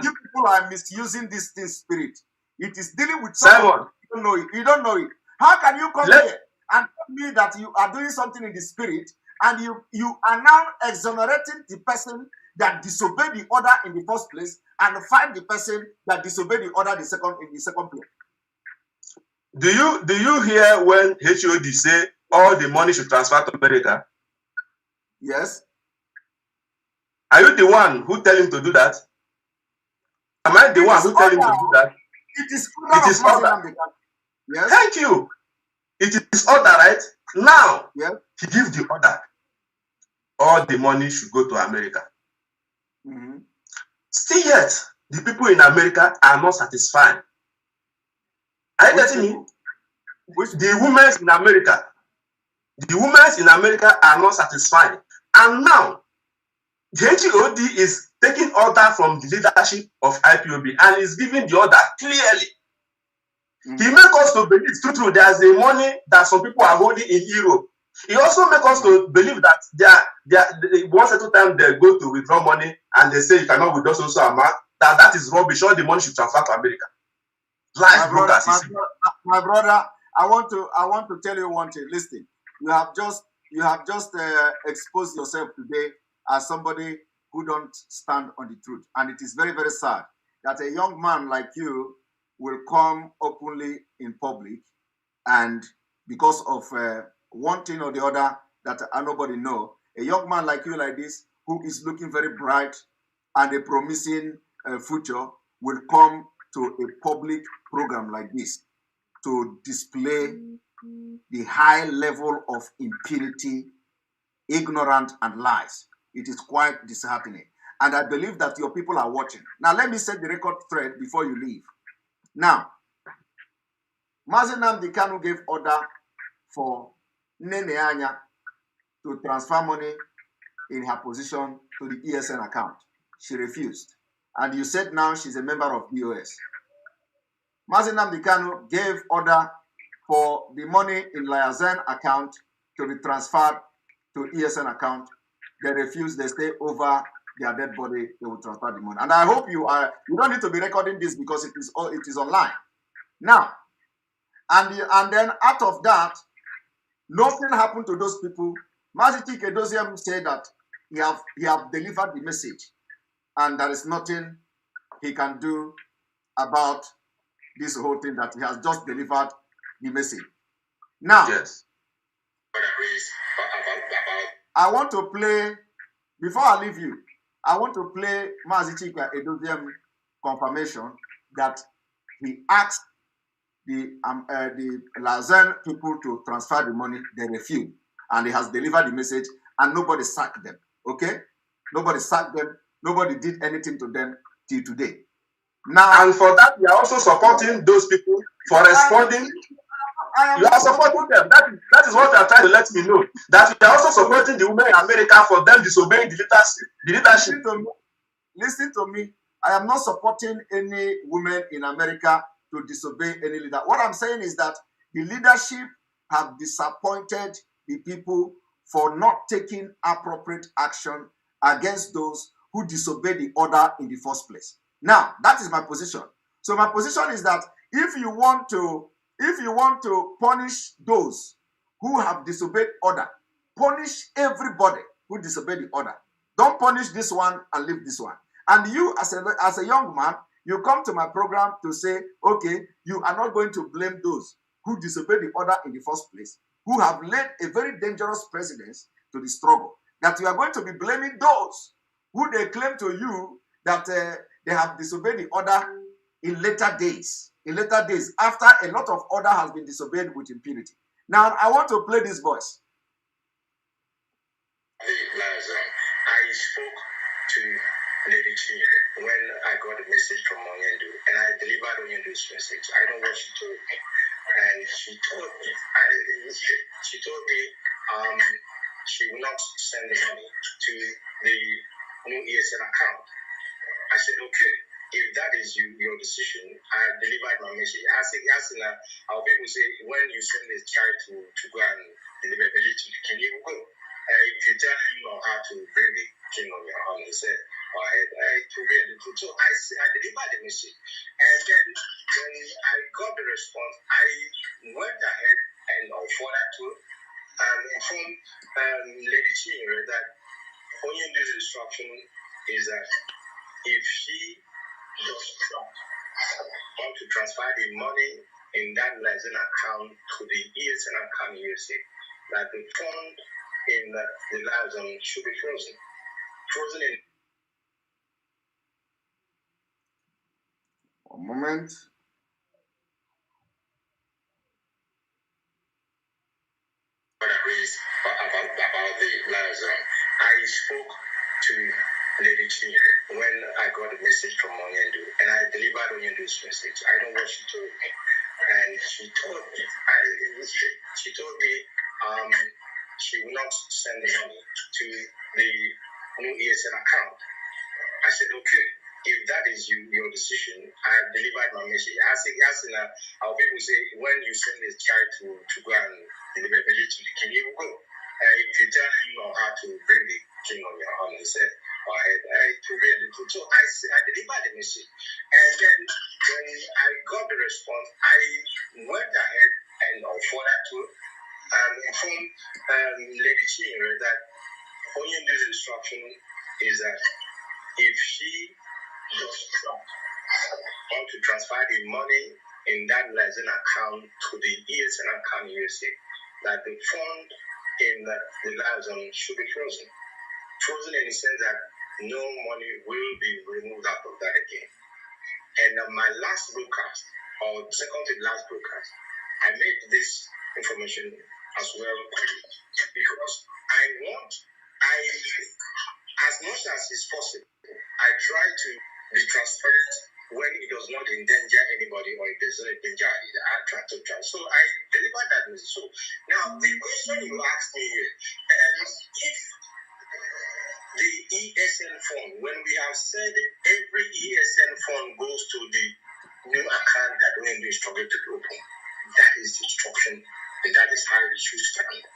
You people are misusing this thing, spirit. It is dealing with someone. You don't know it. You don't know it. How can you come here and tell me that you are doing something in the spirit, and you are now exonerating the person that disobeyed the order in the first place, and find the person that disobeyed the order in the second place? Do you hear when HOD say all the money should transfer to America? Yes. Are you the one who tell him to do that? Am I the one who tell him to do that? It is order. Yes. Thank you. It is order, right? Now, yes. He gives the order. All the money should go to America. Still yet, the people in America are not satisfied. Are you getting me? The women in America are not satisfied. And now, the HOD is taking order from the leadership of IPOB and is giving the order clearly. He makes us to believe true there's the money that some people are holding in Europe. He also makes us to believe that once at a time they go to withdraw money and they say you cannot withdraw so amount, that is rubbish. All the money should transfer to America. My brother, I want to tell you one thing. Listen, you have just exposed yourself today as somebody who don't stand on the truth, and it is very, very sad that a young man like you will come openly in public, and because of one thing or the other that nobody know, a young man like you, like this, who is looking very bright and a promising future, will come to a public program like this to display the high level of impunity ignorant and lies. It is quite disheartening. And I believe that your people are watching. Now, let me set the record straight before you leave. Now, Mazi Nnamdi Kanu gave order for Nene Anya to transfer money in her position to the ESN account. She refused. And you said now she's a member of BOS. Mazi Nnamdi Kanu gave order for the money in Liazen account to be transferred to ESN account. They refused. They stay over their dead body. They will transfer the money. And I hope you don't need to be recording this because it is online. Now, and then out of that, nothing happened to those people. Mazi Chike said that he have delivered the message, and there is nothing he can do about this whole thing, that he has just delivered the message. Now, yes. I want to play, before I leave you, I want to play Mazi Chike Edoziem confirmation that he asked the Liazen people to transfer the money. They refused, and he has delivered the message, and nobody sacked them. Okay, nobody sacked them. Nobody did anything to them till today. Now, and for that, we are also supporting those people for responding. You are supporting them. That is what you are trying to let me know. That we are also supporting the women in America for them disobeying the leadership. Listen to me. I am not supporting any women in America to disobey any leader. What I'm saying is that the leadership have disappointed the people for not taking appropriate action against those who disobey the order in the first place. Now, that is my position. So my position is that if you want to punish those who have disobeyed order, punish everybody who disobeyed the order. Don't punish this one and leave this one. And you, as a young man, you come to my program to say, okay, you are not going to blame those who disobeyed the order in the first place, who have led a very dangerous precedence to the struggle. That you are going to be blaming those who they claim to you that they have disobeyed the order in later days. In later days, after a lot of order has been disobeyed with impunity. Now, I want to play this voice. I spoke to Lady Chinyere when I got a message from Onyendu, and I delivered Onyendu's message. I know what she told me, and she told me she will not send the money to the new ESN account. I said, okay, if that is your decision, I have delivered my message. Our people say, when you send a child to go and deliver the little, can you go? If you tell him how to bring the king on your arm, he said, so I delivered the message. And then when I got the response, I went ahead and forwarded to inform Lady Chinyere that Onyendu's instruction is that if she does not want to transfer the money in that Liazen account to the ESN account USA, that the fund in the Liazen should be frozen. Frozen in. One moment. About the Liazen, I spoke to Lady Chinyere when I got a message from Onyendu, and I delivered Onyendu's message. I know what she told me, and she told me she will not send the money to the new ESN account. I said, okay, if that is your decision, I have delivered my message. Our people say, when you send a child to go and deliver the little, can you go? If you tell him how to bring the king on your arm, he said, so I delivered the message. And then when I got the response, I went ahead and forwarded to inform Lady Chinyere that Onyendu's instruction is that if she does not want to transfer the money in that Liazen account to the ESN account USA, that the fund in the Liazen should be frozen. Frozen in the sense that no money will be removed out of that again. And my last broadcast, or second to last broadcast, I made this information as well, because as much as is possible, I try to be transparent when it does not endanger anybody or it doesn't endanger either. I try to try. So I deliver that message. So now the question you asked me if the ESN fund, when we have said every ESN fund goes to the new account that when they struggle to open, that is the instruction and that is how it should stand.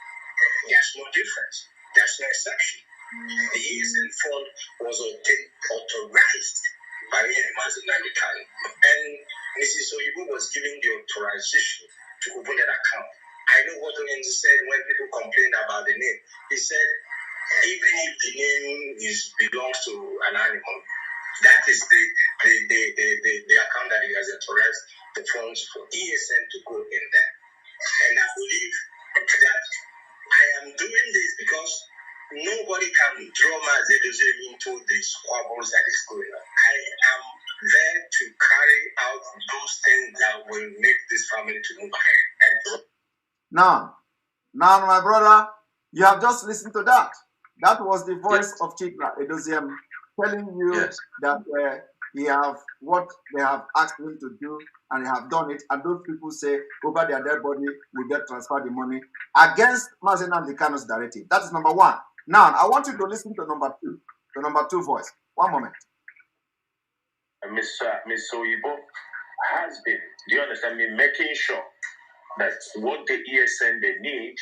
There's no difference. There's no exception. The ESN fund was authorized by Mazi and Mrs. Oyibo was given the authorization to open that account. I know what Oyenzi said when people complain about the name. He said, even if the name belongs to an animal, that is the account that he has authorized the funds for ESN to go in there. And I believe that I am doing this because nobody can draw Mazi into the squabbles that is going on. I am there to carry out those things that will make this family to move ahead. Now, my brother, you have just listened to that. That was the voice of Chika Edoziem telling you that he have what they have asked him to do, and he have done it. And those people say over their dead body will get transferred the money against Mazi Nnamdi Kanu's directive. That is number one. Now, I want you to listen to number two, the number two voice. One moment. Miss Oyibo has been, do you understand me, making sure that what the ESN they need,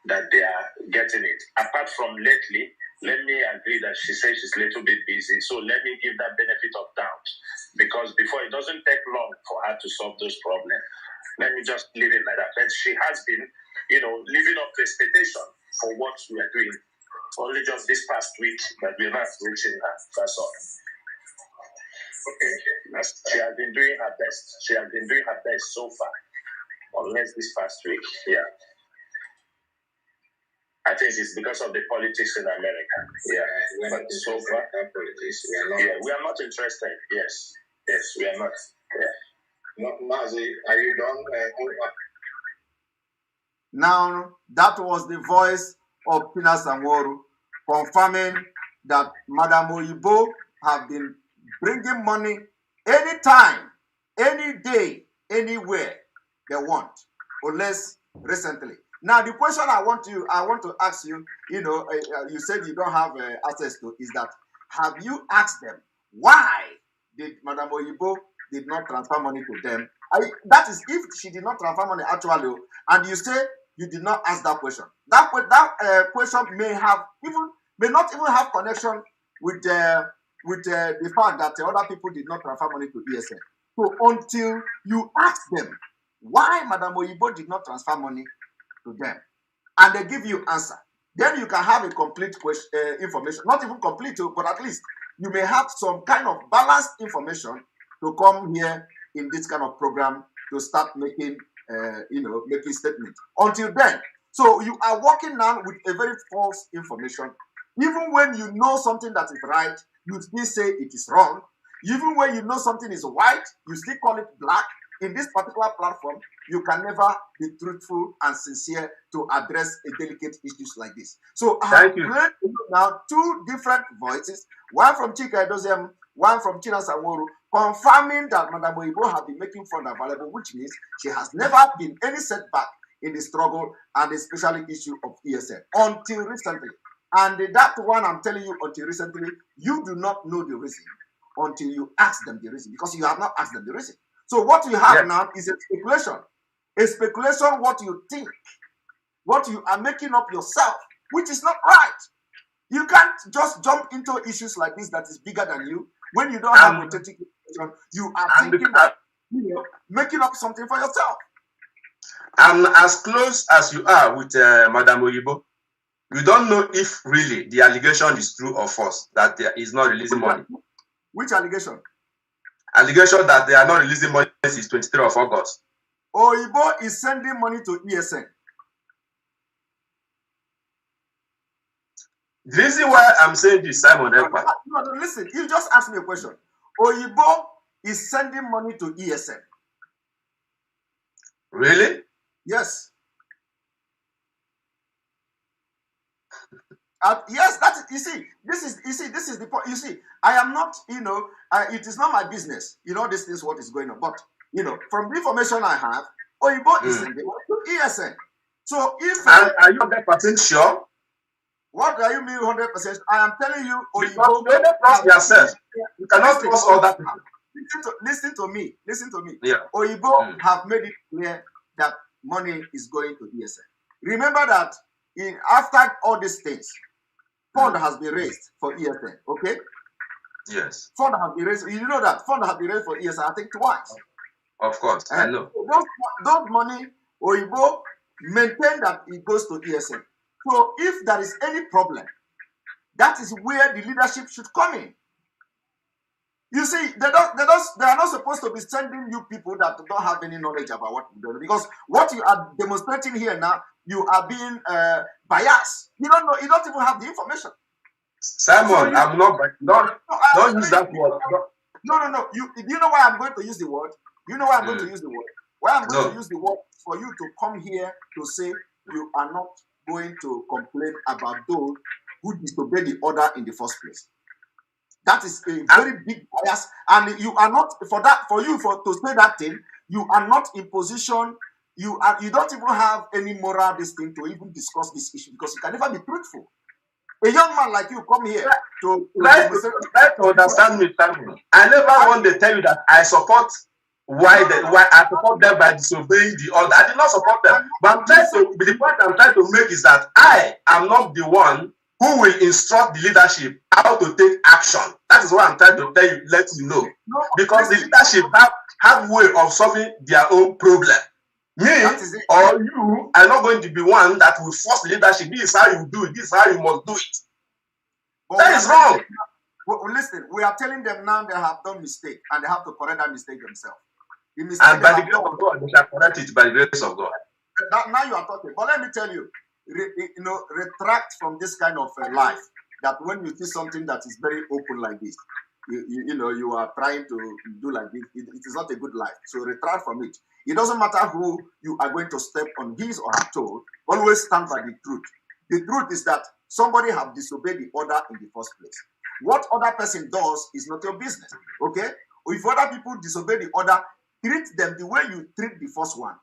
that they are getting it. Apart from lately, let me agree that she says she's a little bit busy, so let me give that benefit of doubt, because before it doesn't take long for her to solve those problems. Let me just leave it like that. But she has been, living up to expectation for what we are doing. Only just this past week that we're not reaching her. That's all. Okay. She has been doing her best. She has been doing her best so far. Unless this past week. Yeah. I think it's because of the politics in America. Yeah. But so far, politics. We are not interested. Yes. Yes, we are not. Yeah. Mazi, are you done? Now, that was the voice of Pina Sanworu confirming that Madam Oyibo have been bringing money anytime, any day, anywhere they want, unless recently. Now, the question I want to ask you, you said you don't have access to, is that have you asked them why did Madam Oyibo did not transfer money to them? That is, if she did not transfer money actually, and you say you did not ask that question. That question may not even have connection with the fact that other people did not transfer money to ESN. So until you ask them why Madam Oyibo did not transfer money to them, and they give you answer, then you can have a complete information. Not even complete, but at least you may have some kind of balanced information to come here in this kind of program to start making making statements. Until then, so you are working now with a very false information. Even when you know something that is right, you still say it is wrong. Even when you know something is white, you still call it black. In this particular platform, you can never be truthful and sincere to address a delicate issues like this. So I have played now two different voices, one from Chika Edoziem, one from China Sanworu, confirming that Madam Oyibo has been making fund available, which means she has never been any setback in the struggle and especially issue of ESN until recently. And that one I'm telling you, until recently, you do not know the reason until you ask them the reason, because you have not asked them the reason. So what you have now is a speculation, what you think, what you are making up yourself, which is not right. You can't just jump into issues like this that is bigger than you when you don't have authentic information. You are thinking that making up something for yourself. And as close as you are with Madam Oyibo, you don't know if really the allegation is true or false, that there is not releasing money. Which allegation? Allegation that they are not releasing money since 23rd of August. Oyibo is sending money to ESN. The reason why I'm saying this, Simon Ekpa. No, listen, you just asked me a question. Oyibo is sending money to ESN. Really? Yes. Yes, that's you see. This is the point. You see, I am not. It is not my business. This is what is going on. But from the information I have, Oyibo is sending to ESN. So if are you 100% sure? What do you mean 100%? I am telling you, Oyibo. You only trust yourself. You cannot trust other people. Listen to me. Yeah. Oyibo have made it clear that money is going to ESN. Remember that after all these things, fund has been raised for ESN. Okay. Yes. Fund has been raised. You know that fund has been raised for ESN. I think twice. Of course, I know. Those money, Oyibo maintain that it goes to ESN. So if there is any problem, that is where the leadership should come in. You see, they are not supposed to be sending you people that don't have any knowledge about what you're doing, because what you are demonstrating here now, you are being biased. You don't know. You don't even have the information. Simon, so I'm not. Don't use that word. No. Do you know why I'm going to use the word? You know why I'm going to use the word? Why I'm going to use the word for you to come here to say you are not going to complain about those who disobey the order in the first place. That is a very big bias, and you are not to say that thing. You are not in position. You don't even have any moral distinct to even discuss this issue, because you can never be truthful. A young man like you come here to try to understand me, Simon. I never want to tell you that I support why I support them by disobeying the order. I did not support them, but the point I'm trying to make is that I am not the one who will instruct the leadership how to take action. That is what I'm trying to let you know. Because the leadership have way of solving their own problem. Me or you are not going to be one that will force the leadership. This is how you do it. This is how you must do it. But that is wrong. Listen, we are telling them now they have done mistake, and they have to correct that mistake themselves. And by the grace of God, they shall correct it by the grace of God. Now you are talking. But let me tell you, retract from this kind of life. That when you see something that is very open like this, you are trying to do like this. It is not a good life. So retract from it. It doesn't matter who you are going to step on his or her toe. Always stand by the truth. The truth is that somebody have disobeyed the order in the first place. What other person does is not your business. Okay? If other people disobey the order, treat them the way you treat the first one.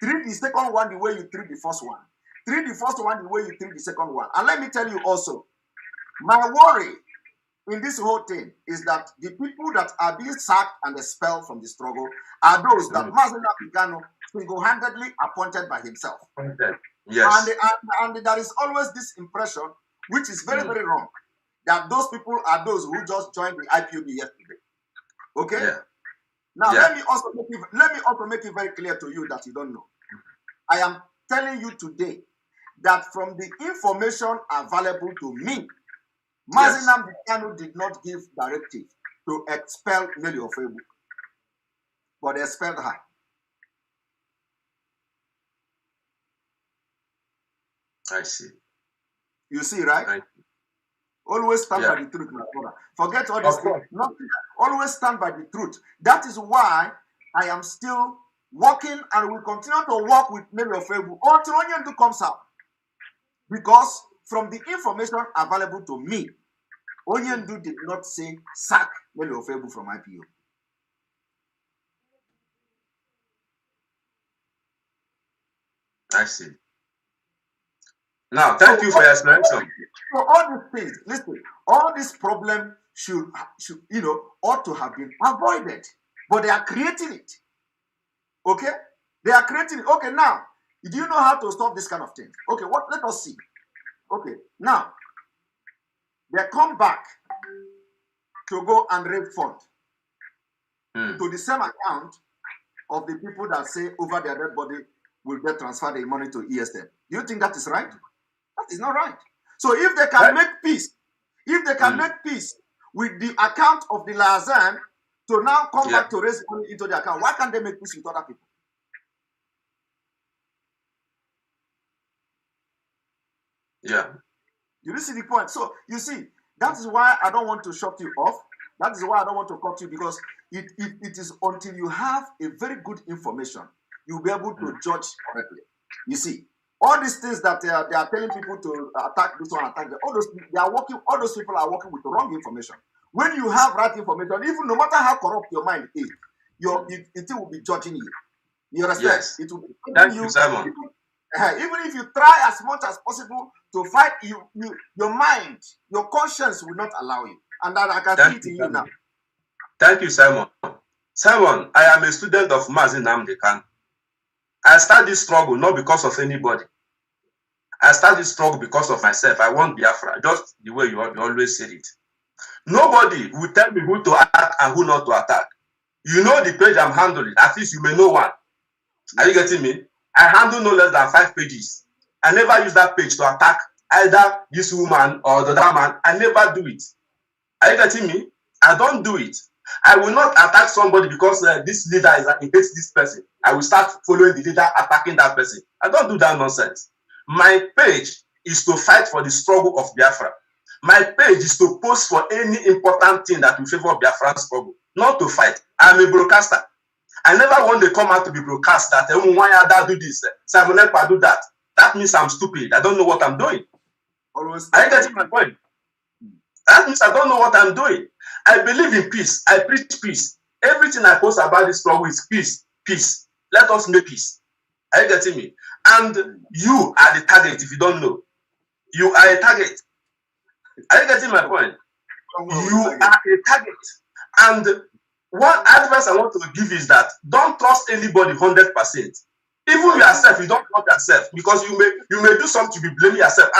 Treat the second one the way you treat the first one. Treat the first one the way you treat the second one. And let me tell you also, my worry in this whole thing is that the people that are being sacked and expelled from the struggle are those that Mazi single-handedly appointed by himself. Yes. And there is always this impression, which is very, very wrong, that those people are those who just joined the IPOB yesterday. Okay? Yeah. Now let me also make it very clear to you that you don't know. I am telling you today that from the information available to me, Mazi did not give directive to expel Nelly Ofebu, but they expelled her. I see. You see, right? Always stand by the truth, my brother. Forget all this thing. Always stand by the truth. That is why I am still working and will continue to work with Nelly Ofebu until Onyendu comes out. Because from the information available to me, Onyendu did not say sack Nelly Ofebu from IPO. I see. Now, thank you for your explanation. So all these things, listen, all this problem should ought to have been avoided, but they are creating it. Okay, they are creating it. Okay, now, do you know how to stop this kind of thing? Okay, let us see. Okay, now they come back to go and raise funds to the same account of the people that say over their dead body will get transferred the money to ESN. Do you think that is right? That is not right. So if they can make peace, make peace with the account of the Lazan to now come back to raise money into the account, why can't they make peace with other people? Yeah. You see the point? So you see, that is why I don't want to shut you off. That is why I don't want to cut you, because it is until you have a very good information, you'll be able to judge correctly. You see, All these things that they are telling people to attack this one, attack that, all those people are working with the wrong information. When you have right information, even no matter how corrupt your mind is, it will be judging you. You understand? Yes. It will be Thank judging you, Simon. even if you try as much as possible to fight, your mind, your conscience will not allow you. And that I can see it in you now. Thank you, Simon. Simon, I am a student of Mazi Namdekan. I start this struggle not because of anybody. I start this struggle because of myself. I want Biafra, just the way you always said it. Nobody will tell me who to attack and who not to attack. You know the page I'm handling. At least you may know one. Are you getting me? I handle no less than 5 pages. I never use that page to attack either this woman or the other man. I never do it. Are you getting me? I don't do it. I will not attack somebody because this leader hates this person. I will start following the leader, attacking that person. I don't do that nonsense. My page is to fight for the struggle of Biafra. My page is to post for any important thing that will favor Biafran's struggle, not to fight. I'm a broadcaster. I never want to come out to be broadcast that why I do this, Simon Ekpa do that. That means I'm stupid. I don't know what I'm doing. Are you getting my point? That means I don't know what I'm doing. I believe in peace. I preach peace. Everything I post about this struggle is peace. Peace. Let us make peace. Are you getting me? And you are the target if you don't know. You are a target. Are you getting my point? You are a target. And one advice I want to give is that don't trust anybody 100%. Even yourself, you don't trust yourself because you may do something to be blaming yourself.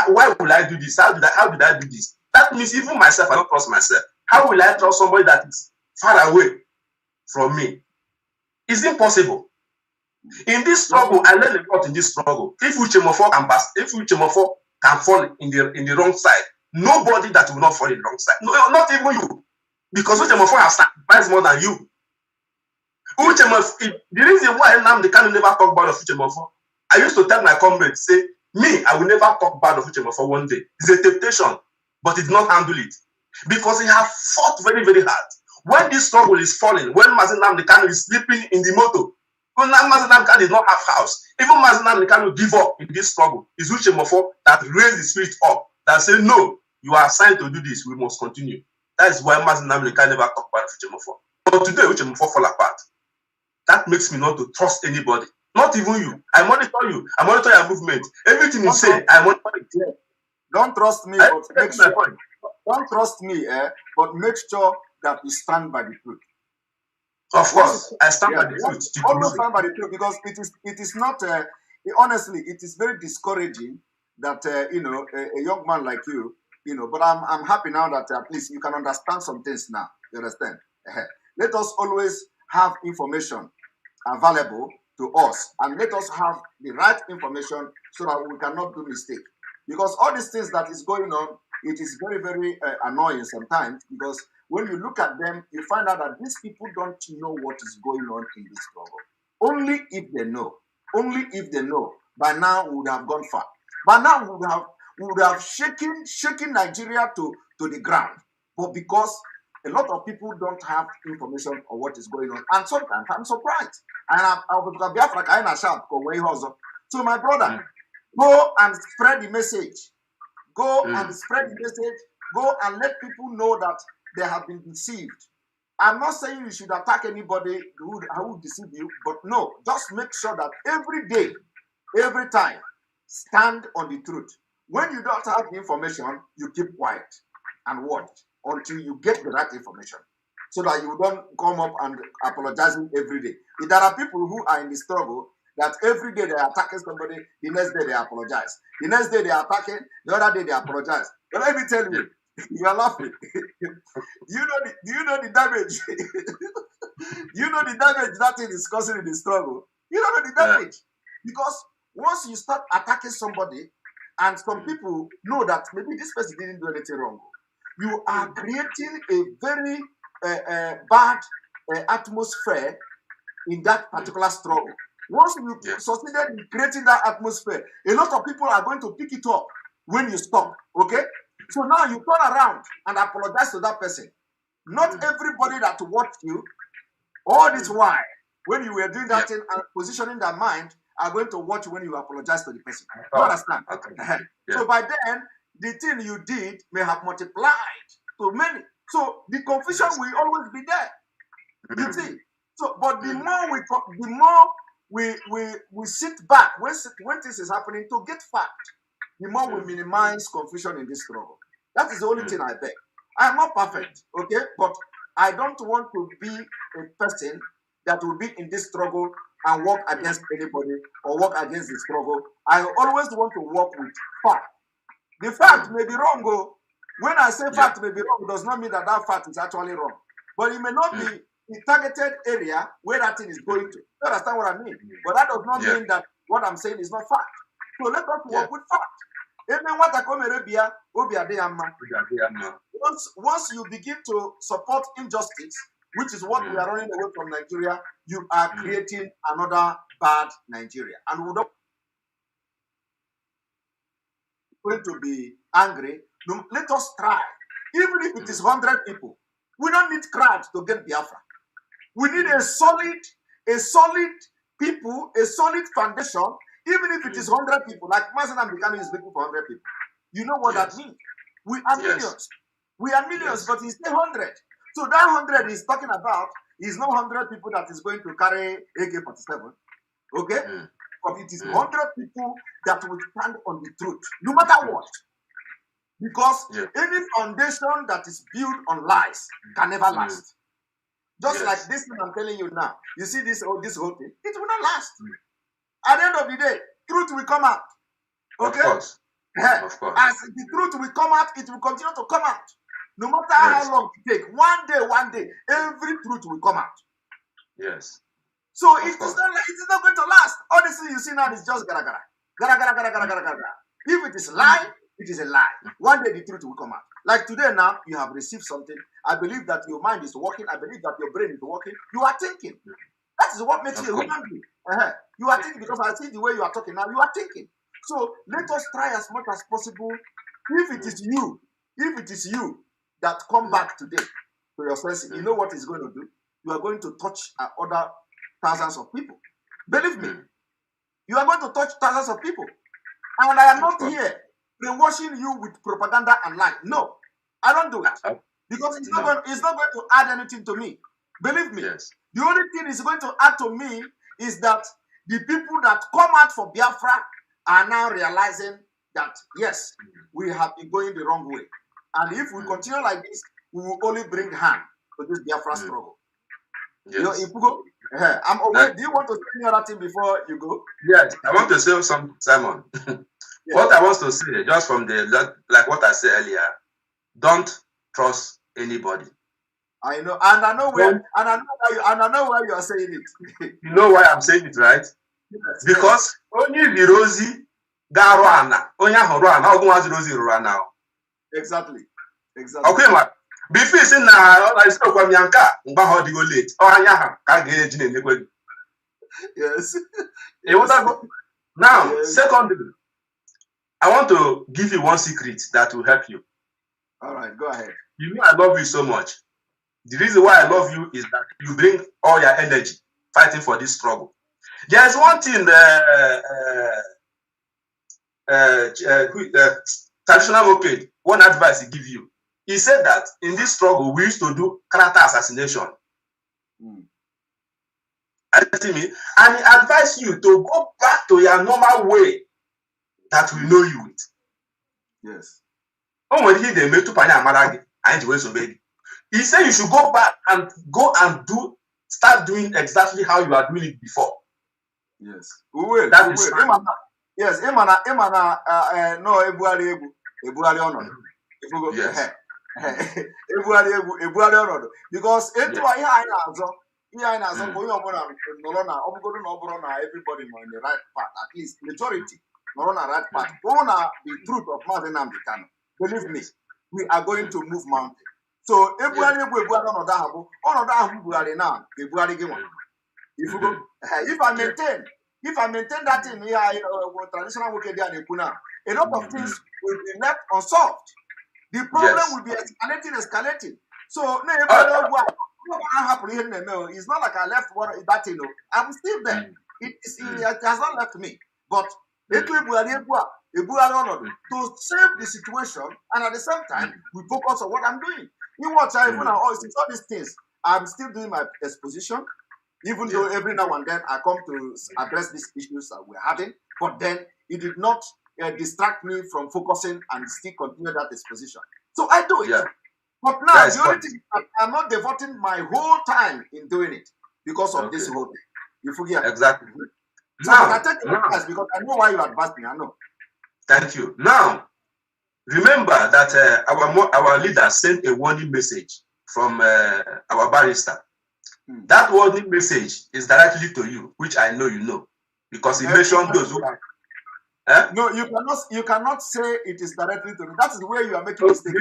Why will I do this? How did I do this? That means even myself, I don't trust myself. How will I trust somebody that is far away from me? It's impossible. In this struggle, I learned a lot in this struggle. If Uchemofo can fall in the wrong side, nobody that will not fall in the wrong side. No, not even you. Because Uchemofo has sacrificed more than you. The reason why Nnamdi Kanu never talk bad of Uchemofo, I used to tell my comrades, say, me, I will never talk bad of Uchemofo one day. It's a temptation, but he did not handle it. Because he has fought very, very hard. When this struggle is falling, when Mazi Nnamdi Kanu is sleeping in the motor, when Mazi Nnamdi Kanu did not have house, even Mazi Nnamdi Kanu give up in this struggle, it's Uchemofo that raised the spirit up, that say, no, you are assigned to do this, we must continue. That is why Mazi Nnamdi Kanu never talk about Uchemofo. But today, Uchemofo fall apart. That makes me not to trust anybody. Not even you. I monitor you. I monitor your movement. Everything you say, I monitor it. Don't trust me, but make sure. Don't trust me, but make sure that you stand by the truth. Of course, I stand by the truth. Always stand by the truth because it is not. Honestly, it is very discouraging that a young man like you, But I'm happy now that at least you can understand some things now. You understand? Let us always have information available to us, and let us have the right information so that we cannot do mistake. Because all these things that is going on, it is very, very annoying sometimes, because when you look at them, you find out that these people don't know what is going on in this struggle. Only if they know. Only if they know. By now, we would have gone far. By now, we would have shaken Nigeria to the ground. But because a lot of people don't have information on what is going on, and sometimes I'm surprised. And I was Biafra kind of shout, so my brother, go and spread the message. Go and spread the message. Go and let people know that they have been deceived. I'm not saying you should attack anybody who would deceive you, but no, just make sure that every day, every time, stand on the truth. When you don't have the information, you keep quiet and watch until you get the right information, so that you don't come up and apologizing every day. If there are people who are in the struggle that every day they are attacking somebody, the next day they apologize. The next day they are attacking, the other day they apologize. But let me tell you, you are laughing. Do you know the damage? You know the damage that thing is causing in the struggle. You don't know the damage. Because once you start attacking somebody, and some people know that maybe this person didn't do anything wrong, you are creating a very bad atmosphere in that particular struggle. Once you succeeded in creating that atmosphere, a lot of people are going to pick it up when you stop. Okay? So now you turn around and apologize to that person. Not everybody that watched you, all this while, when you were doing that thing and positioning their mind are going to watch when you apologize to the person. You understand? So by then, the thing you did may have multiplied to many. So the confusion will always be there. You see? So, but the more we sit back when this is happening to get fact, the more we minimize confusion in this struggle. That is the only thing I beg. I am not perfect, okay? But I don't want to be a person that will be in this struggle and work against anybody or work against the struggle. I always want to work with fact. The fact may be wrong. When I say fact may be wrong, it does not mean that fact is actually wrong. But it may not be the targeted area where that thing is going to. You understand what I mean? But that does not mean that what I'm saying is not fact. So let us work with fact. Once you begin to support injustice, which is what we are running away from Nigeria, you are creating another bad Nigeria. And we don't going to be angry. No, let us try. Even if it is 100 people, we don't need crowds to get Biafra. We need a solid people, a solid foundation. Even if it is 100 people, like Mazi and Bikani is looking for 100 people. You know what that means? We are millions. We are millions, but it's still 100. So that 100 he's talking about is not 100 people that is going to carry AK-47. Okay? But it is 100 people that will stand on the truth, no matter what. Because any foundation that is built on lies can never last. Just like this thing I'm telling you now. You see this whole thing? It will not last. At the end of the day, truth will come out. Okay? Of course. Of course. As the truth will come out, it will continue to come out. No matter how long it takes. One day, every truth will come out. Yes. So it is not going to last. Honestly, you see now it's just gara gara. Gara gara gara gara gara gara. If it is a lie, it is a lie. One day the truth will come out. Like today now, you have received something. I believe that your mind is working. I believe that your brain is working. You are thinking. That is what makes you a human being. You are thinking because I see the way you are talking now. You are thinking. So let us try as much as possible. If it is you that come back today to your senses, you know what it's going to do? You are going to touch other thousands of people. Believe me, you are going to touch thousands of people. And I am not here brainwashing you with propaganda and lie. No, I don't do it. Because it's not going to add anything to me. Believe me. Yes. The only thing it's going to add to me is that the people that come out for Biafra are now realizing that, yes, we have been going the wrong way. And if we continue like this, we will only bring harm to this Biafra struggle. Yes. You know, if you go, I'm aware. Do you want to say any other thing before you go? Yes, I want to say something, Simon. What I want to say, just from like what I said earlier, don't trust anybody. I know, and I know where, I know why you are saying it. You know why I'm saying it, right? Yes, because only the Rosie Garuana, only Rosie Rana. Exactly. Okay, man. Before you say now, I spoke from Yanka, how do you go late? Oh, yeah, can't get it. Yes. Now, secondly, I want to give you one secret that will help you. All right, go ahead. You know I love you so much. The reason why I love you is that you bring all your energy fighting for this struggle. There's one thing traditional Moped, one advice he give you. He said that in this struggle, we used to do character assassination. And he advised you to go back to your normal way that we know you with. Yes. He said you should go back and start doing exactly how you are doing it before. Yes. We will. That is yes. No, yes. Because everybody in the right path, at least majority on the right path. The truth of Mazi and Bikani. Believe me, we are going to move mountains. So if I maintain that in here, traditional work a lot of things will be left unsolved. The problem will be escalating. So it's not like I left that, I'm still there. it has not left me. But to save the situation, and at the same time, we focus on what I'm doing. You watch, even all these things, I'm still doing my exposition, even though every now and then I come to address these issues that we're having, but then it did not distract me from focusing and still continue that exposition. So I do it. Yeah. But now, the only thing, I'm not devoting my whole time in doing it because of this whole thing. You forget. Exactly. So I take advice because I know why you advised me. I know. Thank you. Now, remember that our leader sent a warning message from our barrister. That warning message is directly to you, which I know you know, because he mentioned those who are. No, you cannot say it is directly to me. That is where you are making mistake.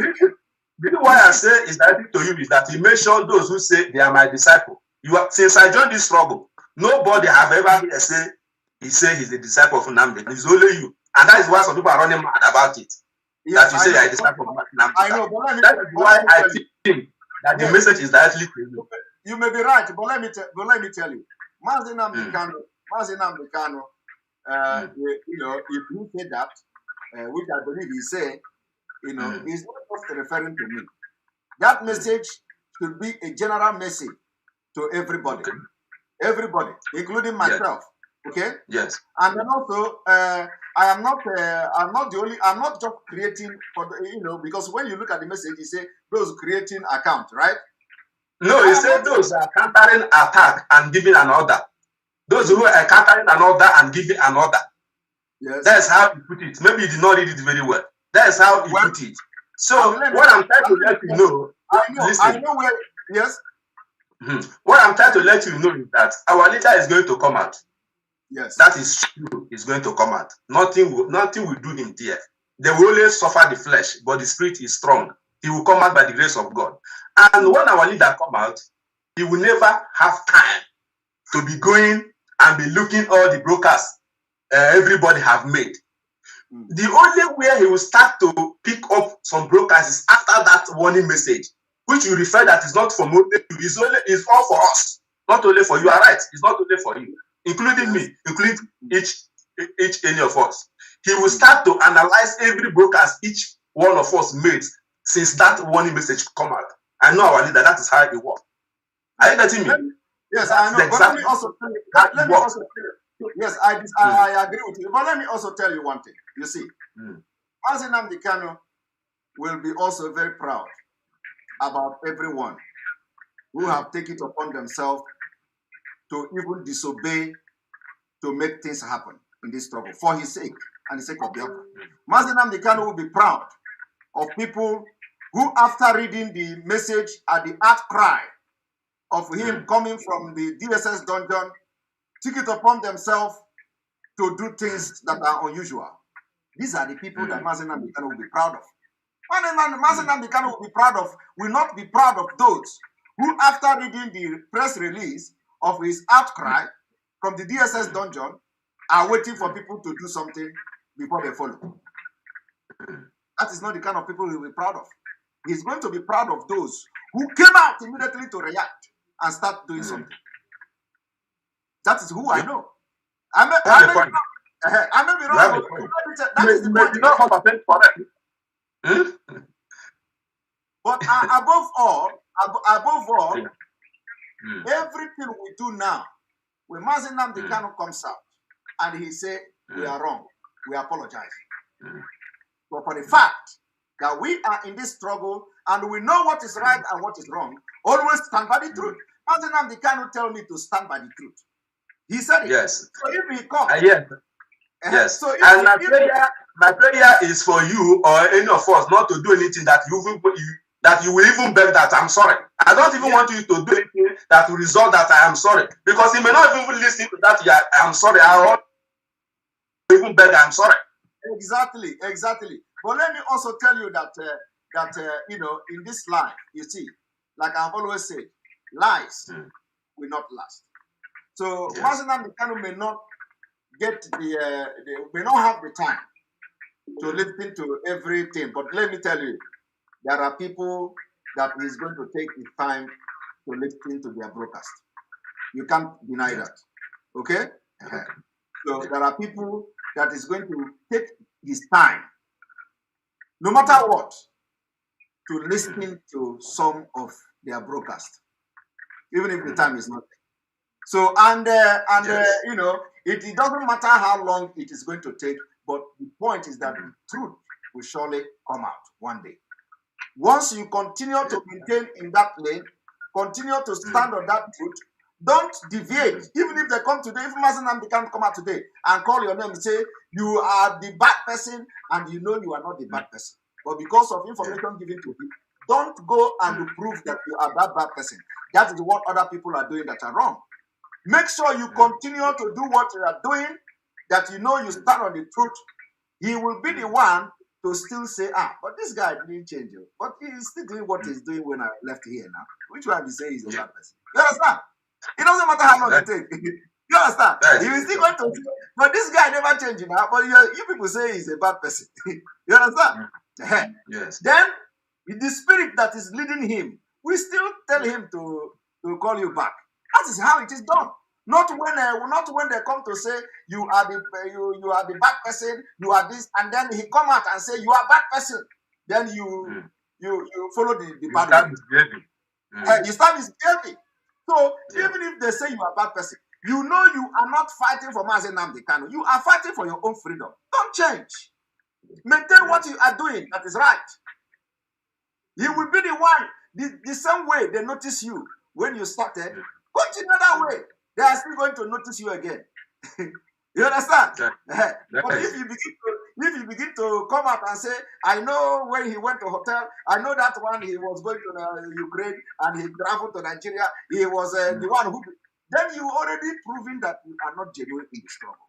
The reason why I say it's directly to you is that he mentioned those who say they are my disciple. Since I joined this struggle, nobody have ever heard say he's a disciple of Nnamdi. It's only you, and that is why some people are running mad about it. Yes, that you say you are a disciple of Nnamdi. I know, but that is why I think that the message is directly to you. You may be right, but let me tell you, Mazi Nnamdi Kanu, you know, if you say that, which I believe he said, you know, he's not just referring to me. That message should be a general message to everybody, everybody, including myself. Okay. Yes. And then also, I'm not just creating for the, you know, because when you look at the message, you say those creating account, right? No, he said those are countering attack and giving an order. Those who are countering an order and giving an order. Yes. That's how he put it. Maybe he did not read it very well. That's how he put it. So what I'm trying to let you know, I know where. Yes. What I'm trying to let you know is that our leader is going to come out. Yes. That is true. Is going to come out. Nothing will do him there. They will only suffer the flesh, but the spirit is strong. He will come out by the grace of God. And when our leader come out, he will never have time to be going and be looking all the brokers everybody have made. The only way he will start to pick up some brokers is after that warning message, which you refer that is not for only you, it's all for us, not only for you. Are right? It's not only for you, including me, including each any of us. He will start to analyze every brokers each one of us made since that warning message come out. I know our leader. That is how it works. Are you getting me? Yes, I know. But let me also tell you. Yes, I agree with you. But let me also tell you one thing. You see, Mazi Nnamdi Kanu will be also very proud about everyone who have taken it upon themselves to even disobey to make things happen in this struggle for his sake and the sake of Biafra. Mazi Nnamdi Kanu will be proud of people who, after reading the message at the outcry of him coming from the DSS dungeon, took it upon themselves to do things that are unusual. These are the people that Mazi Nnamdi Kanu will be proud of. Mazi Nnamdi Kanu will not be proud of those who, after reading the press release of his outcry from the DSS dungeon, are waiting for people to do something before they follow. That is not the kind of people he will be proud of. He's going to be proud of those who came out immediately to react and start doing something. That is who I know. I may be wrong. That is the point. But above all, everything we do now, when Mazi Nnamdi Kanu comes out and he say we are wrong, we apologize. But for the fact that we are in this struggle and we know what is right and what is wrong, always stand by the truth. Mazi Nnamdi Kanu tell me to stand by the truth. He said it. Yes. So if he comes, yes. So and my prayer is for you or any of us not to do anything that you will even beg that I'm sorry. I don't even want you to do anything that will result that I am sorry, because he may not even listen to that. Yeah, I'm sorry. I won't even beg I'm sorry. Exactly. But let me also tell you that you know, in this life, you see, like I've always said, lies will not last. So Mazi Nnamdi Kanu may not get may not have the time to listen to everything. But let me tell you, there are people that is going to take the time to listen to their broadcast. You can't deny that. Okay? So there are people that is going to take his time, no matter what, to listen to some of their broadcast, even if the time is not there. So you know, it doesn't matter how long it is going to take, but the point is that the truth will surely come out one day. Once you continue to maintain in that lane, continue to stand on that truth, don't deviate. Even if they come today, if Mazi can come out today and call your name and say you are the bad person, and you know you are not the bad person, but because of information given to you, don't go and prove that you are that bad person. That is what other people are doing that are wrong. Make sure you continue to do what you are doing, that you know you stand on the truth. He will be the one to still say, but this guy didn't change you. But he's still doing what he's doing when I left here now. Which one you say is a bad person? You understand? It doesn't matter how long it takes. You understand? He is still going to, but this guy never changed now. But you people say he's a bad person. You understand? Yes. Then the spirit that is leading him, we still tell him to call you back. That is how it is done. Not when they come to say you are the bad person, you are this, and then he come out and say you are bad person. Then you follow the bad way. You start misbehaving. So even if they say you are a bad person, you know you are not fighting for Mazi Nnamdi Kanu. You are fighting for your own freedom. Don't change. Maintain what you are doing. That is right. He will be the one. The same way they notice you when you started. Continue that way. They are still going to notice you again. You understand? But if you begin to come out and say, I know when he went to hotel, I know that one he was going to Ukraine and he traveled to Nigeria, he was the one who, then you already proven that you are not genuine in the struggle.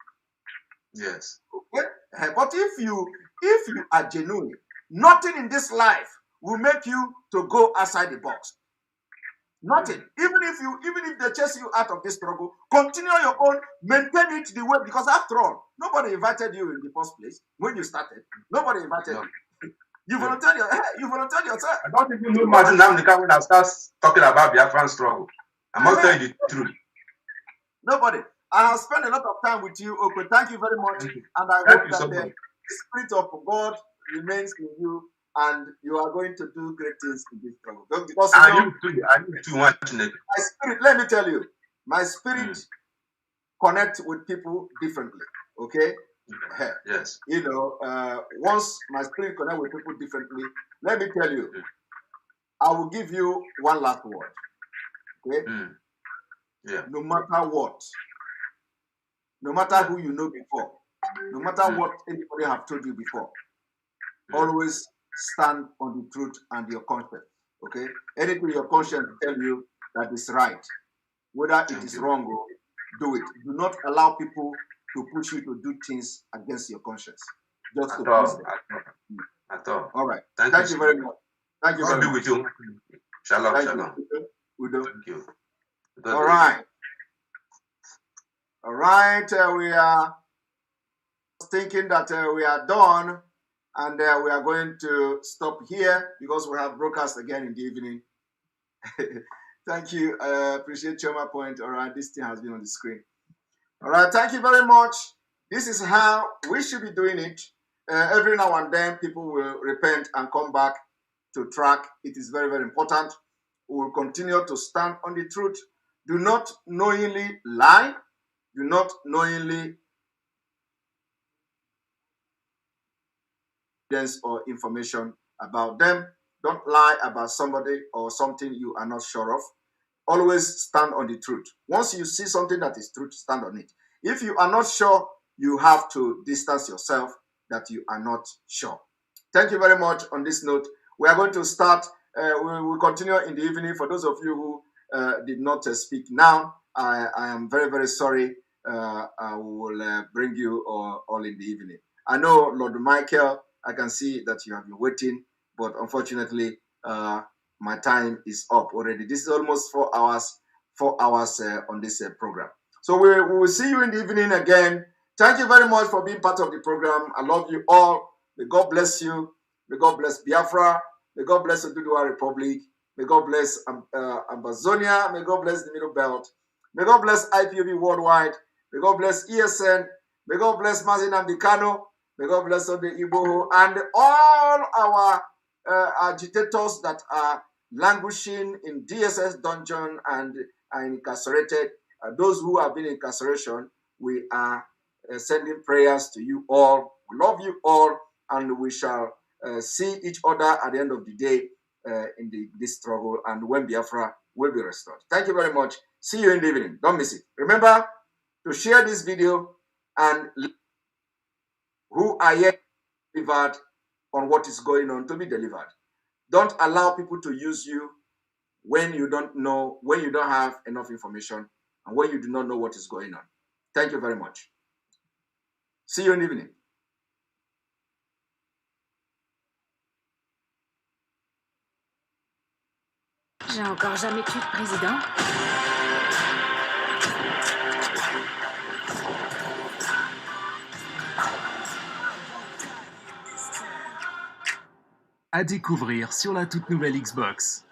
Yes. Okay? But if you are genuine, nothing in this life will make you to go outside the box. Nothing. Even if they chase you out of this struggle, continue your own, maintain it the way, because after all, nobody invited you in the first place when you started. Nobody invited you. You volunteered yourself. I don't even know Mazi Nnamdi Kanu when I start talking about Biafran struggle. I must tell you the truth. Nobody. I have spent a lot of time with you, Okwe. Thank you very much. And I hope that the Spirit of God remains in you, and you are going to do great things in this struggle. Because I need too much. My spirit, let me tell you, my spirit connects with people differently. Okay? Yes. You know, once my spirit connects with people differently, let me tell you, I will give you one last word. Okay? Yeah. No matter what, no matter who you know before, no matter what anybody have told you before, always stand on the truth and your conscience. Okay? Anything your conscience tell you that is right, whether it is wrong or do it. Do not allow people to push you to do things against your conscience. Just to please them. At all. All right. Thank you very much. Thank you very much. With you. Shalom. Thank shalom. you. Thank you. All right. All right. We are thinking that we are done, and we are going to stop here because we have broadcast again in the evening. Thank you. Appreciate Choma Point. All right. This thing has been on the screen. All right. Thank you very much. This is how we should be doing it. Every now and then, people will repent and come back to track. It is very, very important. We will continue to stand on the truth. Do not knowingly lie. Do not knowingly or information about them. Don't lie about somebody or something you are not sure of. Always stand on the truth. Once you see something that is truth, stand on it. If you are not sure, you have to distance yourself that you are not sure. Thank you very much. On this note, we are going to start. We will continue in the evening. For those of you who did not speak now, I am very, very sorry. I will bring you all in the evening. I know, Lord Michael, I can see that you have been waiting, but unfortunately, my time is up already. This is almost 4 hours on this program. So we will see you in the evening again. Thank you very much for being part of the program. I love you all. May God bless you. May God bless Biafra. May God bless the Oduduwa Republic. May God bless Amazonia. May God bless the Middle Belt. May God bless IPOB worldwide. May God bless ESN. May God bless Mazi Namdekano. May God bless all the Igbo and all our agitators that are languishing in DSS dungeon and are incarcerated. Those who have been in incarceration, we are sending prayers to you all. We love you all, and we shall see each other at the end of the day in this struggle, and when Biafra will be restored. Thank you very much. See you in the evening. Don't miss it. Remember to share this video and who are yet delivered on what is going on to be delivered. Don't allow people to use you when you don't know, when you don't have enough information, and when you do not know what is going on. Thank you very much. See you in the evening. J'ai encore jamais tué de président. À découvrir sur la toute nouvelle Xbox.